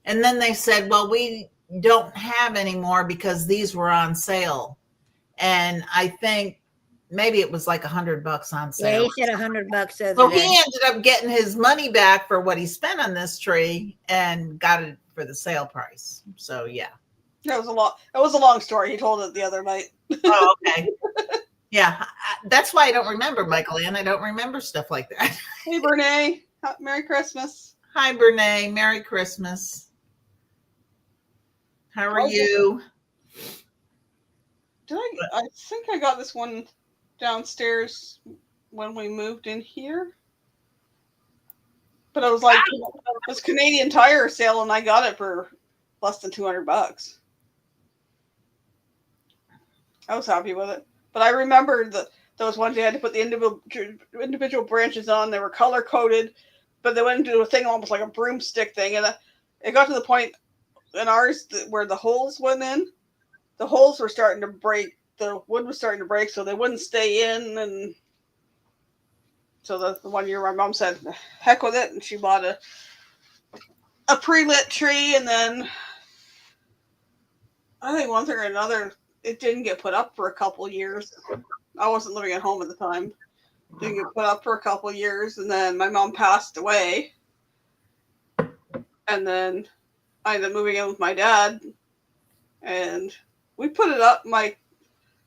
And then they said, well, we don't have any more because these were on sale. And I think maybe it was like $100 on Yeah, sale. he said $100 the So other he day. ended up getting his money back for what he spent on this tree and got it for the sale price. So yeah. That was a lot. It was a long story. He told it the other night. Oh, okay. Yeah. That's why I don't remember, Michael Ann. I don't remember stuff like that. Hey, Bernae. Merry Christmas. Hi, Bernae. Merry Christmas. How are Okay. you? I think I got this one downstairs when we moved in here. But it was like it was Canadian Tire sale, and I got it for less than $200. I was happy with it. But I remember that there was one day I had to put the individual branches on. They were color coded, but they went into a thing almost like a broomstick thing, and it got to the point in ours where the holes went in. The holes were starting to break. The wood was starting to break, so they wouldn't stay in. And so the one year my mom said, heck with it. And she bought a pre-lit tree. And then I think one thing or another, it didn't get put up for a couple years. I wasn't living at home at the time. Didn't get put up for a couple years. And then my mom passed away. And then I ended up moving in with my dad. And we put it up.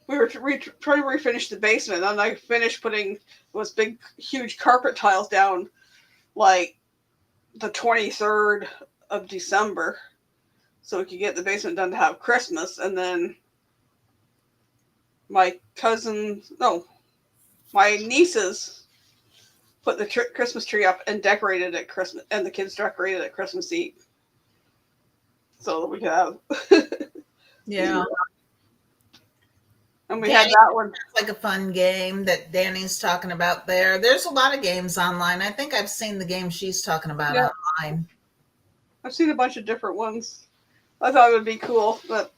We were trying to refinish the basement, and I finished putting those big, huge carpet tiles down, like the 23rd of December, so we could get the basement done to have Christmas. And then my nieces put the Christmas tree up and decorated at Christmas, and the kids decorated at Christmas Eve, so that we could have. Yeah. And we had that one. It's like a fun game that Danny's talking about there. There's a lot of games online. I think I've seen the game she's talking about online. I've seen a bunch of different ones. I thought it would be cool, but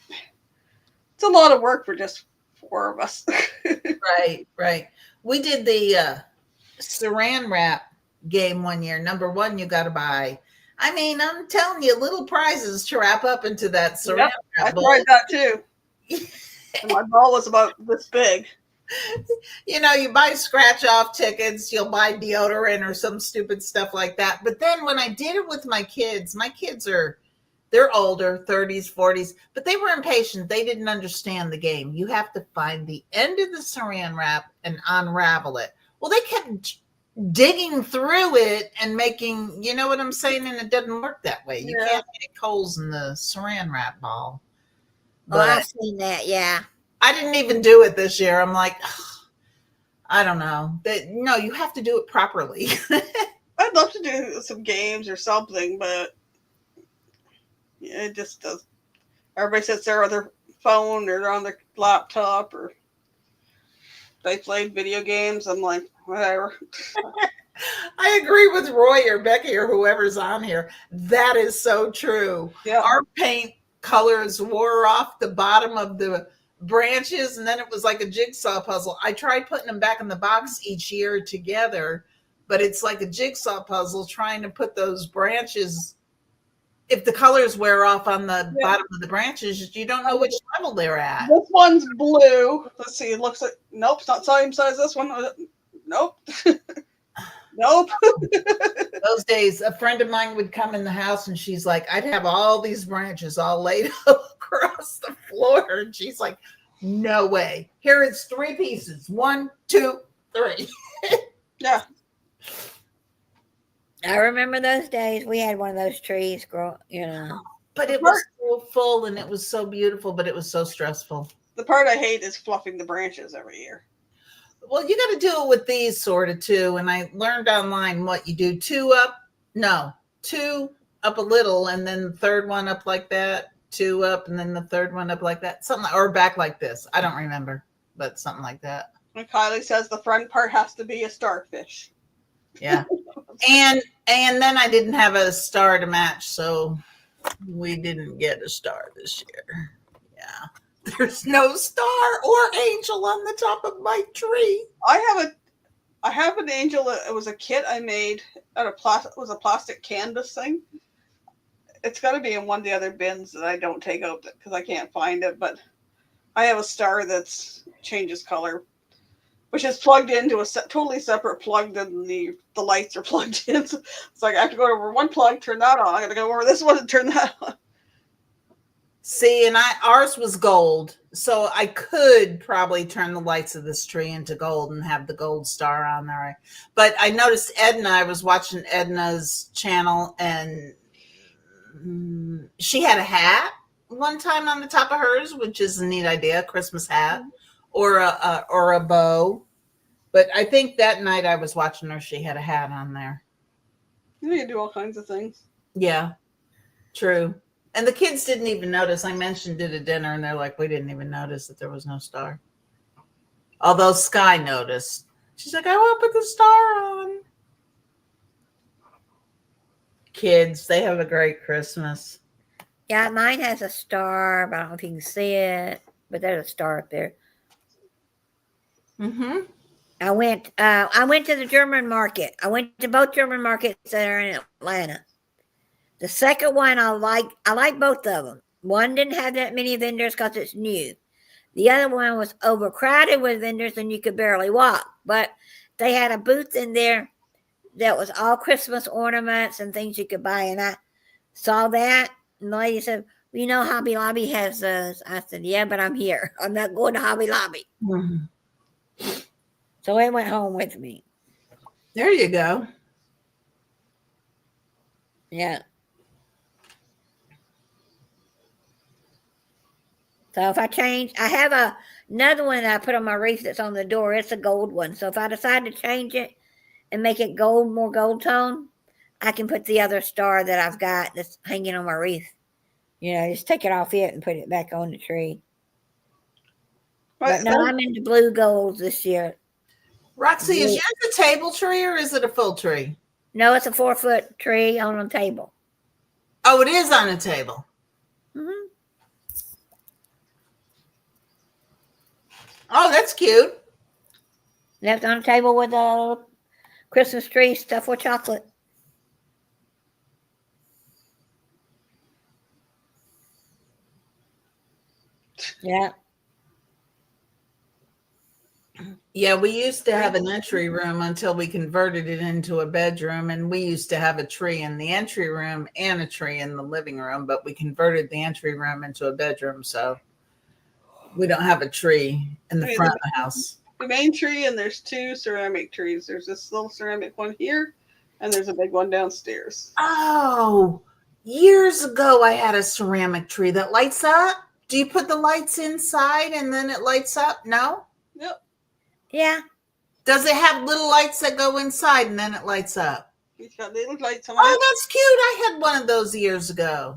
it's a lot of work for just 4 of us. Right. We did the saran wrap game one year. Number 1, you got to buy. I mean, I'm telling you, little prizes to wrap up into that saran wrap I bowl. tried that too. And my ball was about this big. You know, you buy scratch off tickets, you'll buy deodorant or some stupid stuff like that. But then when I did it with my kids they're older, 30s, 40s, but they were impatient. They didn't understand the game. You have to find the end of the saran wrap and unravel it. Well, they kept digging through it and making, you know what I'm saying? And it doesn't work that way. You can't make holes in the saran wrap ball. But I've seen that, yeah. I didn't even do it this year. I'm like, I don't know. No, you have to do it properly. I'd love to do some games or something, but yeah, it just does. Everybody sits there on their phone or they're on their laptop or they played video games. I'm like, whatever. I agree with Roy or Becky or whoever's on here. That is so true. Yeah. Our paint colors wore off the bottom of the branches, and then it was like a jigsaw puzzle. I tried putting them back in the box each year together, but it's like a jigsaw puzzle trying to put those branches. If the colors wear off on the bottom of the branches, you don't know which level they're at. This one's blue. Let's see. It looks like, nope, it's not same size. This one. Nope. Nope. Those days, a friend of mine would come in the house and she's like, I'd have all these branches all laid across the floor. And she's like, no way. Here it's 3 pieces. 1, 2, 3. Yeah. I remember those days. We had one of those trees grow, But it was so full and it was so beautiful, but it was so stressful. The part I hate is fluffing the branches every year. Well, you got to do it with these sort of too. And I learned online what you do. 2 up a little, and then the third one up like that, 2 up, and then the third one up like that. Something, or back like this. I don't remember, but something like that. And Kylie says the front part has to be a starfish. Yeah. And then I didn't have a star to match, so we didn't get a star this year. Yeah. There's no star or angel on the top of my tree. I have I have an angel. It was a kit I made out of plastic. It was a plastic canvas thing. It's got to be in one of the other bins that I don't take out because I can't find it. But I have a star that's changes color, which is plugged into a totally separate plug than the lights are plugged in. So it's like I have to go over one plug, turn that on. I got to go over this one and turn that on. See, and ours was gold, so I could probably turn the lights of this tree into gold and have the gold star on there. But I noticed Edna. I was watching Edna's channel, and she had a hat one time on the top of hers, which is a neat idea, a Christmas hat, or a bow. But I think that night I was watching her, she had a hat on there. You can do all kinds of things. Yeah, true. And the kids didn't even notice. I mentioned it at dinner, and they're like, we didn't even notice that there was no star. Although Sky noticed. She's like, I want to put the star on. Kids, they have a great Christmas. Yeah, mine has a star, but I don't know if you can see it. But there's a star up there. Mm-hmm. I went to the German market. I went to both German markets that are in Atlanta. The second one I like both of them. One didn't have that many vendors because it's new. The other one was overcrowded with vendors and you could barely walk. But they had a booth in there that was all Christmas ornaments and things you could buy. And I saw that, and the lady said, well, you know, Hobby Lobby has those. I said, yeah, but I'm here. I'm not going to Hobby Lobby. Mm-hmm. So it went home with me. There you go. Yeah. So if I change, I have another one that I put on my wreath that's on the door. It's a gold one. So if I decide to change it and make it gold, more gold tone, I can put the other star that I've got that's hanging on my wreath. You know, just take it off it and put it back on the tree. But no, I'm into blue gold this year. Roxy, is yours a table tree or is it a full tree? No, it's a 4-foot tree on a table. Oh, it is on a table. Mm-hmm. Oh, that's cute. Left on a table with a Christmas tree stuffed with chocolate. Yeah. Yeah, we used to have an entry room until we converted it into a bedroom, and we used to have a tree in the entry room and a tree in the living room, but we converted the entry room into a bedroom, so we don't have a tree in the front of the house. The main tree, and there's 2 ceramic trees. There's this little ceramic one here, and there's a big one downstairs. Oh, years ago I had a ceramic tree that lights up. Do you put the lights inside and then it lights up? No? Yep. Yeah. Does it have little lights that go inside and then it lights up? It's got little lights on it. Oh, that's cute. I had one of those years ago.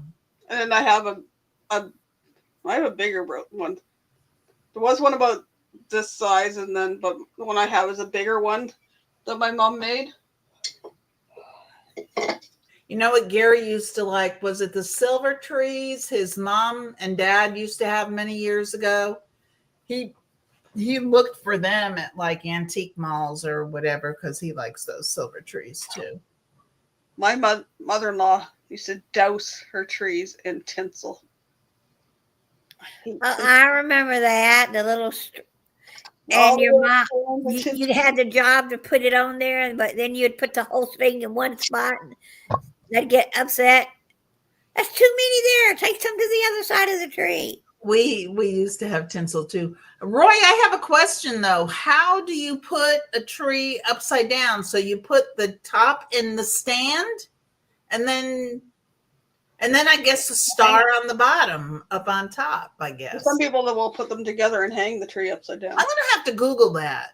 And then I have a bigger one. There was one about this size, but the one I have is a bigger one that my mom made. You know what Gary used to like? Was it the silver trees his mom and dad used to have many years ago? He looked for them at like antique malls or whatever because he likes those silver trees too. My mother-in-law used to douse her trees in tinsel. I remember that, the little and your mom, you had the job to put it on there, but then you'd put the whole thing in one spot and they'd get upset. That's too many there. Take some to the other side of the tree. We used to have tinsel too. Roy, I have a question though. How do you put a tree upside down? So you put the top in the stand and then I guess the star on the bottom up on top, I guess. There's some people that will put them together and hang the tree upside down. I'm going to have to Google that.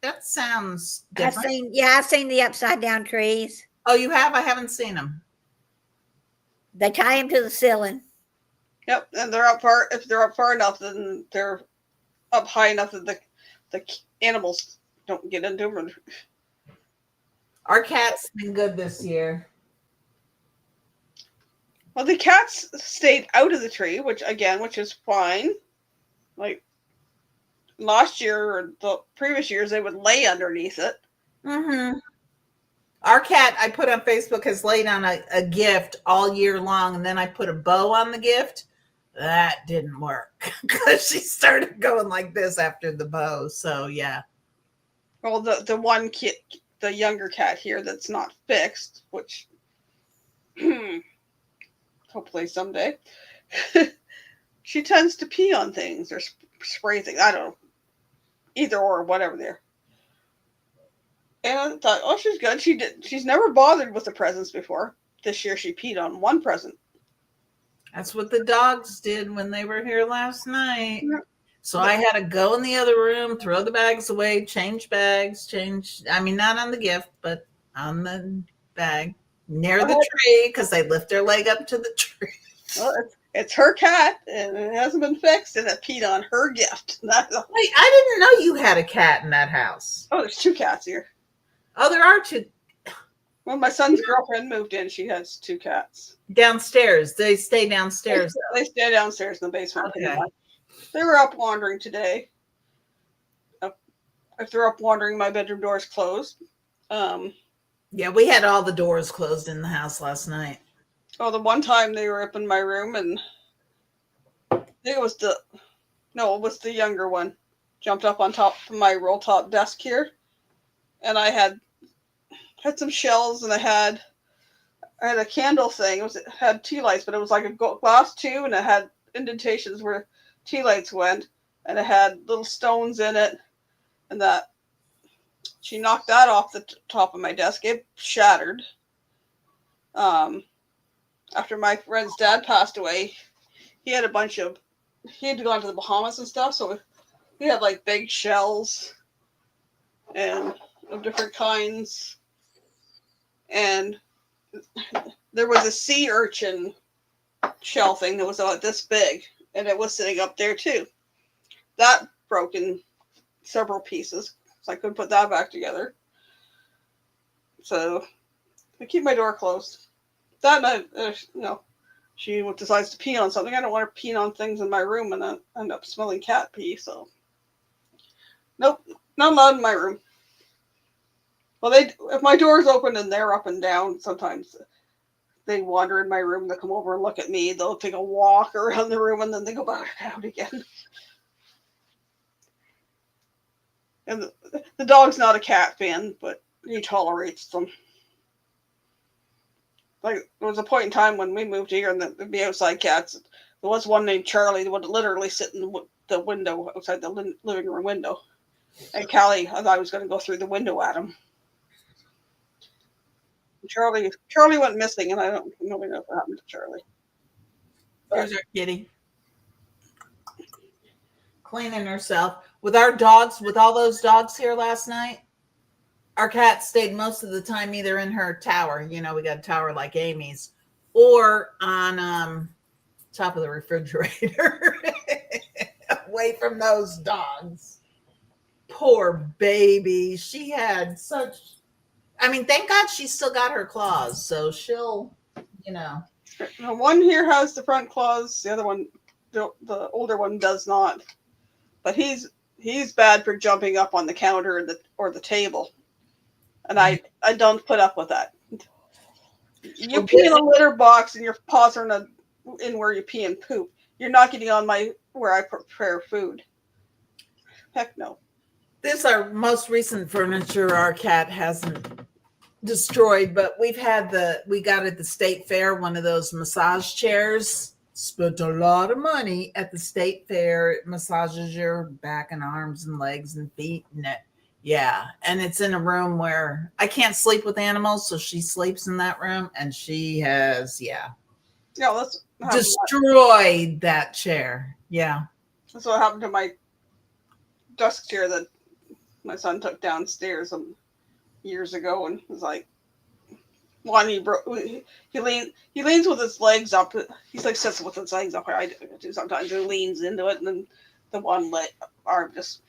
That sounds different. I've seen the upside down trees. Oh, you have? I haven't seen them. They tie them to the ceiling. Yep, and they're up far. If they're up far enough, then they're up high enough that the animals don't get into them. Our cat's been good this year. Well, the cats stayed out of the tree, which is fine. Like last year or the previous years, they would lay underneath it. Mm-hmm. Our cat, I put on Facebook, has laid on a gift all year long, and then I put a bow on the gift. That didn't work because she started going like this after the bow. So yeah. Well, the one kid, the younger cat here that's not fixed, which hopefully someday, she tends to pee on things or spray things. I don't know, either or, whatever they're. And I thought, oh, she's good. She's never bothered with the presents before. This year she peed on one present. That's what the dogs did when they were here last night. Yeah. So I had to go in the other room, throw the bags away, change bags, not on the gift, but on the bag near the tree because they lift their leg up to the tree. Well, it's her cat, and it hasn't been fixed, and it peed on her gift. Wait, I didn't know you had a cat in that house. Oh, there's 2 cats here. Oh, there are 2. When my son's girlfriend moved in, she has 2 cats. Downstairs. They stay downstairs. They stay downstairs in the basement. Okay. They were up wandering today. If they're up wandering, my bedroom door is closed. Yeah, we had all the doors closed in the house last night. Oh, the one time they were up in my room, and I think it was the younger one, jumped up on top of my roll top desk here, and I had some shells, and I had a candle thing. It had tea lights, but it was like a glass tube, and it had indentations where tea lights went, and it had little stones in it, and that she knocked that off the top of my desk. It shattered. After my friend's dad passed away, he had gone to the Bahamas and stuff, so he had like big shells and of different kinds. And there was a sea urchin shell thing that was about this big, and it was sitting up there too. That broke in several pieces, so I couldn't put that back together. So I keep my door closed. That night, she decides to pee on something. I don't want her peeing on things in my room and end up smelling cat pee. So, nope, not allowed in my room. Well, if my door's open and they're up and down, sometimes they wander in my room. They come over and look at me. They'll take a walk around the room and then they go back out again. And the dog's not a cat fan, but he tolerates them. Like, there was a point in time when we moved here and there'd be outside cats. There was one named Charlie that would literally sit in the window, outside the living room window. And Callie, I thought I was going to go through the window at him. Charlie went missing, and nobody knows what happened to Charlie. Here's our kitty. Cleaning herself. With our dogs, with all those dogs here last night, our cat stayed most of the time either in her tower, we got a tower like Amy's, or on top of the refrigerator, away from those dogs. Poor baby. She had thank God she still got her claws, so she'll, Now, one here has the front claws, the other one, the older one does not, but he's bad for jumping up on the counter or the table. And I don't put up with that. You pee in a litter box and your paws are in where you pee and poop. You're not getting on where I prepare food. Heck no. This is our most recent furniture our cat hasn't destroyed, but we got at the state fair one of those massage chairs. Spent a lot of money at the state fair. It massages your back and arms and legs and feet and it. Yeah, and it's in a room where I can't sleep with animals, so she sleeps in that room, and she has, that's destroyed that chair. Yeah. That's what happened to my desk chair that my son took downstairs years ago, and was like, one, he leans with his legs up. He's like sits with his legs up. I do sometimes. He leans into it, and then the one arm just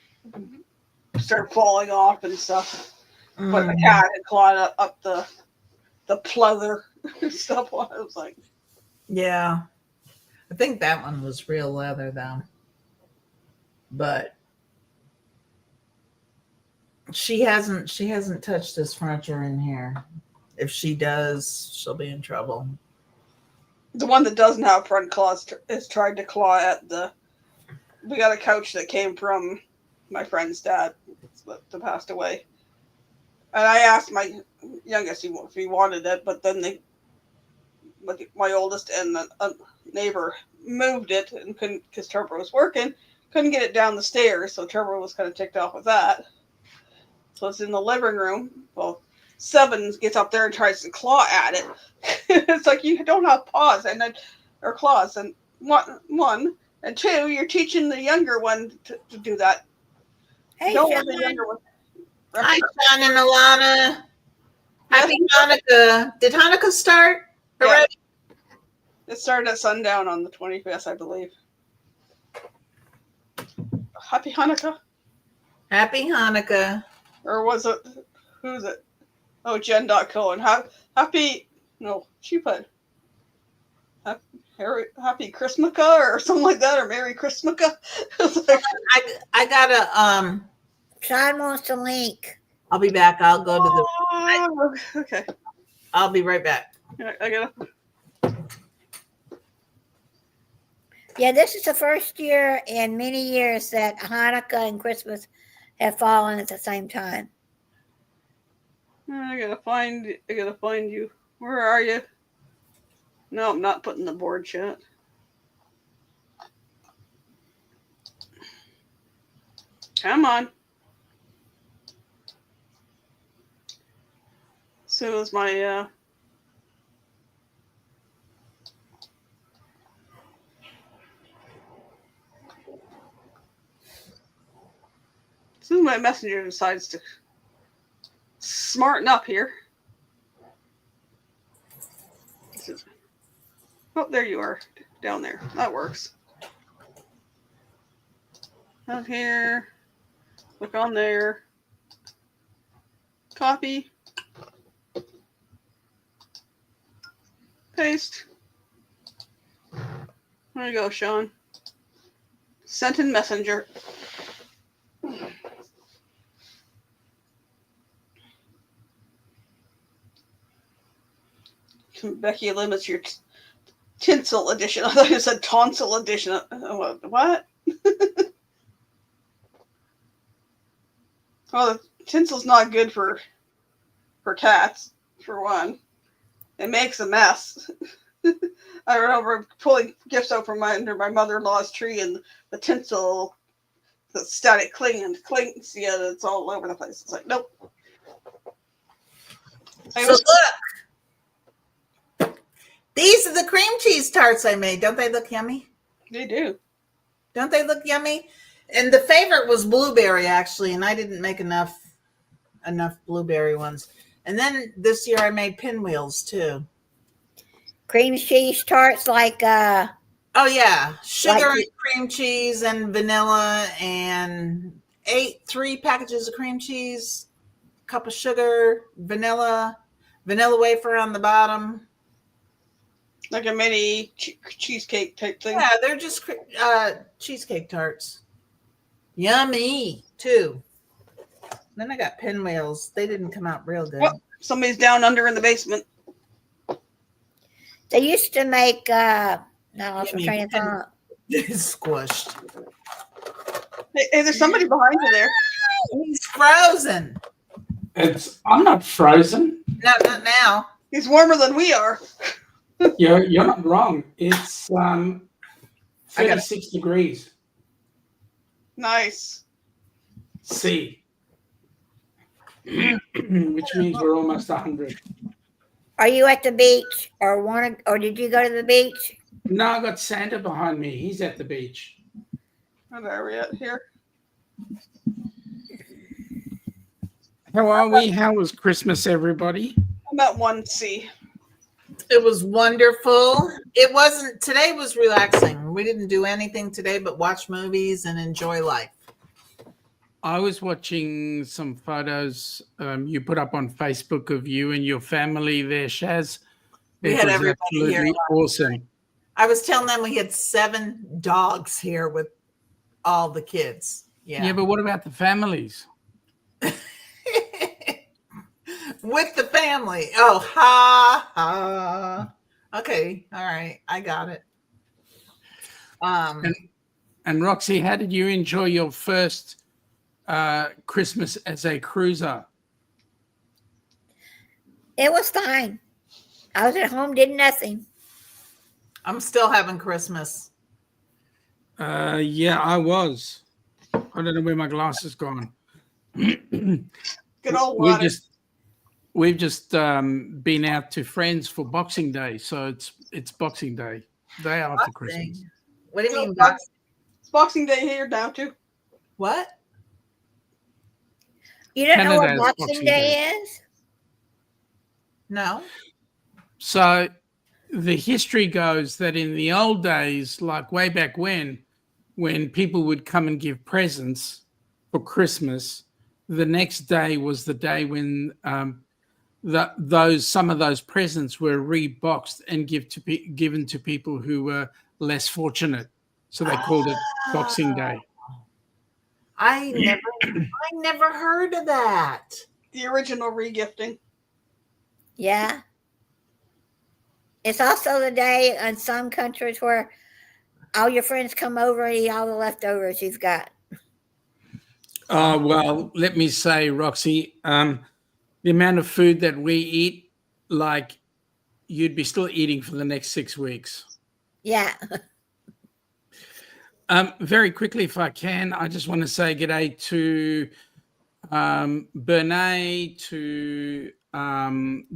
started falling off and stuff. But the cat had clawed up the pleather stuff. I was like, yeah, I think that one was real leather though. But She hasn't touched this furniture in here. If she does, she'll be in trouble. The one that doesn't have front claws is tried to claw at the. We got a couch that came from my friend's dad that passed away, and I asked my youngest if he wanted it, but then my oldest and a neighbor moved it and couldn't, because Trevor was working, couldn't get it down the stairs, so Trevor was kind of ticked off with that. So it's in the living room. Well, Seven gets up there and tries to claw at it. It's like you don't have paws or claws, and one and two, you're teaching the younger one to do that. Hey, Don't Sean. want the younger one. Hi, Sean and Alana. Happy Hanukkah. Did Hanukkah start already? It started at sundown on the 25th, I believe. Happy Hanukkah. Happy Hanukkah. Or was it, who's it? Oh, Jen Cohen. Happy, no, she put Happy Christmaka or something like that, or Merry Christmaka. Like, I gotta Sean wants a link. I'll be back. I'll go to the okay. I'll be right back. I gotta. Yeah, this is the first year in many years that Hanukkah and Christmas have fallen at the same time. I gotta find you. Where are you? No, I'm not putting the board yet. Come on. So is my soon as my messenger decides to smarten up here. Oh, there you are, down there. That works. Out here, click on there, copy, paste. There you go, Sean. Sent in messenger. Becky limits your tinsel edition. I thought you said tonsil edition. What? Well, the tinsel's not good for cats, for one. It makes a mess. I remember pulling gifts out from under my mother-in-law's tree, and the tinsel, the static clings. Yeah, it's all over the place. It's like, nope. So look. These are the cream cheese tarts I made. Don't they look yummy? They do. Don't they look yummy? And the favorite was blueberry, actually, and I didn't make enough blueberry ones. And then this year I made pinwheels too. Cream cheese tarts like oh yeah, sugar Like- and cream cheese and vanilla, and 3 packages of cream cheese, cup of sugar, vanilla wafer on the bottom. Like a mini cheesecake type thing. Yeah, they're just cheesecake tarts. Yummy too. Then I got pinwheels. They didn't come out real good. Well, somebody's down under in the basement. they used to make. No, I was Give me trying to thought. It's squished. Hey, there's somebody behind you there. He's frozen. I'm not frozen. No, not now. He's warmer than we are. You're not wrong. It's 36 degrees Nice. C, which means we're almost 100. Are you at the beach, or did you go to the beach? No, I got Santa behind me. He's at the beach. Where are we at here? How are we? How was Christmas, everybody? I'm at 1C. It was wonderful. Today was relaxing. We didn't do anything today but watch movies and enjoy life. I was watching some photos you put up on Facebook of you and your family there, Shaz. We It had was everybody here. absolutely awesome. I was telling them we had 7 dogs here with all the kids. Yeah, but what about the families? With the family. Oh, ha ha. Okay, all right, I got it. And Roxy, how did you enjoy your first Christmas as a cruiser? It was fine. I was at home, did nothing. I'm still having Christmas. Yeah, I was. I don't know where my glasses gone. Good old We've water. just been out to friends for Boxing Day, so it's Boxing Day, day after Christmas. What do you So, mean, box? It's Boxing Day here now too. What? You don't know what Canada's Boxing Boxing Day is? No. So the history goes that in the old days, like way back when people would come and give presents for Christmas, the next day was the day when some of those presents were reboxed and given to people who were less fortunate. So they called it Boxing Day. I never heard of that. The original regifting. Yeah. It's also the day in some countries where all your friends come over and eat all the leftovers you've got. Well, let me say, Roxy, the amount of food that we eat, like you'd be still eating for the next 6 weeks. Yeah. Very quickly, if I can, I just want to say g'day to Bernae, to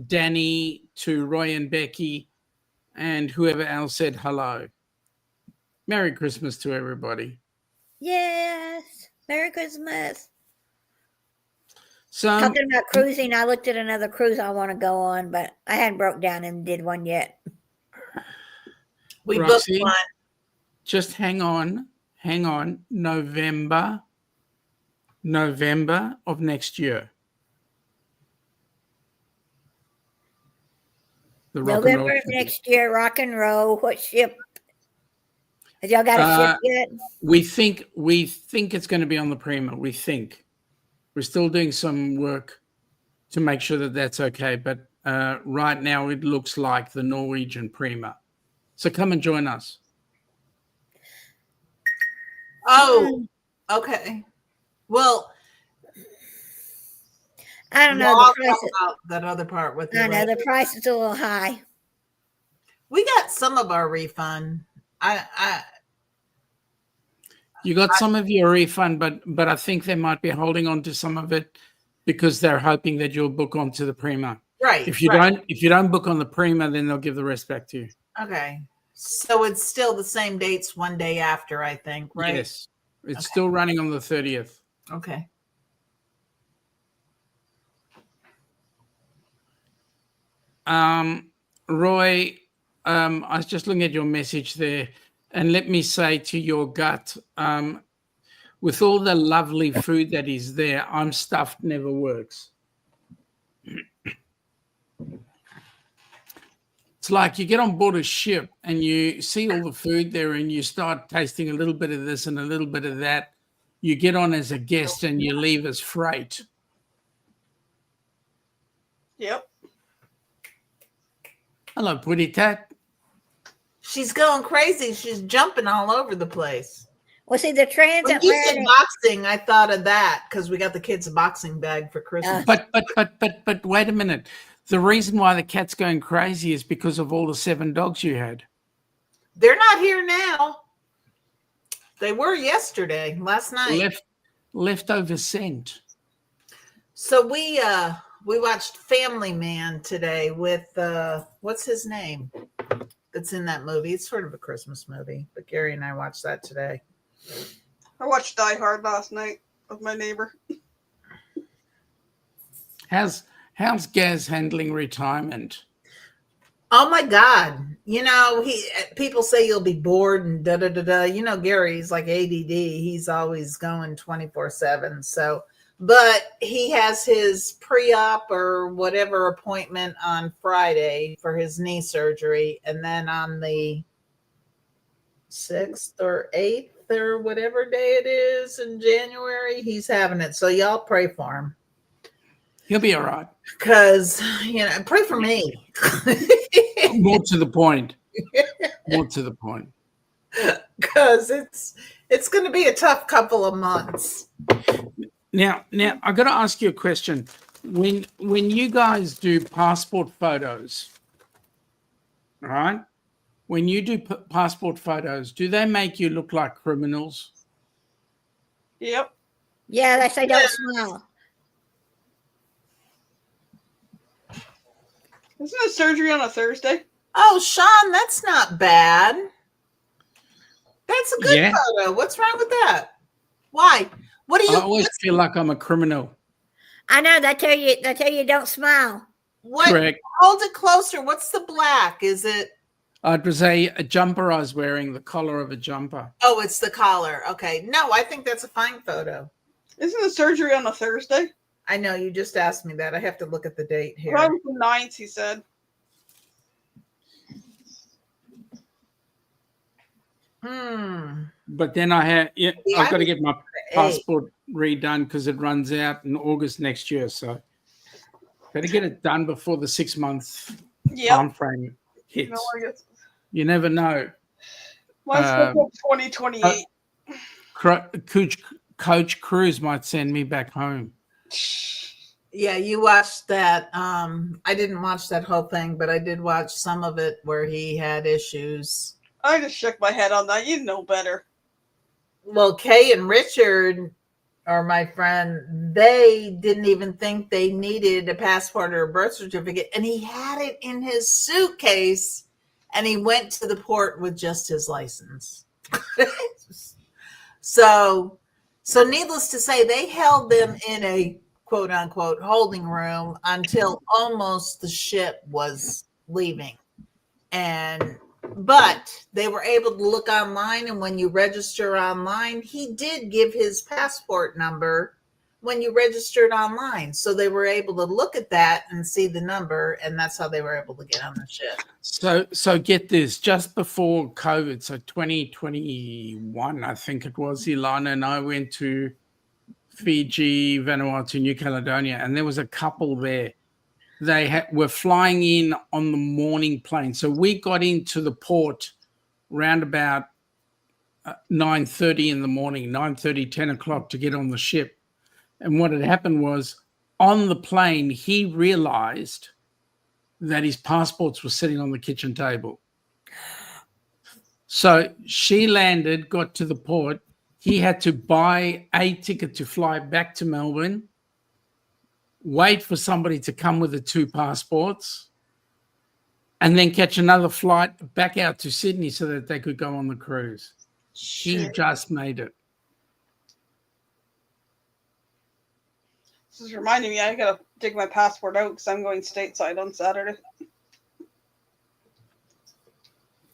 Danny, to Roy and Becky, and whoever else said hello. Merry Christmas to everybody. Yes. Merry Christmas. So, Talking about cruising, I looked at another cruise I want to go on, but I hadn't broke down and did one yet. We Roxy, booked one. just hang on. November of next year. The rock and roll November of trip. next year, rock and roll. What ship? Have y'all got a ship yet? We think it's going to be on the Prima. We think we're still doing some work to make sure that that's okay. But right now, it looks like the Norwegian Prima. So come and join us. Oh, okay. Well, I don't know. I'll The price talk about that other part with you. I know the price is a little high. We got some of our refund. You got some of your refund, but I think they might be holding on to some of it because they're hoping that you'll book onto the Prima. Right. If you don't book on the Prima, then they'll give the rest back to you. Okay. So it's still the same dates one day after, I think, right? Yes. It's still running on the 30th. Okay. Roy, I was just looking at your message there, and let me say to your gut, with all the lovely food that is there, I'm stuffed never works. It's like you get on board a ship and you see all the food there and you start tasting a little bit of this and a little bit of that. You get on as a guest and you leave as freight. Yep. Hello, Pretty Tat. She's going crazy. She's jumping all over the place. Well, see, the When you said transatlantic. boxing, I thought of that because we got the kids a boxing bag for Christmas. But wait a minute. The reason why the cat's going crazy is because of all the 7 dogs you had. They're not here now. They were yesterday, last night. Leftover scent. So we watched Family Man today with what's his name? That's in that movie. It's sort of a Christmas movie, but Gary and I watched that today. I watched Die Hard last night with my neighbor. How's Gaz handling retirement? Oh my God. You know, people say you'll be bored and da da da da. You know, Gary's like ADD. He's always going 24/7. So, but he has his pre-op or whatever appointment on Friday for his knee surgery. And then on the 6th or 8th or whatever day it is in January, he's having it. So y'all pray for him. He'll be all right. because pray for me. More to the point. More to the point. Because it's going to be a tough couple of months. Now I got to ask you a question. When you guys do passport photos, all right? When you do passport photos, do they make you look like criminals? Yep. Yeah, they say don't smile. Isn't it surgery on a Thursday? Oh, Sean, that's not bad. That's a good photo. What's wrong with that? Why? What do you? I always feel like I'm a criminal. I know they tell you don't smile. What? Correct. Hold it closer. What's the black? Is it? It was a jumper I was wearing, the collar of a jumper. Oh, it's the collar. Okay. No, I think that's a fine photo. Isn't the surgery on a Thursday? I know you just asked me that. I have to look at the date here. Probably the 9th, he said. But then I've got to get my passport redone because it runs out in August next year. So got to get it done before the 6 month time frame hits. No, I guess. You never know. Mine's 2028. Coach Cruz might send me back home. Yeah, you watched that. I didn't watch that whole thing, but I did watch some of it where he had issues. I just shook my head on that. You know better. Well, Kay and Richard, or my friend, they didn't even think they needed a passport or a birth certificate, and he had it in his suitcase, and he went to the port with just his license. So needless to say, they held them in a quote unquote holding room until almost the ship was leaving. But they were able to look online, and when you register online, he did give his passport number when you registered online. So they were able to look at that and see the number, and that's how they were able to get on the ship. So get this, just before COVID, so 2021, I think it was, Ilana and I went to Fiji, Vanuatu, New Caledonia, and there was a couple there. They were flying in on the morning plane. So we got into the port round about 9:30 in the morning, 9:30, 10 o'clock to get on the ship. And what had happened was on the plane, he realized that his passports were sitting on the kitchen table. So she landed, got to the port. He had to buy a ticket to fly back to Melbourne, wait for somebody to come with the 2 passports, and then catch another flight back out to Sydney so that they could go on the cruise. He just made it. This is reminding me, I gotta dig my passport out because I'm going stateside on Saturday.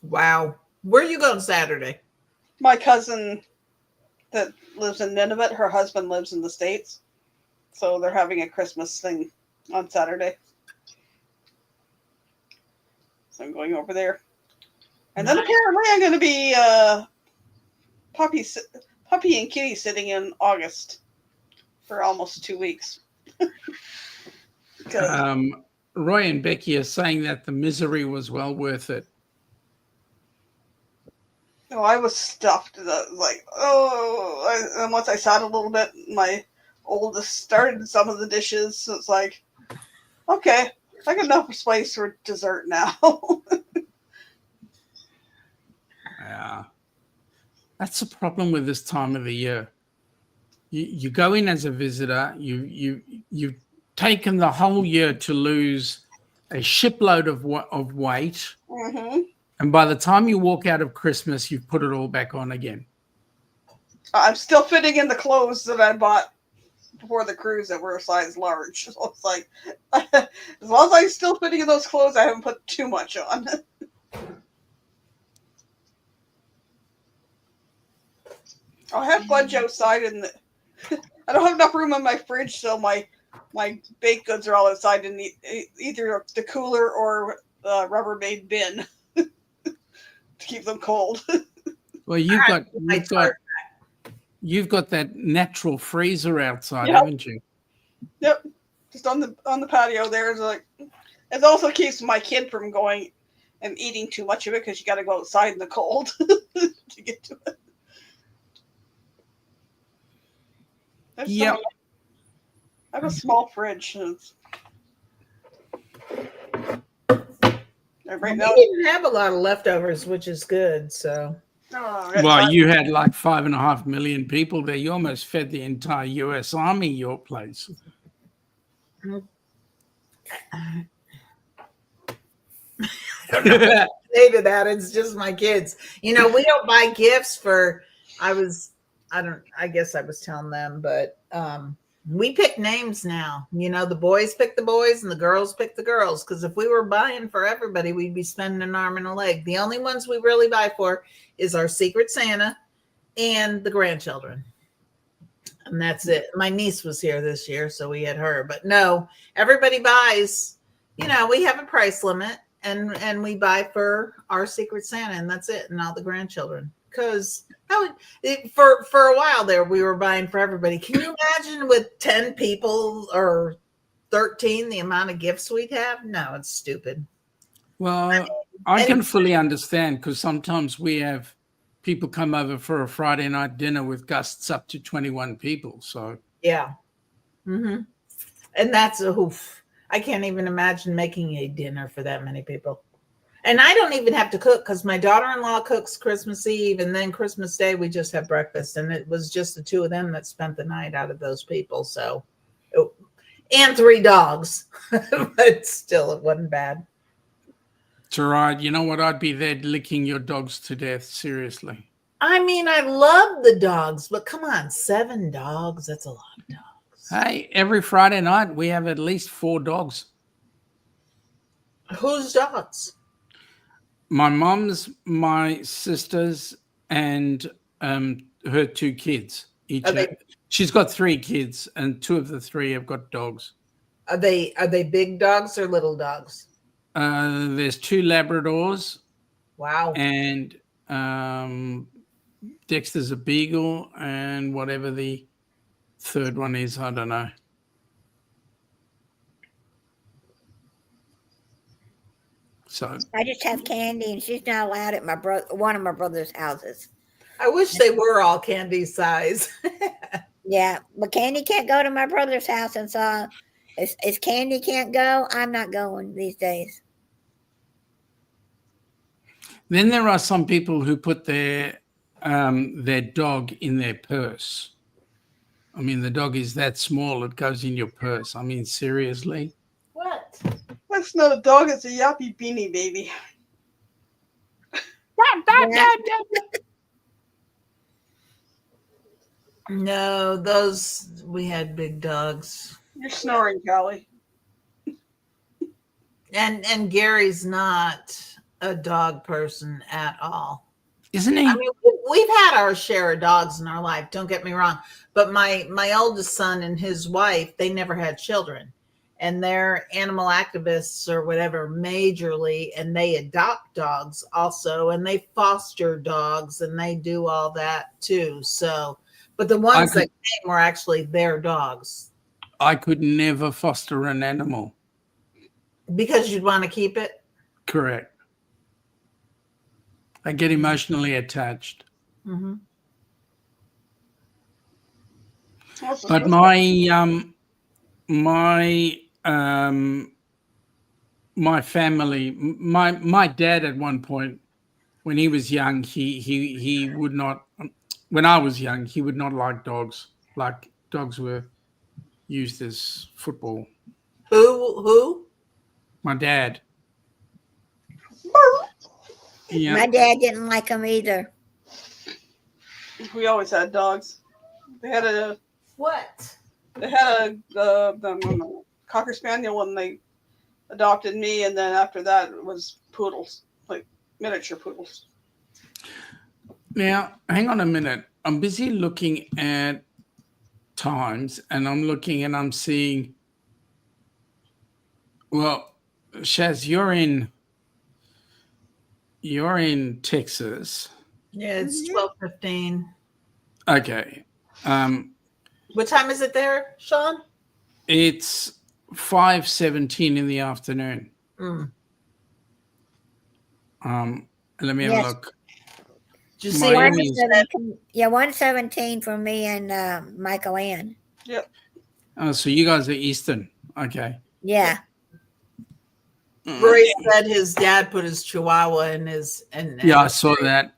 Wow. Where are you going Saturday? My cousin that lives in Nunavut, her husband lives in the States. So they're having a Christmas thing on Saturday. So I'm going over there. And then apparently I'm going to be Puppy and Kitty sitting in August for almost 2 weeks. Roy and Becky are saying that the misery was well worth it. Oh, I was stuffed. And once I sat a little bit, my oldest started some of the dishes. So it's like, okay, I got enough space for dessert now. Yeah, that's the problem with this time of the year. You go in as a visitor. You've taken the whole year to lose a shipload of weight, Mm-hmm. and by the time you walk out of Christmas, you've put it all back on again. I'm still fitting in the clothes that I bought before the cruise that were a size large. So it's like, as long as I'm still fitting in those clothes, I haven't put too much on. I'll have fudge outside, and I don't have enough room in my fridge, so my baked goods are all outside in either the cooler or Rubbermaid bin to keep them cold. Well, you've got that natural freezer outside, Yep. haven't you? Yep. just on the patio there. Is like, it also keeps my kid from going and eating too much of it because you got to go outside in the cold to get to it. There's Yep. I have a small fridge. Right now, We didn't have a lot of leftovers, which is good. So Well, you had like 5.5 million people there. You almost fed the entire U.S. Army your place. say to that, it's just my kids. You know, we don't buy gifts for. I guess I was telling them, but we pick names now. You know, the boys pick the boys and the girls pick the girls. Because if we were buying for everybody, we'd be spending an arm and a leg. The only ones we really buy for is our Secret Santa and the grandchildren. And that's it. My niece was here this year, so we had her. But no, everybody buys, you know, we have a price limit and we buy for our Secret Santa, and that's it, and all the grandchildren. Because for a while there, we were buying for everybody. Can you imagine with 10 people or 13 the amount of gifts we'd have? No, it's stupid. Well, I can fully understand because sometimes we have people come over for a Friday night dinner with guests up to 21 people. So Yeah. Mm-hmm. And that's a oof. I can't even imagine making a dinner for that many people. And I don't even have to cook because my daughter-in-law cooks Christmas Eve, and then Christmas Day we just have breakfast, and it was just the two of them that spent the night out of those people. So, and 3 dogs, but still, it wasn't bad. it's all right. You know what? I'd be there licking your dogs to death. Seriously. I mean, I love the dogs, but come on, 7 dogs, that's a lot of dogs. Hey, every Friday night we have at least 4 dogs. Whose dogs? My mom's, my sister's, and her 2 kids. She's got 3 kids, and 2 of the 3 have got dogs. Are they big dogs or little dogs? There's 2 Labradors. Wow. And Dexter's a beagle, and whatever the third one is, I don't know. So I just have Candy, and she's not allowed at one of my brother's houses. I wish they were all candy size. Yeah, but Candy can't go to my brother's house, and so if Candy can't go, I'm not going these days. then there are some people who put their dog in their purse. I mean, the dog is that small; it goes in your purse. I mean, seriously. What? that's not a dog. It's a yappy beanie baby. No, we had big dogs. You're snoring, Callie. And Gary's not a dog person at all. Isn't he? I mean, we've had our share of dogs in our life, don't get me wrong. But my oldest son and his wife, they never had children. And they're animal activists or whatever majorly, and they adopt dogs also, and they foster dogs, and they do all that too. So, but the ones that came were actually their dogs. I could never foster an animal. Because you'd want to keep it? Correct. I get emotionally attached. Mm-hmm. But my family, my dad at one point, when he was young, he would not. When I was young, he would not like dogs. Like dogs were used as football. Who? My dad. Yeah. My dad didn't like them either. We always had dogs. They had a What? Cocker Spaniel when they adopted me, and then after that it was poodles, like miniature poodles. Now, hang on a minute. I'm busy looking at times, and I'm looking and I'm seeing. Well, Shaz, you're in Texas. Yeah, it's 12:15. Okay. What time is it there, Sean? It's 5:17 in the afternoon. Mm. Let me have Yes. a look. Did you see? Miami is- 1:17 for me and Michael Ann. Yep. Oh, so you guys are Eastern. Okay. Yeah. Roy said his dad put his Chihuahua in his Yeah, I saw that.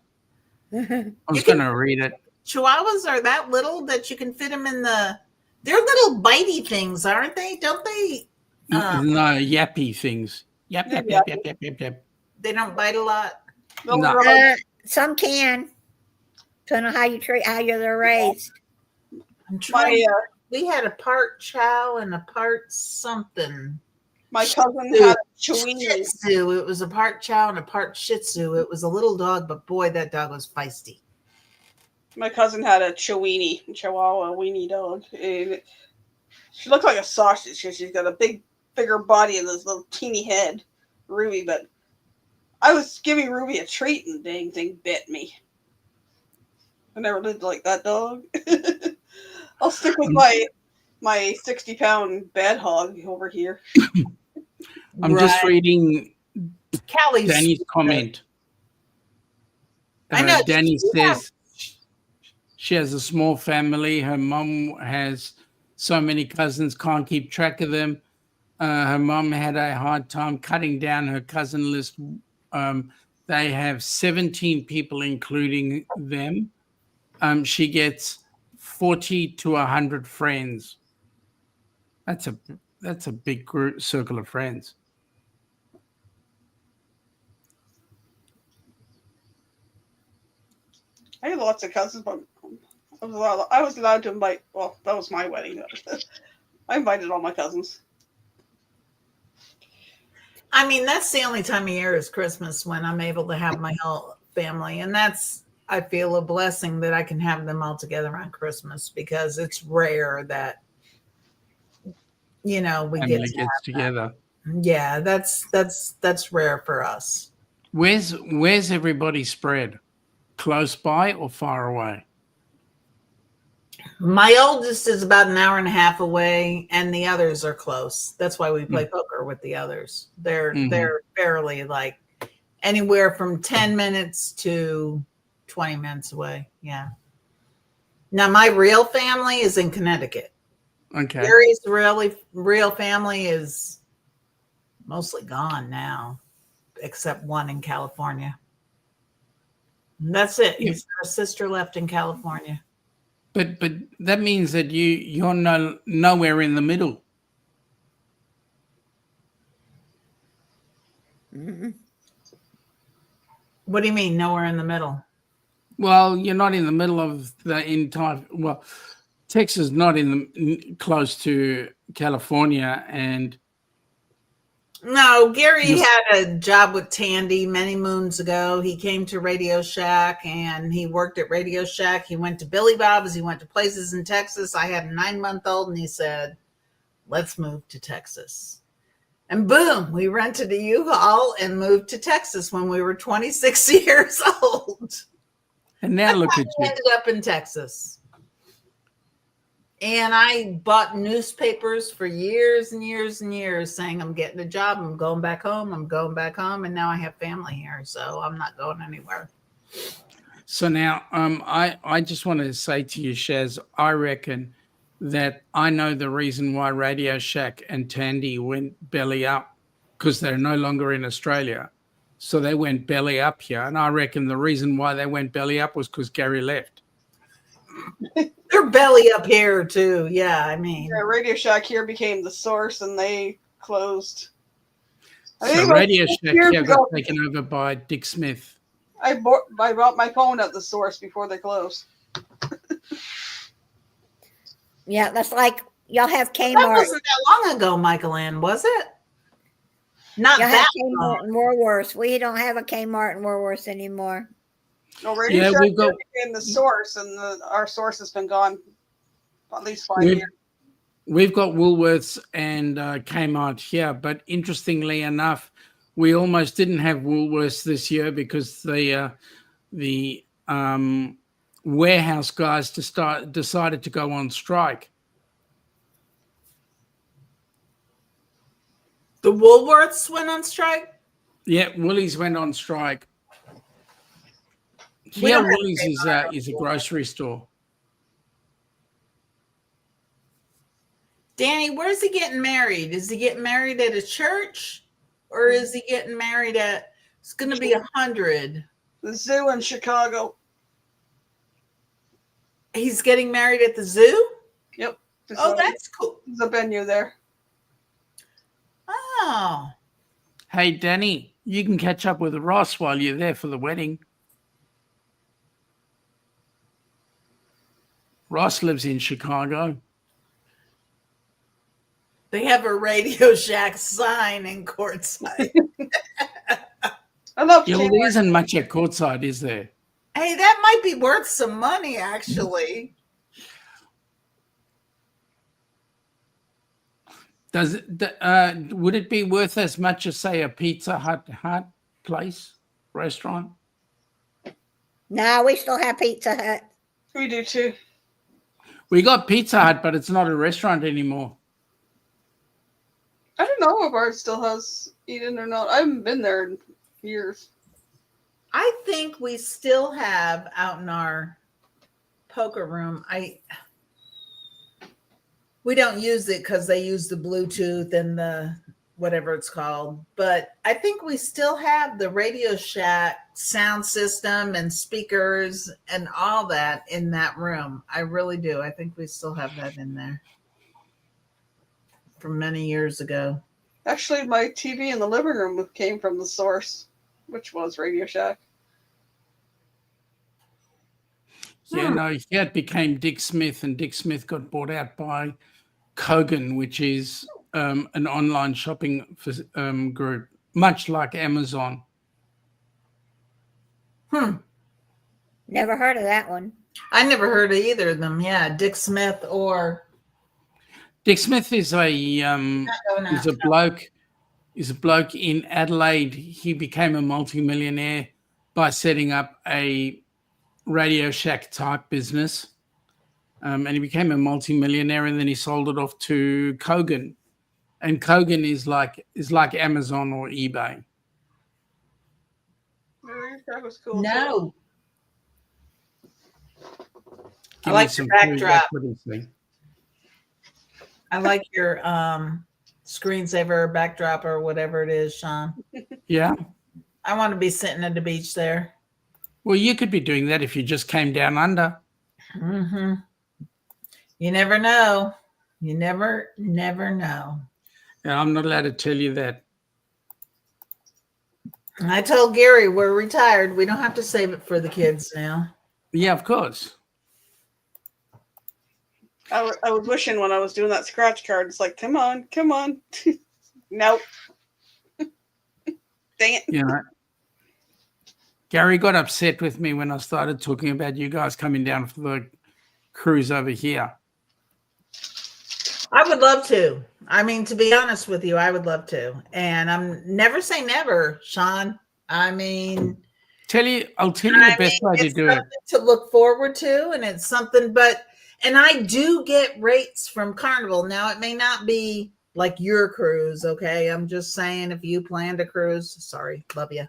I was You can- going to read it. Chihuahuas are that little that you can fit them in the. They're little bitey things, aren't they? Don't they? No, yappy things. Yap, yap, yap, yap, yap, yap, yap. They don't bite a lot. They'll No. rub- Some can. Depending on how you treat how they're raised. I'm trying. my We had a part chow and a part something. my cousin had a Shih Chiweenie. Tzu. It was a part chow and a part Shih Tzu. It was a little dog, but boy, that dog was feisty. My cousin had a Chihuahua weenie dog. And she looked like a sausage because she's got a bigger body and this little teeny head, Ruby. But I was giving Ruby a treat and the dang thing bit me. I never lived like that dog. I'll stick with my 60-pound bad hog over here. I'm just reading Callie's. Danny's comment. I know. Danny Yeah. says she has a small family. Her mom has so many cousins, can't keep track of them. Her mom had a hard time cutting down her cousin list. They have 17 people, including them. She gets 40 to 100 friends. That's a big group, circle of friends. I had lots of cousins, but I was allowed to invite. Well, that was my wedding. I invited all my cousins. I mean, that's the only time of year is Christmas when I'm able to have my whole family. And that's, I feel, a blessing that I can have them all together on Christmas because it's rare that, you know, we Family get to gets together. yeah, that's rare for us. Where's everybody spread? Close by or far away? My oldest is about an hour and a half away, and the others are close. That's why we play poker with the others. They're fairly like anywhere from 10 minutes to 20 minutes away. Yeah. Now my real family is in Connecticut. Okay. Gary's real family is mostly gone now, except one in California. And that's it. He's got a sister left in California. But that means that you're nowhere in the middle. What do you mean nowhere in the middle? Well, you're not in the middle of the entire. Well, Texas is not close to California, and No, Gary had a job with Tandy many moons ago. He came to Radio Shack and he worked at Radio Shack. He went to Billy Bob's. He went to places in Texas. I had a 9-month-old and he said, let's move to Texas. And boom, we rented a U-Haul and moved to Texas when we were 26 years old. and now look at you. Ended up in Texas. And I bought newspapers for years and years and years saying, I'm getting a job. I'm going back home. I'm going back home. And now I have family here. So I'm not going anywhere. So now, I just want to say to you, Shaz, I reckon that I know the reason why Radio Shack and Tandy went belly up, because they're no longer in Australia. So they went belly up here. And I reckon the reason why they went belly up was because Gary left. They're belly up here too. Yeah, I mean, Yeah, Radio Shack here became the source, and they closed. I think So it was Radio 6 Shack years here ago. got taken over by Dick Smith. I bought my phone at the source before they closed. Yeah, that's like y'all have that Kmart. wasn't that long ago, Michael Ann, was it? Not Y'all have that Kmart long. and Woolworths. We don't have a Kmart and Woolworths anymore. No, Radio Yeah, Shack we've got- became the source, and our source has been gone at least 5 We've- years. We've got Woolworths and Kmart here, but interestingly enough, we almost didn't have Woolworths this year because the warehouse guys decided to go on strike. The Woolworths went on strike? Yeah, Woolies went on strike. We Yeah, don't have to Woolies pay is a grocery store. Danny, where's he getting married? Is he getting married at a church? Or is he getting married at, it's going to be 100. The zoo in Chicago. He's getting married at the zoo? Yep. Oh, that's cool. There's a venue there. Oh. Hey, Danny, you can catch up with Ross while you're there for the wedding. Ross lives in Chicago. They have a Radio Shack sign in Courtside. I love Yeah, well, Kmart. there isn't much at Courtside, is there? Hey, that might be worth some money, actually. Would it be worth as much as, say, a Pizza Hut place, restaurant? No, we still have Pizza Hut. We do too. We got Pizza Hut, but it's not a restaurant anymore. I don't know if ours still has Eden or not. I haven't been there in years. I think we still have out in our poker room. We don't use it because they use the Bluetooth and the whatever it's called. But I think we still have the Radio Shack sound system and speakers and all that in that room. I really do. I think we still have that in there from many years ago. Actually, my TV in the living room came from the source, which was Radio Shack. Yeah, no, yeah, it became Dick Smith, and Dick Smith got bought out by Kogan, which is an online shopping group, much like Amazon. Never heard of that one. I never heard of either of them. Yeah, Dick Smith or Dick Smith is a bloke in Adelaide. He became a multimillionaire by setting up a Radio Shack type business. And he became a multimillionaire, and then he sold it off to Kogan. And Kogan is like Amazon or eBay. Radio Shack was cool. no. Give like me some your food, backdrop. that's what he's saying. I like your screensaver backdrop or whatever it is, Sean. Yeah. I want to be sitting at the beach there. Well, you could be doing that if you just came down under. Mm-hmm. You never know. You never know. Yeah, I'm not allowed to tell you that. I told Gary we're retired. We don't have to save it for the kids now. Yeah, of course. I was wishing when I was doing that scratch card, it's like, come on. Nope. Dang it. You know, Gary got upset with me when I started talking about you guys coming down for the cruise over here. I would love to. I mean, to be honest with you, I would love to. And I'm never say never, Sean. I mean, I'll tell you the best way to it's do it. something to look forward to, and it's something, and I do get rates from Carnival. Now, it may not be like your cruise, okay? I'm just saying, if you planned a cruise, sorry, love you.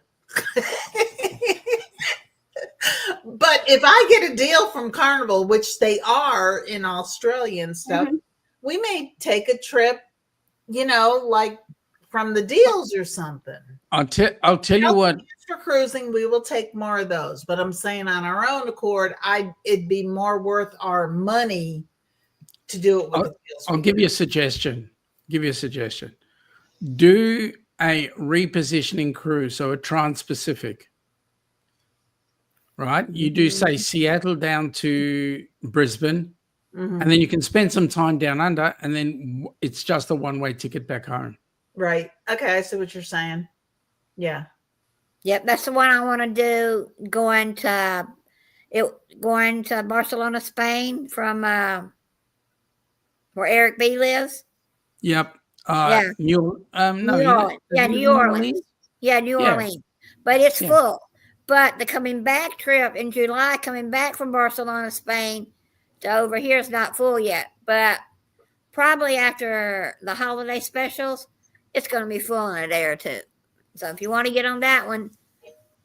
But if I get a deal from Carnival, which they are in Australia and stuff, we may take a trip, like from the deals or something. I'll tell you what. For cruising, we will take more of those. But I'm saying on our own accord, it'd be more worth our money to do it with the deals. I'll give you a suggestion. Do a repositioning cruise, so a trans-Pacific. Right? You do say Seattle down to Brisbane, and then you can spend some time down under, and then it's just a one-way ticket back home. Right. Okay, I see what you're saying. Yeah. Yep, that's the one I want to do. Going to Barcelona, Spain, from where Eric B lives. Yep. Yeah. New Orleans. Yeah, New Orleans. Yeah, New Orleans. But it's full. But the coming back trip in July, coming back from Barcelona, Spain to over here is not full yet. But probably after the holiday specials, it's going to be full in a day or two. So if you want to get on that one,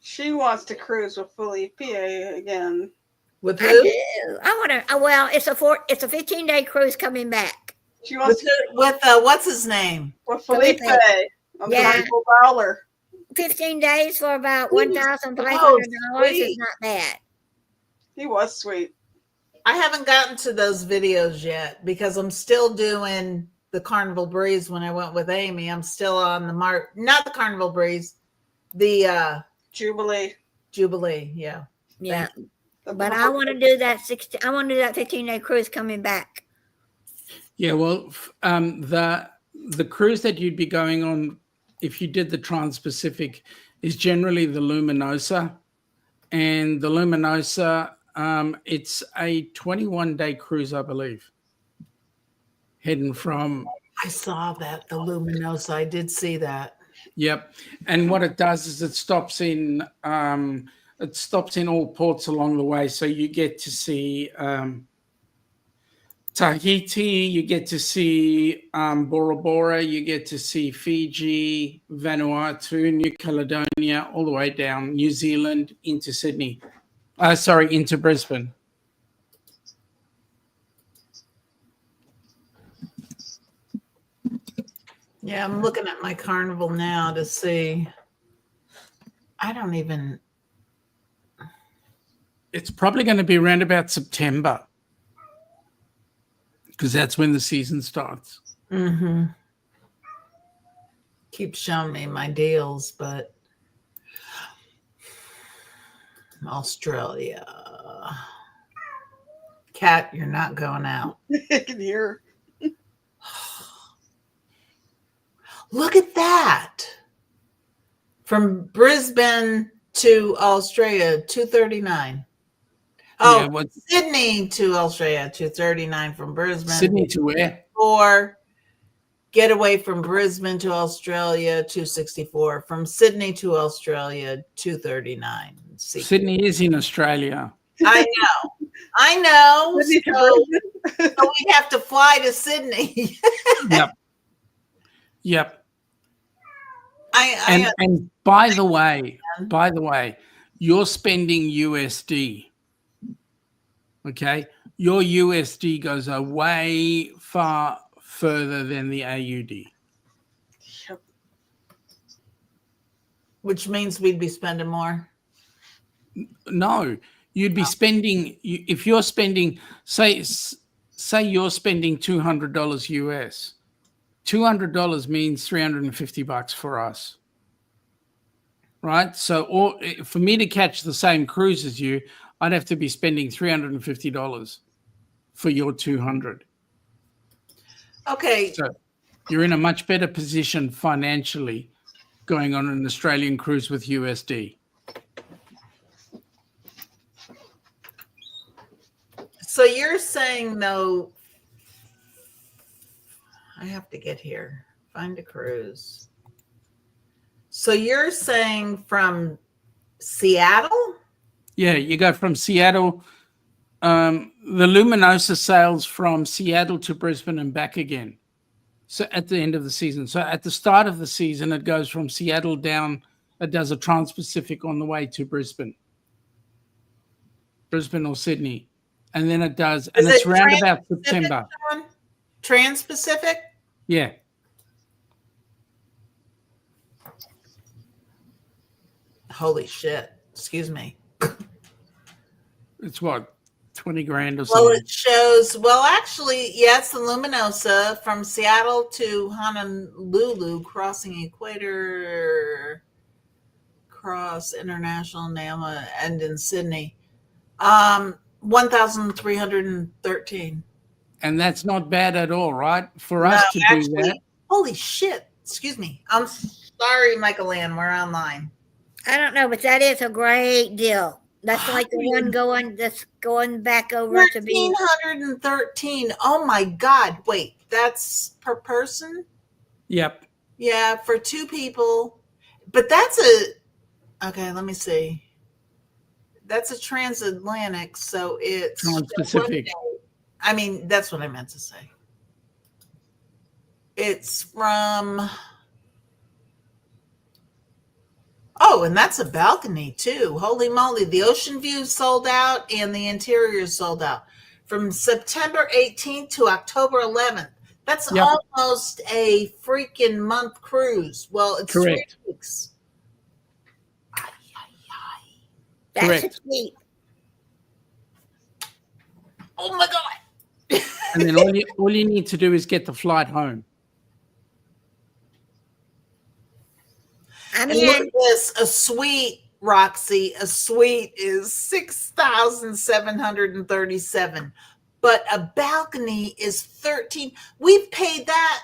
She wants to cruise with Felipe again. With I who? do. I want to. Well, it's a 15-day cruise coming back. She wants With, to with what's his name? with Felipe. Yeah. Michael Fowler. 15 days for about He was $1,500 is sweet. not bad. He was sweet. I haven't gotten to those videos yet because I'm still doing the Carnival Breeze. When I went with Amy, I'm still on the not the Carnival Breeze, the Jubilee. Jubilee. Yeah. Yeah. The But I want to do that 15-day cruise coming back. Yeah, well, the cruise that you'd be going on if you did the Trans-Pacific is generally the Luminosa, and the Luminosa, it's a 21-day cruise, I believe, heading from. I saw that, the Luminosa. I did see that. Yep, and what it does is it stops in all ports along the way, so you get to see Tahiti, you get to see Bora Bora, you get to see Fiji, Vanuatu, New Caledonia, all the way down New Zealand into Sydney. Into Brisbane. Yeah, I'm looking at my Carnival now to see. I don't even. It's probably going to be around about September because that's when the season starts. Mm-hmm. Keep showing me my deals, but Australia. Kat, you're not going out. I can hear. Look at that. From Brisbane to Australia, $239. Oh, Yeah, what- Sydney to Australia, $239 from Brisbane. Sydney to where? Or getaway from Brisbane to Australia, $264. From Sydney to Australia, $239. Sydney is in Australia. I know. Sydney to So, Brisbane. so we have to fly to Sydney. Yep. And by the way, you're spending USD. Okay, your USD goes way far further than the AUD. Yep. Which means we'd be spending more. No, you'd be spending if you're spending say you're spending $200 US. $200 means $350 for us, right? So, for me to catch the same cruise as you, I'd have to be spending $350 for your 200. Okay. So, you're in a much better position financially going on an Australian cruise with USD. So you're saying, though, I have to get here. Find a cruise. So you're saying from Seattle? Yeah, you go from Seattle. The Luminosa sails from Seattle to Brisbane and back again. So at the end of the season. So at the start of the season, it goes from Seattle down. It does a Trans-Pacific on the way to Brisbane or Sydney. And then it does, and it's around about September. Trans-Pacific? Yeah. Holy shit. Excuse me. It's what, 20 grand or Well, something? it shows, actually, yes, the Luminosa from Seattle to Honolulu, crossing equator, cross international, Nama, and in Sydney. 1,313. And that's not bad at all, right? For us to do that. Holy shit. Excuse me. I'm sorry, Michael Ann. We're online. I don't know, but that is a great deal. That's like the one going back over to be 1,313. Oh my God. Wait, that's per person? Yep. Yeah, for two people. But okay, let me see. That's a transatlantic, so it's Trans-Pacific. I mean, that's what I meant to say. It's from Oh, and that's a balcony too. Holy moly. The ocean view sold out and the interior sold out from September 18th to October 11th. That's Yep. almost a freaking month cruise. Well, it's Correct. 3 weeks. That's Correct. cheap. Oh my God. And then all you need to do is get the flight home. I And look mean, at this, a suite, Roxy, a suite is 6,737, but a balcony is 13. We've paid that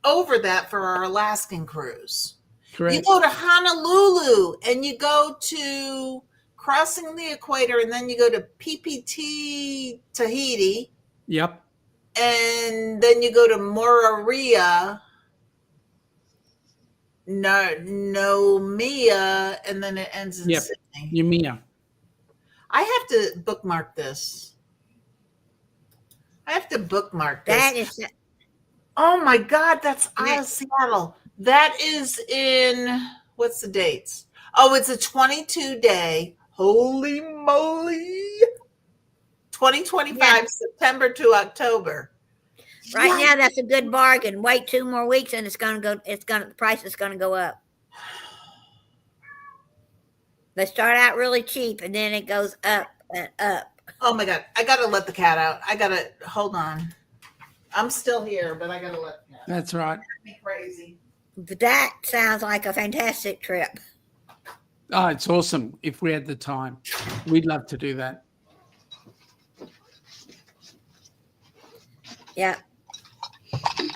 over that for our Alaskan cruise. Correct. You go to Honolulu and you go to crossing the equator and then you go to PPT Tahiti Yep. and then you go to Moorea, Nomia, and then it ends in Yep. Sydney. Yumia. I have to bookmark this. That is. Oh my God, that's out of Seattle. That is in, what's the dates? Oh, it's a 22-day. Holy moly. 2025, Yeah. September to October. right What? now that's a good bargain. Wait 2 more weeks and the price is gonna go up. They start out really cheap and then it goes up and up. Oh my God, I gotta let the cat out. Hold on. I'm still here, but I gotta let the cat out. That's right. That'd be crazy. But that sounds like a fantastic trip. Oh, it's awesome. If we had the time, we'd love to do that. Yeah.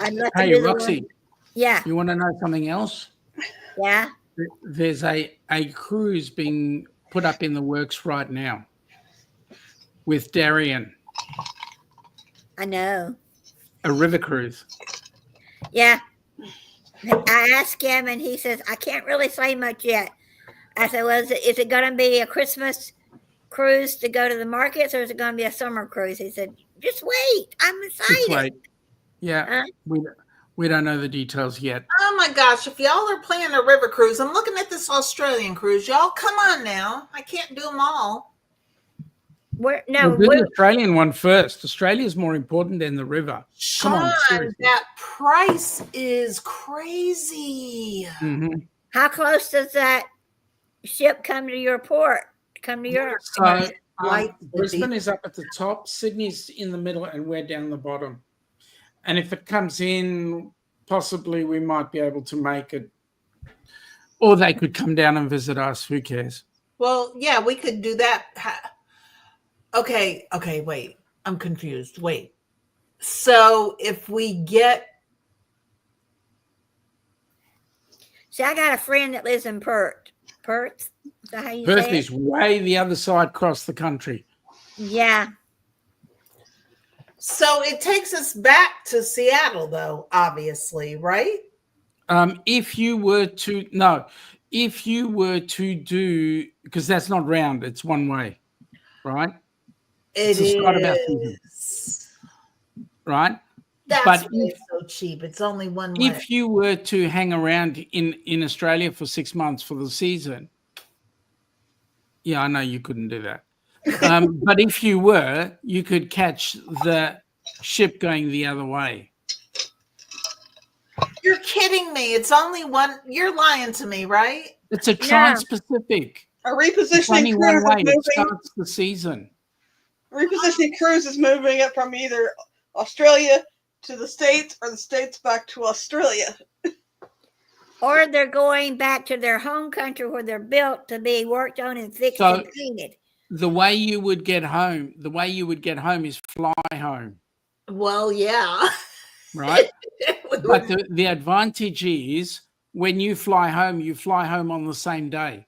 I'd love to Hey, do the Roxy, one. Yeah, you want to know something else? yeah. There's a cruise being put up in the works right now with Darien, I know. a river cruise. Yeah. I asked him and he says, I can't really say much yet. I said, well, is it going to be a Christmas cruise to go to the markets or is it going to be a summer cruise? He said, just wait. I'm Just excited. wait. Yeah, we don't know the details yet. Oh my gosh, if y'all are planning a river cruise, I'm looking at this Australian cruise. Y'all, come on now. I can't do them all. We'll do the Australian one first. Australia's more important than the river. Come on, Sean, seriously. that price is crazy. Mhm. How close does that ship come to your port? Come to your So Like Brisbane is up at the top, Sydney's in the middle, and we're down the bottom. And if it comes in, possibly we might be able to make it, or they could come down and visit us. Who cares? Well, yeah, we could do that. Okay, wait. I'm confused. Wait. So if we get, See, I got a friend that lives in Perth. Perth? Is that how you Perth say it? is way the other side across the country. Yeah. so it takes us back to Seattle, though, obviously, right? If you were to do, because that's not round, it's one way, right? It the start of our is. Right? That's But why it's so cheap. It's only one way. If you were to hang around in Australia for 6 months for the season, yeah, I know you couldn't do that. But if you were, you could catch the ship going the other way. You're kidding me. It's only one. You're lying to me, right? It's a trans-Pacific. A It's repositioning only one cruise way. is It moving. starts the season. Repositioning cruise is moving it from either Australia to the States or the States back to Australia. Or they're going back to their home country where they're built to be worked on and fixed So- and painted. The way you would get home is fly home, Well, yeah. right? But the advantage is when you fly home on the same day.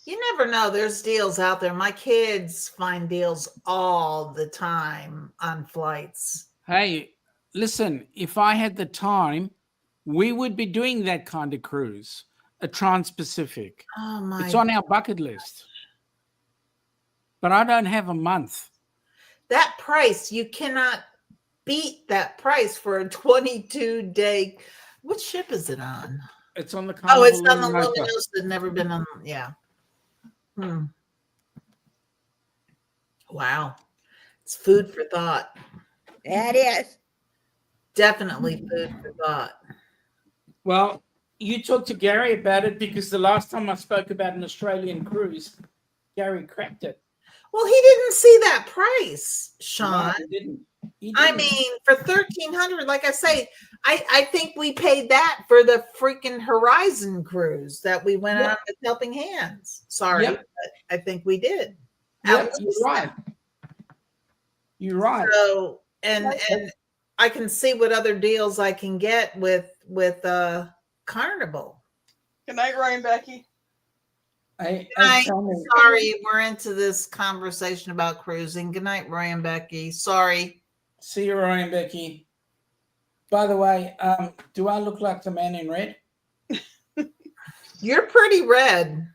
You never know. There's deals out there. My kids find deals all the time on flights. Hey, listen, if I had the time, we would be doing that kind of cruise, a Trans-Pacific. Oh my! It's on our bucket list. But I don't have a month. That price, you cannot beat that price for a 22-day What ship is it on? It's on the Oh, it's Carnival on the Luminosa. Luminosa. Never been on. Yeah. Wow. It's food for thought. That is. Definitely food for thought. Well, you talked to Gary about it because the last time I spoke about an Australian cruise, Gary cracked it. Well, he didn't see that price, Sean. No, he didn't. He I didn't. mean, for 1,300, like I say, I think we paid that for the freaking Horizon cruise that we went on with Helping Hands. Sorry, Yep. but I think we did. Yep, At you're least. right. You're right. So, and I can see what other deals I can get with Carnival. Good night, Ryan, Becky. Sorry, we're into this conversation about cruising. Good night, Roy and Becky. Sorry. See you, Ryan, Becky. By the way, do I look like the man in red? You're pretty red.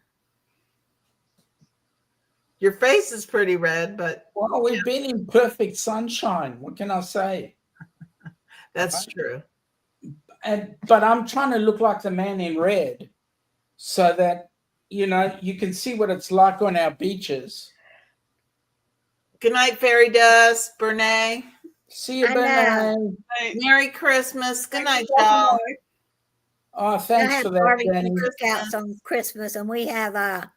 Your face is pretty red, but Well, we've been in perfect sunshine. What can I say? that's true. But I'm trying to look like the man in red so that, you can see what it's like on our beaches. Good night, Fairy Dust, Bernay. See you, I know. Bernay. Night. Merry Christmas. Good night, Thanks for y'all. stopping by. Oh, I thanks have for that, barbecue Danny. cookouts on Christmas, and we have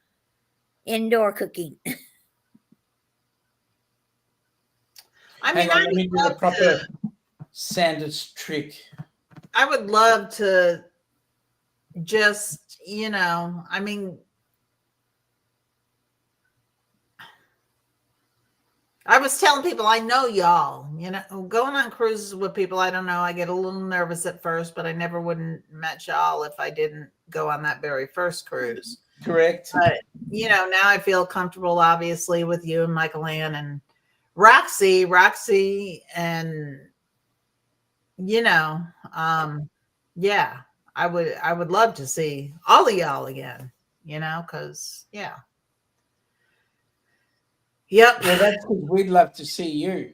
indoor cooking. I mean, Hang on, I let me would do the love proper to. Sanders trick. I would love to just, I mean, I was telling people, I know y'all, going on cruises with people I don't know, I get a little nervous at first, but I never wouldn't met y'all if I didn't go on that very first cruise. Correct. But, now I feel comfortable, obviously, with you and Michael Ann and Roxy, and, yeah, I would love to see all of y'all again, because, yeah. Yep. Well, that's because we'd love to see you.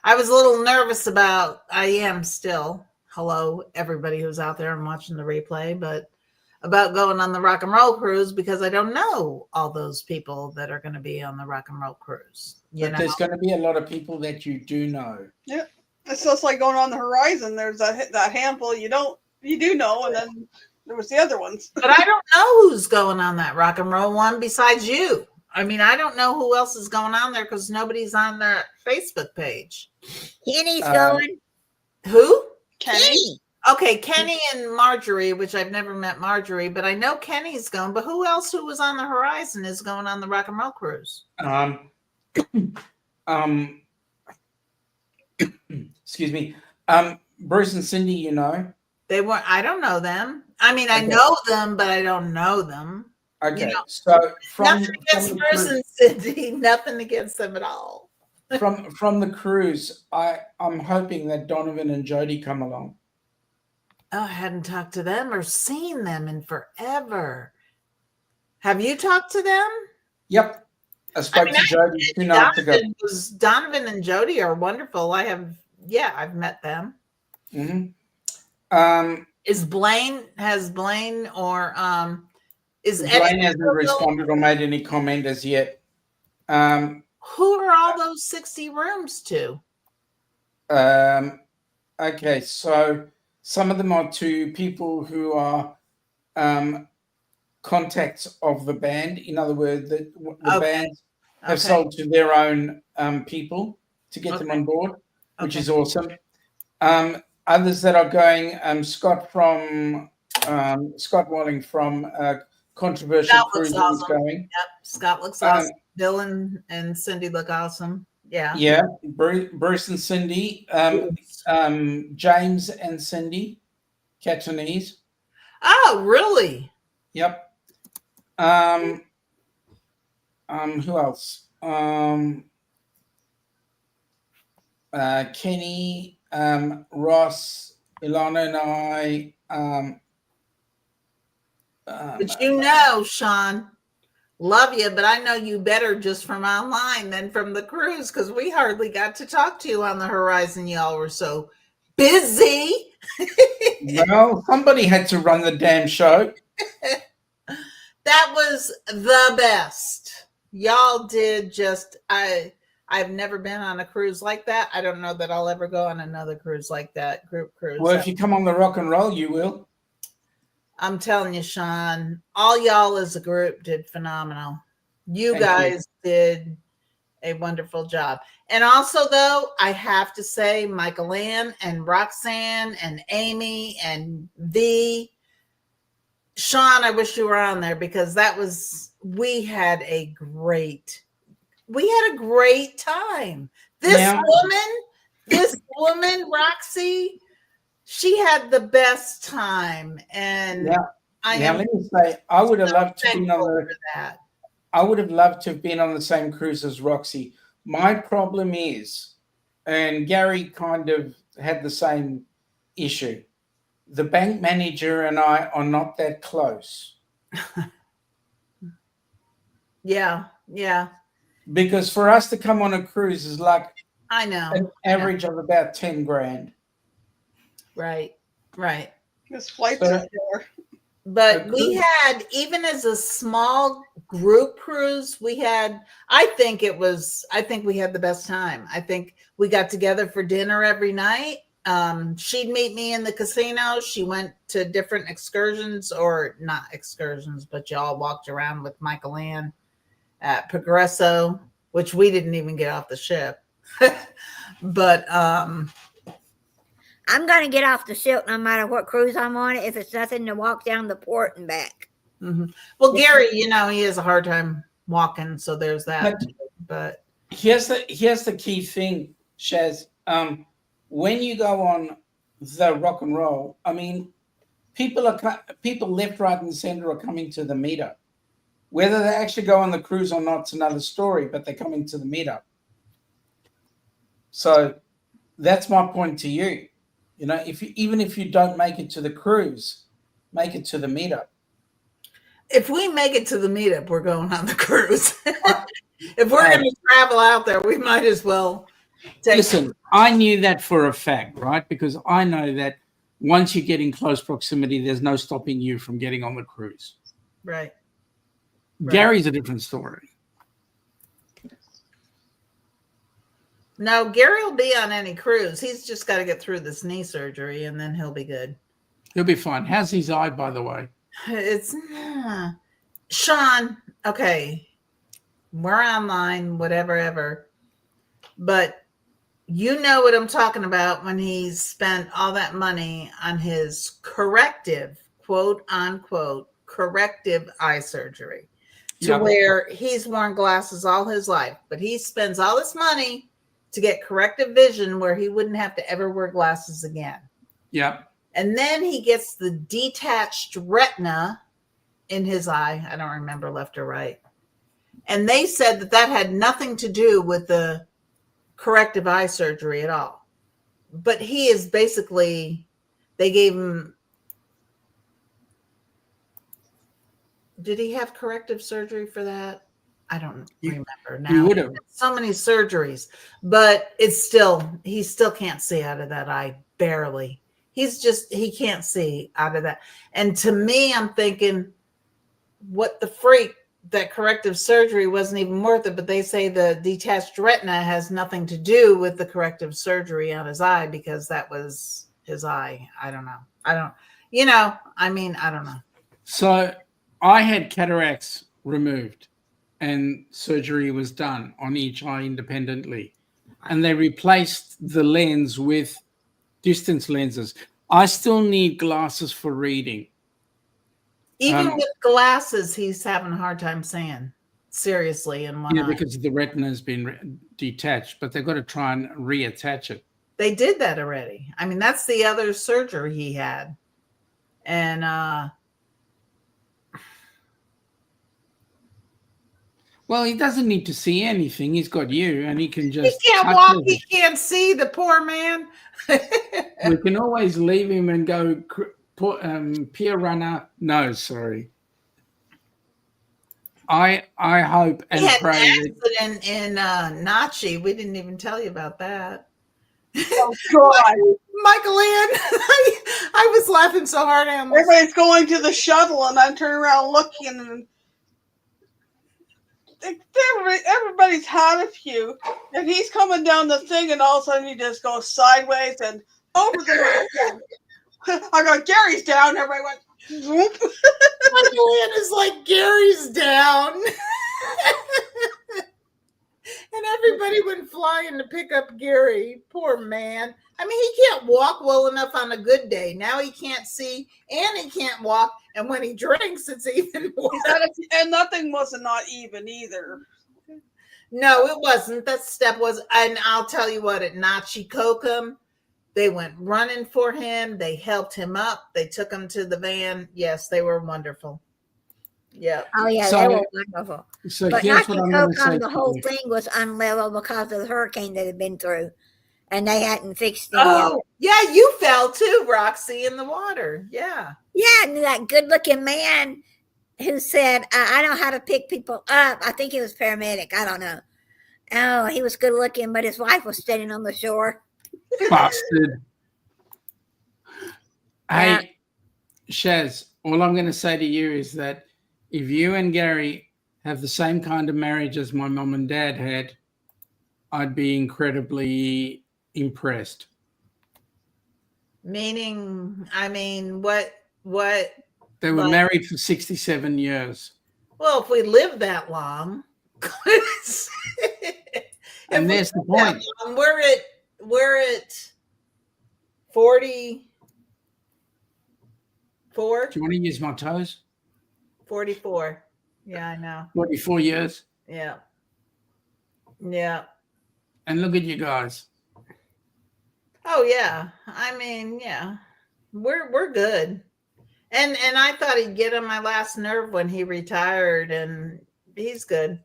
I was a little nervous I am still, hello, everybody who's out there and watching the replay, but about going on the rock and roll cruise because I don't know all those people that are going to be on the rock and roll cruise. But there's going to be a lot of people that you do know. Yep. It's just like going on the Horizon. There's that handful you do know, and then there was the other ones. But I don't know who's going on that rock and roll one besides you. I mean, I don't know who else is going on there because nobody's on their Facebook page. Kenny's going. Who? Kenny. Okay, Kenny and Marjorie, which I've never met Marjorie, but I know Kenny's going. But who else who was on the Horizon is going on the rock and roll cruise? Excuse me. Bruce and Cindy, They weren't. I don't know them. I mean, I know them, but I don't know them. Okay, so nothing against Bruce and Cindy. Nothing against them at all. from the cruise, I'm hoping that Donovan and Jody come along. Oh, I hadn't talked to them or seen them in forever. Have you talked to them? Yep. I spoke to Jody 2 nights ago. Donovan and Jody are wonderful. I've met them. Mm-hmm. Has Blaine or is Blaine hasn't responded or made any comment as yet. Who are all those 60 rooms to? Okay, so some of them are to people who are contacts of the band. In other words, the band have sold to their own people to get them on board, which is awesome. Others that are going, Scott Walling from Controversial Cruises is going. Yep, Scott looks awesome. Dylan and Cindy look awesome. Yeah. Yeah, Bruce and Cindy, James and Cindy, Catanese. Oh, really? Yep. Who else? Kenny, Ross, Ilana and I. But Sean, love you, but I know you better just from online than from the cruise because we hardly got to talk to you on the Horizon. Y'all were so busy. Well, somebody had to run the damn show. That was the best. Y'all did just I've never been on a cruise like that. I don't know that I'll ever go on another cruise like that, group cruise. Well, if you come on the rock and roll, you will. I'm telling you, Sean, all y'all as a group did phenomenal. You Thank guys did a wonderful job. And also, though, I have to say, Michael Ann and Roxanne and Amy and V. Sean, I wish you were on there because we had a great time. This woman, Roxy, she had the best time. And let me say, I would have loved to be on that. I would have loved to have been on the same cruise as Roxy. My problem is, and Gary kind of had the same issue, the bank manager and I are not that close. Yeah. Because for us to come on a cruise is like I know an average of about 10 grand. Right. This flight's are there. But we had, even as a small group cruise, I think we had the best time. I think we got together for dinner every night. She'd meet me in the casino. She went to different excursions, or not excursions, but y'all walked around with Michael Ann at Progresso, which we didn't even get off the ship. But I'm going to get off the ship no matter what cruise I'm on, if it's nothing to walk down the port and back. mm-hmm. Well, Gary, he has a hard time walking, so there's that. But here's the key thing, Shaz. When you go on the rock and roll, I mean, people left, right, and center are coming to the meetup. Whether they actually go on the cruise or not, it's another story, but they're coming to the meetup. So that's my point to you. Even if you don't make it to the cruise, make it to the meetup. If we make it to the meetup, we're going on the cruise. If we're going to travel out there, we might as well Listen, I knew that for a fact, right? Because I know that once you get in close proximity, there's no stopping you from getting on the cruise. Right. Gary's a different story. No, Gary will be on any cruise. He's just got to get through this knee surgery, and then he'll be good. He'll be fine. How's his eye, by the way? It's Sean. Okay, we're online, whatever, ever. But you know what I'm talking about when he spent all that money on his corrective, quote unquote, corrective eye surgery, to where he's worn glasses all his life, but he spends all this money to get corrective vision where he wouldn't have to ever wear glasses again. Yeah. And then he gets the detached retina in his eye. I don't remember left or right. And they said that had nothing to do with the corrective eye surgery at all. But he is basically, they gave him, did he have corrective surgery for that? I don't remember now. He would have. So many surgeries, but he still can't see out of that eye, barely. He can't see out of that. And to me, I'm thinking, what the freak, that corrective surgery wasn't even worth it. But they say the detached retina has nothing to do with the corrective surgery on his eye, because that was his eye. I don't know. I don't know. So I had cataracts removed and surgery was done on each eye independently. And they replaced the lens with distance lenses. I still need glasses for reading. Even with glasses, he's having a hard time seeing. Seriously, in one eye. Because the retina has been detached, but they've got to try and reattach it. They did that already. I mean, that's the other surgery he had. And well, he doesn't need to see anything. He's got you, and he can just. He can't walk. He can't see, the poor man. We can always leave him and go peer runner. No, sorry. I hope and he had pray. An accident in Nachi. We didn't even tell you about that. Oh God! Michael Ann, I was laughing so hard. I almost. Everybody's going to the shuttle, and I'm turning around looking, and everybody's had a few, and he's coming down the thing, and all of a sudden he just goes sideways and over the hood. I got Gary's down. Everybody went. Whoop. Michael Ann is like, Gary's down. And everybody went flying to pick up Gary. Poor man. I mean, he can't walk well enough on a good day. Now he can't see and he can't walk. And when he drinks, it's even worse. And nothing was not even either. No, it wasn't. That step was, and I'll tell you what, at Nachi Kokum, they went running for him. They helped him up. They took him to the van. Yes, they were wonderful. Yeah. Oh yeah, So- they were wonderful. So But here's what I'm going to say. Nachi the whole to you. thing was unlevel because of the hurricane that had been through, and they hadn't fixed it yet. Oh, yeah, you fell too, Roxy, in the water. Yeah. Yeah, and that good-looking man who said, "I know how to pick people up." I think he was paramedic. I don't know. Oh, he was good-looking, but his wife was standing on the shore. Bastard. Yeah. Hey, Shaz, all I'm going to say to you is that if you and Gary have the same kind of marriage as my mom and dad had, I'd be incredibly impressed. Meaning, I mean, what? They were Right. married for 67 years. Well, if we live that long, And there's the point. We're at 44. Do you want to use my toes? 44. Yeah, I know. 44 years. Yeah. Yeah. And look at you guys. Oh yeah. I mean, yeah. We're good. And I thought he'd get on my last nerve when he retired, and he's good.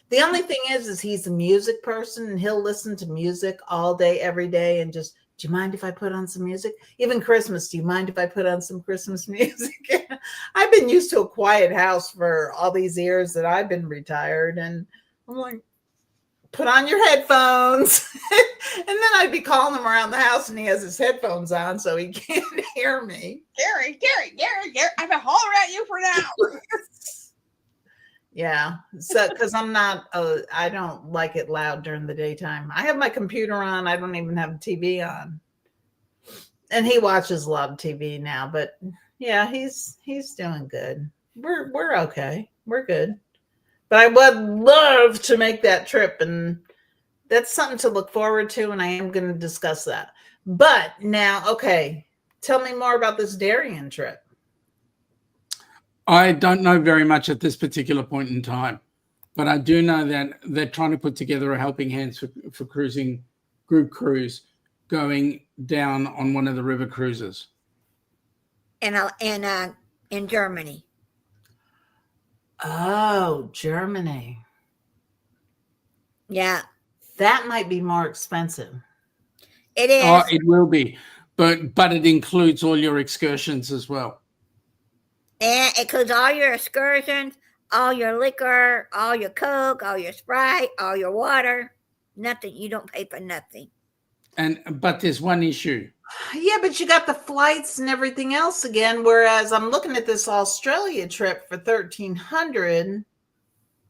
The only thing is he's a music person, and he'll listen to music all day, every day, and just, do you mind if I put on some music? Even Christmas, do you mind if I put on some Christmas music? I've been used to a quiet house for all these years that I've been retired, and I'm like, put on your headphones. And then I'd be calling him around the house, and he has his headphones on, so he can't hear me. Gary, I've been hollering at you for an hour. Yeah. So, because I don't like it loud during the daytime. I have my computer on. I don't even have the TV on. And he watches a lot of TV now, but yeah, he's doing good. We're okay. We're good. But I would love to make that trip, and that's something to look forward to, and I am going to discuss that. But now, okay, tell me more about this Darien trip. I don't know very much at this particular point in time, but I do know that they're trying to put together a helping hands for cruising group cruise going down on one of the river cruises. In Germany. Oh, Germany. Yeah, That might be more expensive. it is. Oh, it will be, but it includes all your excursions as well. And it includes all your excursions, all your liquor, all your Coke, all your Sprite, all your water. Nothing. You don't pay for nothing. But there's one issue. Yeah, but you got the flights and everything else again. Whereas I'm looking at this Australia trip for $1,300.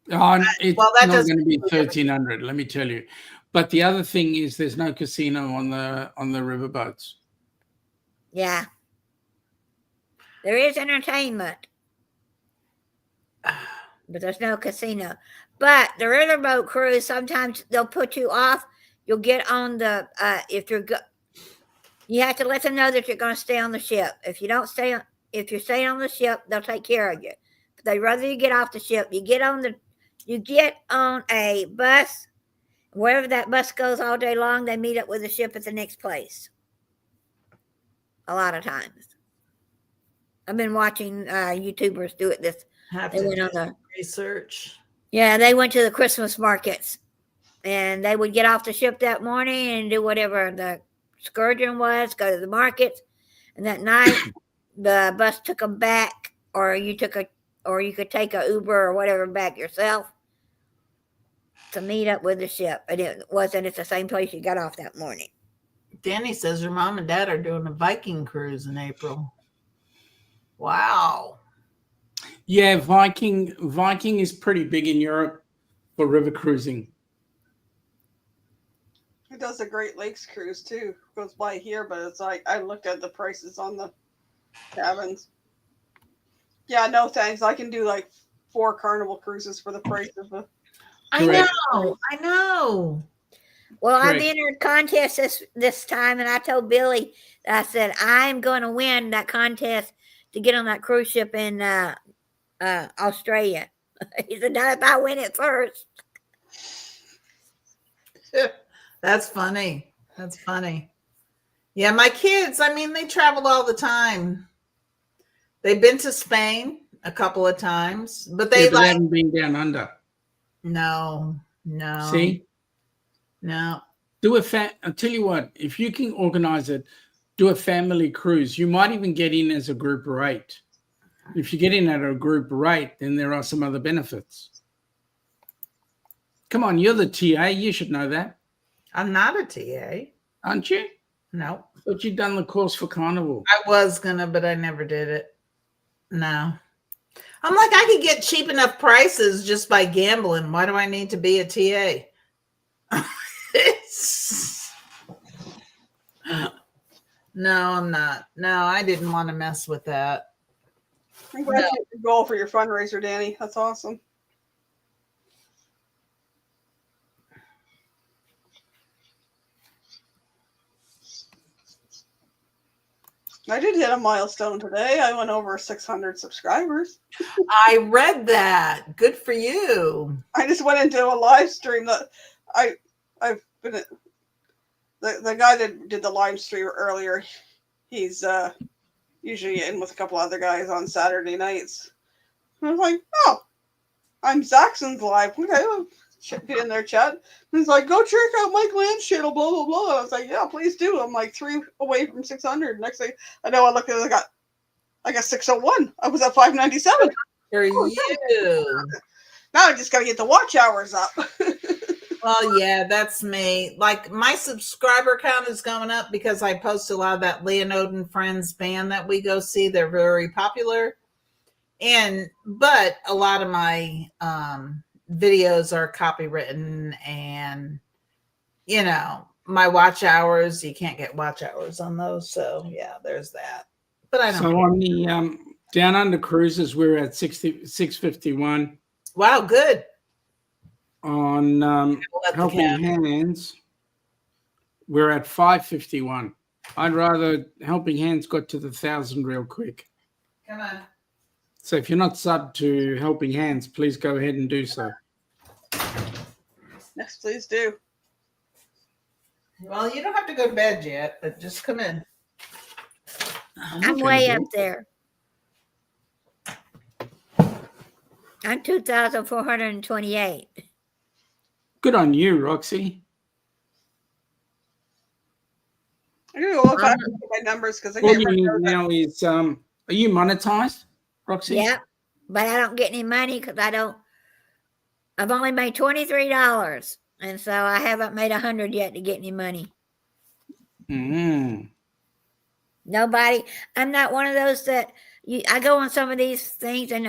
It's well, that not doesn't going to be include everything. 1,300, let me tell you. But the other thing is there's no casino on the riverboats. Yeah. There is entertainment, but there's no casino. But the riverboat cruise, sometimes they'll put you off. You'll get on the you have to let them know that you're going to stay on the ship. If you're staying on the ship, they'll take care of you. But they'd rather you get off the ship. You get on a bus. Wherever that bus goes all day long, they meet up with the ship at the next place. A lot of times. I've been watching YouTubers do it. Have They to went do on the some research. Yeah, they went to the Christmas markets, and they would get off the ship that morning and do whatever the excursion was, go to the markets, and that night the bus took them back, or you could take a Uber or whatever back yourself to meet up with the ship. And it wasn't at the same place you got off that morning. Danny says her mom and dad are doing a Viking cruise in April. Wow. Yeah, Viking is pretty big in Europe for river cruising. He does a Great Lakes cruise too. Goes by here, but it's like I looked at the prices on the cabins. Yeah, no thanks. I can do like 4 Carnival cruises for the price of a. I Correct. know. Well, I've Correct. entered contest this time, and I told Billy, I said I'm going to win that contest to get on that cruise ship in Australia. He said, "Not if I win it first." That's funny. That's funny. Yeah, my kids, I mean, they travel all the time. They've been to Spain a couple of times, but they Yeah, but they like, haven't been down under. no. See? No. I'll tell you what, if you can organize it, do a family cruise. You might even get in as a group rate. If you get in at a group rate, then there are some other benefits. Come on, you're the TA. You should know that, I'm not a TA. aren't you? No. But you've done the course for Carnival. I was gonna, but I never did it. No. I'm like, I could get cheap enough prices just by gambling. Why do I need to be a TA? No, I'm not. No, I didn't want to mess with that. I'm glad you hit your goal for your fundraiser, Danny. That's awesome. I did hit a milestone today. I went over 600 subscribers. I read that. Good for you. I just went into a live stream that I've been the guy that did the live stream earlier. He's usually in with a couple other guys on Saturday nights. And I was like, oh, I'm Zaxxon's live. Okay, I'll get in there, chat. And he's like, go check out Mike Land's channel, blah blah blah. And I was like, yeah, please do. I'm like 3 away from 600. Next thing I know, I looked at it, I got 601. I was at 597. For you. Now I just gotta get the watch hours up. Well, yeah, that's me. Like my subscriber count is going up because I post a lot of that Leonode and Friends band that we go see. They're very popular. But a lot of my videos are copywritten, and my watch hours, you can't get watch hours on those. So yeah, there's that. But I don't So care. on the Down Under cruises, we're at 651. Wow, good. On Let the Helping cat- Hands, we're at 551. I'd rather Helping Hands got to the 1,000 real quick. Come on. So if you're not subbed to Helping Hands, please go ahead and do so. Yes, please do. Well, you don't have to go to bed yet, but just come in. I'm way up there. I'm 2,428. Good on you, Roxy. I'm gonna go look back at my numbers because I All can't you need remember. now is, are you monetized, Roxy? Yeah, but I don't get any money because I've only made $23, and so I haven't made 100 yet to get any money. Mm. Nobody. I'm not one of those that I go on some of these things and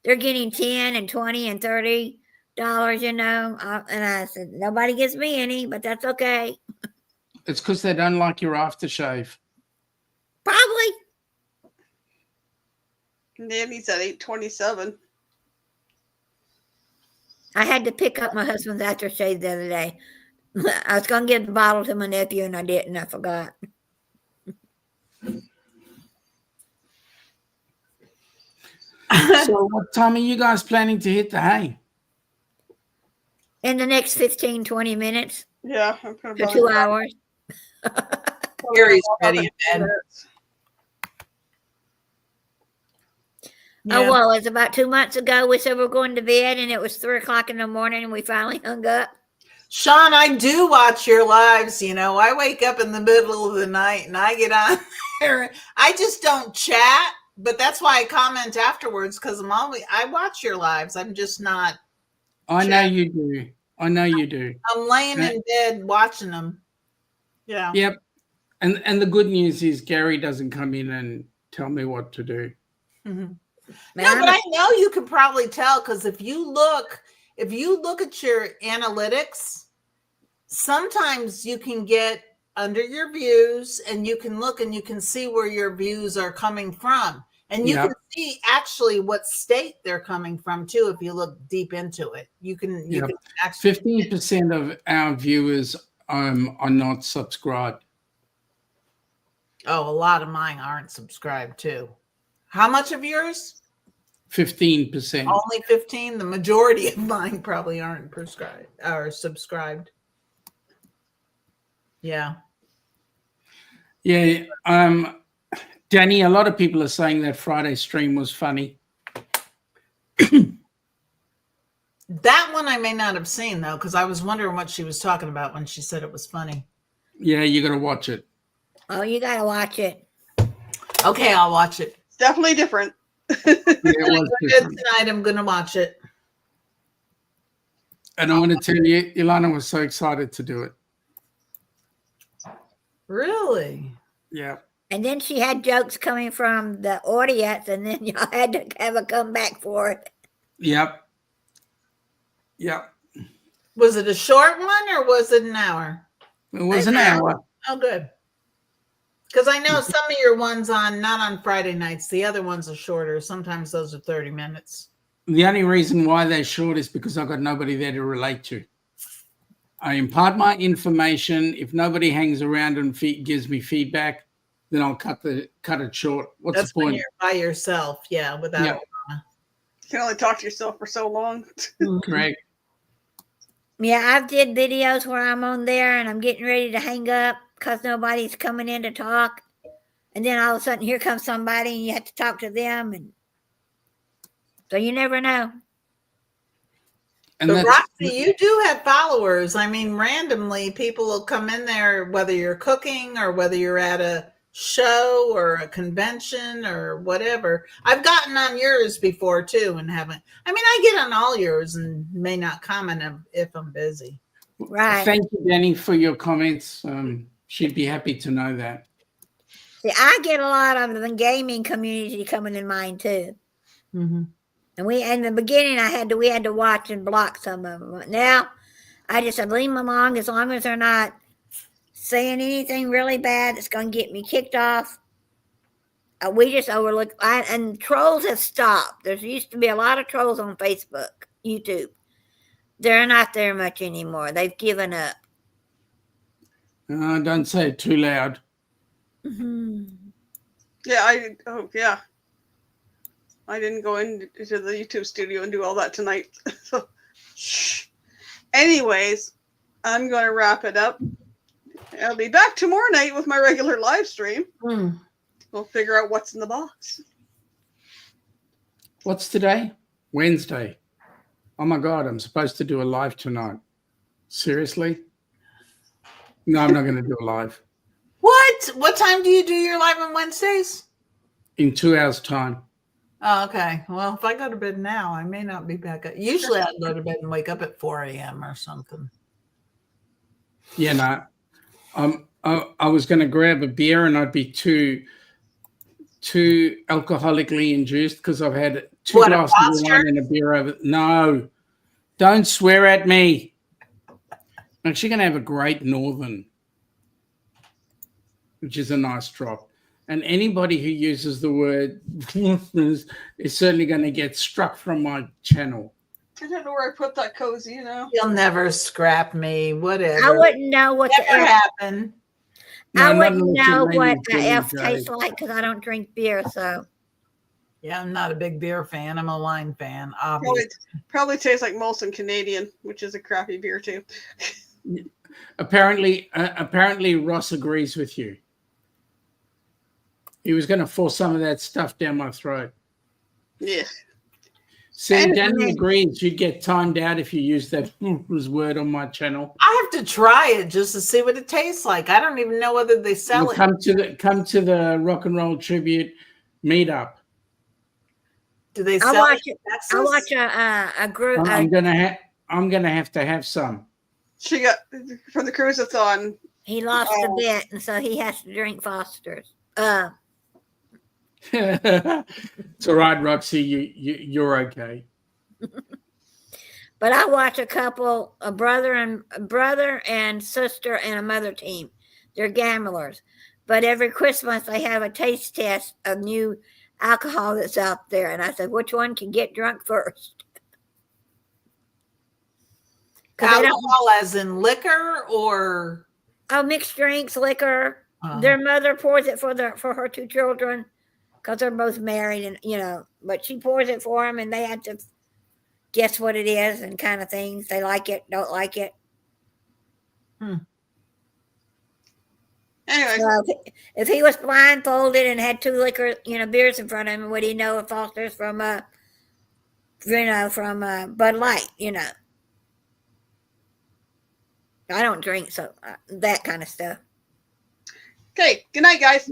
they're getting 10 and 20 and $30, and I said nobody gives me any, but that's okay. It's because they don't like your aftershave. Probably. Danny's at 827. I had to pick up my husband's aftershave the other day. I was going to give the bottle to my nephew, and I didn't. I forgot. So what time are you guys planning to hit the hay? In the next 15, 20 minutes Yeah, I'm gonna to 2 hours. Gary's ready in bed. Oh, well, it was about 2 months ago. We said we were going to bed, and it was 3 o'clock in the morning, and we finally hung up. Sean, I do watch your lives. I wake up in the middle of the night and I get on there. I just don't chat, but that's why I comment afterwards, because I watch your lives. I'm just not. I know you do. I know you do. I'm laying in bed watching them. Yeah. Yep. And the good news is Gary doesn't come in and tell me what to do. Mhm. Man, No, but I know you can probably tell because if you look at your analytics, sometimes you can get under your views and you can look and you can see where your views are coming from. And you Yeah. can see actually what state they're coming from too if you look deep into it. You can Yeah. actually 15% of our viewers are not subscribed. Oh, a lot of mine aren't subscribed too. How much of yours? 15%. Only 15. The majority of mine probably aren't prescribed or subscribed. Yeah. Yeah. Danny, a lot of people are saying that Friday stream was funny. That one I may not have seen though, because I was wondering what she was talking about when she said it was funny. Yeah, you got to watch it. oh, you gotta watch it. Okay, I'll watch it. It's definitely different. Yeah, it was Good different. tonight. I'm gonna watch it. And I want to tell you, Ilana was so excited to do it. Really? Yeah. And then she had jokes coming from the audience, and then y'all had to have a comeback for it. Yep. Yep. Was it a short one or was it an hour? It was an hour. Oh, good. Because I know some of your ones not on Friday nights. The other ones are shorter. Sometimes those are 30 minutes. The only reason why they're short is because I've got nobody there to relate to. I impart my information. If nobody hangs around and gives me feedback, then I'll cut it short. What's That's the when point? you're by yourself. Yeah, without. Yeah. You can only talk to yourself for so long. Correct. Yeah, I've did videos where I'm on there and I'm getting ready to hang up because nobody's coming in to talk. And then all of a sudden here comes somebody and you have to talk to them. And so you never know. And But that's, Roxy, you do have followers. I mean, randomly people will come in there, whether you're cooking or whether you're at a show or a convention or whatever. I've gotten on yours before too and haven't. I mean, I get on all yours and may not comment if I'm busy. Right. Thank you, Danny, for your comments. She'd be happy to know that. See, I get a lot of the gaming community coming in mine too. Mm-hmm. And in the beginning, we had to watch and block some of them. But now, I just said leave them alone as long as they're not saying anything really bad that's going to get me kicked off. We just overlook. And trolls have stopped. There used to be a lot of trolls on Facebook, YouTube. They're not there much anymore. They've given up. Don't say it too loud. Mm-hmm. Yeah. I didn't go into the YouTube studio and do all that tonight. So, shh. Anyways, I'm going to wrap it up. I'll be back tomorrow night with my regular live stream. Mm. We'll figure out what's in the box. What's today? Wednesday. Oh my God, I'm supposed to do a live tonight. Seriously? No, I'm not going to do a live. What time do you do your live on Wednesdays? In 2 hours' time. Oh, okay. Well, if I go to bed now, I may not be back up. Usually I go to bed and wake up at 4 a.m. or something. Yeah, no. I was going to grab a beer and I'd be too alcoholically induced because I've had two glasses of wine and a beer over. No, don't swear at me. I'm actually going to have a Great Northern, which is a nice drop. And anybody who uses the word is certainly going to get struck from my channel. I don't know where I put that cozy, You'll never scrap me, whatever. I wouldn't know what Never the F. happen. No, I not wouldn't unless know your what name is the Billy F Joe. tastes like because I don't drink beer. So Yeah, I'm not a big beer fan. I'm a wine fan, obviously. Probably tastes like Molson Canadian, which is a crappy beer too. Apparently, Ross agrees with you. He was going to force some of that stuff down my throat. Yeah. See, Danny agrees. You'd get timed out if you used that word on my channel. I have to try it just to see what it tastes like. I don't even know whether they sell Well, it. come to the Rock and Roll Tribute meetup. Do they I sell watch it in it. Texas? I watch a group. I'm gonna have to have some. She got from the cruise that's on He lost a Oh. bet, and so he has to drink Foster's. It's all right, Roxy. You're okay. But I watch a couple, a brother and sister and a mother team. They're gamblers. But every Christmas they have a taste test of new alcohol that's out there. And I said, which one can get drunk first? 'Cause they don't- Alcohol as in liquor or oh, mixed drinks, liquor. uh, Their mother pours it for her two children because they're both married, and but she pours it for them, and they have to guess what it is and kind of things. They like it, don't like it. Anyway, So if he was blindfolded and had two liquor, beers in front of him, would he know if Foster's from Bud Light? I don't drink, so that kind of stuff. okay. Good night, guys.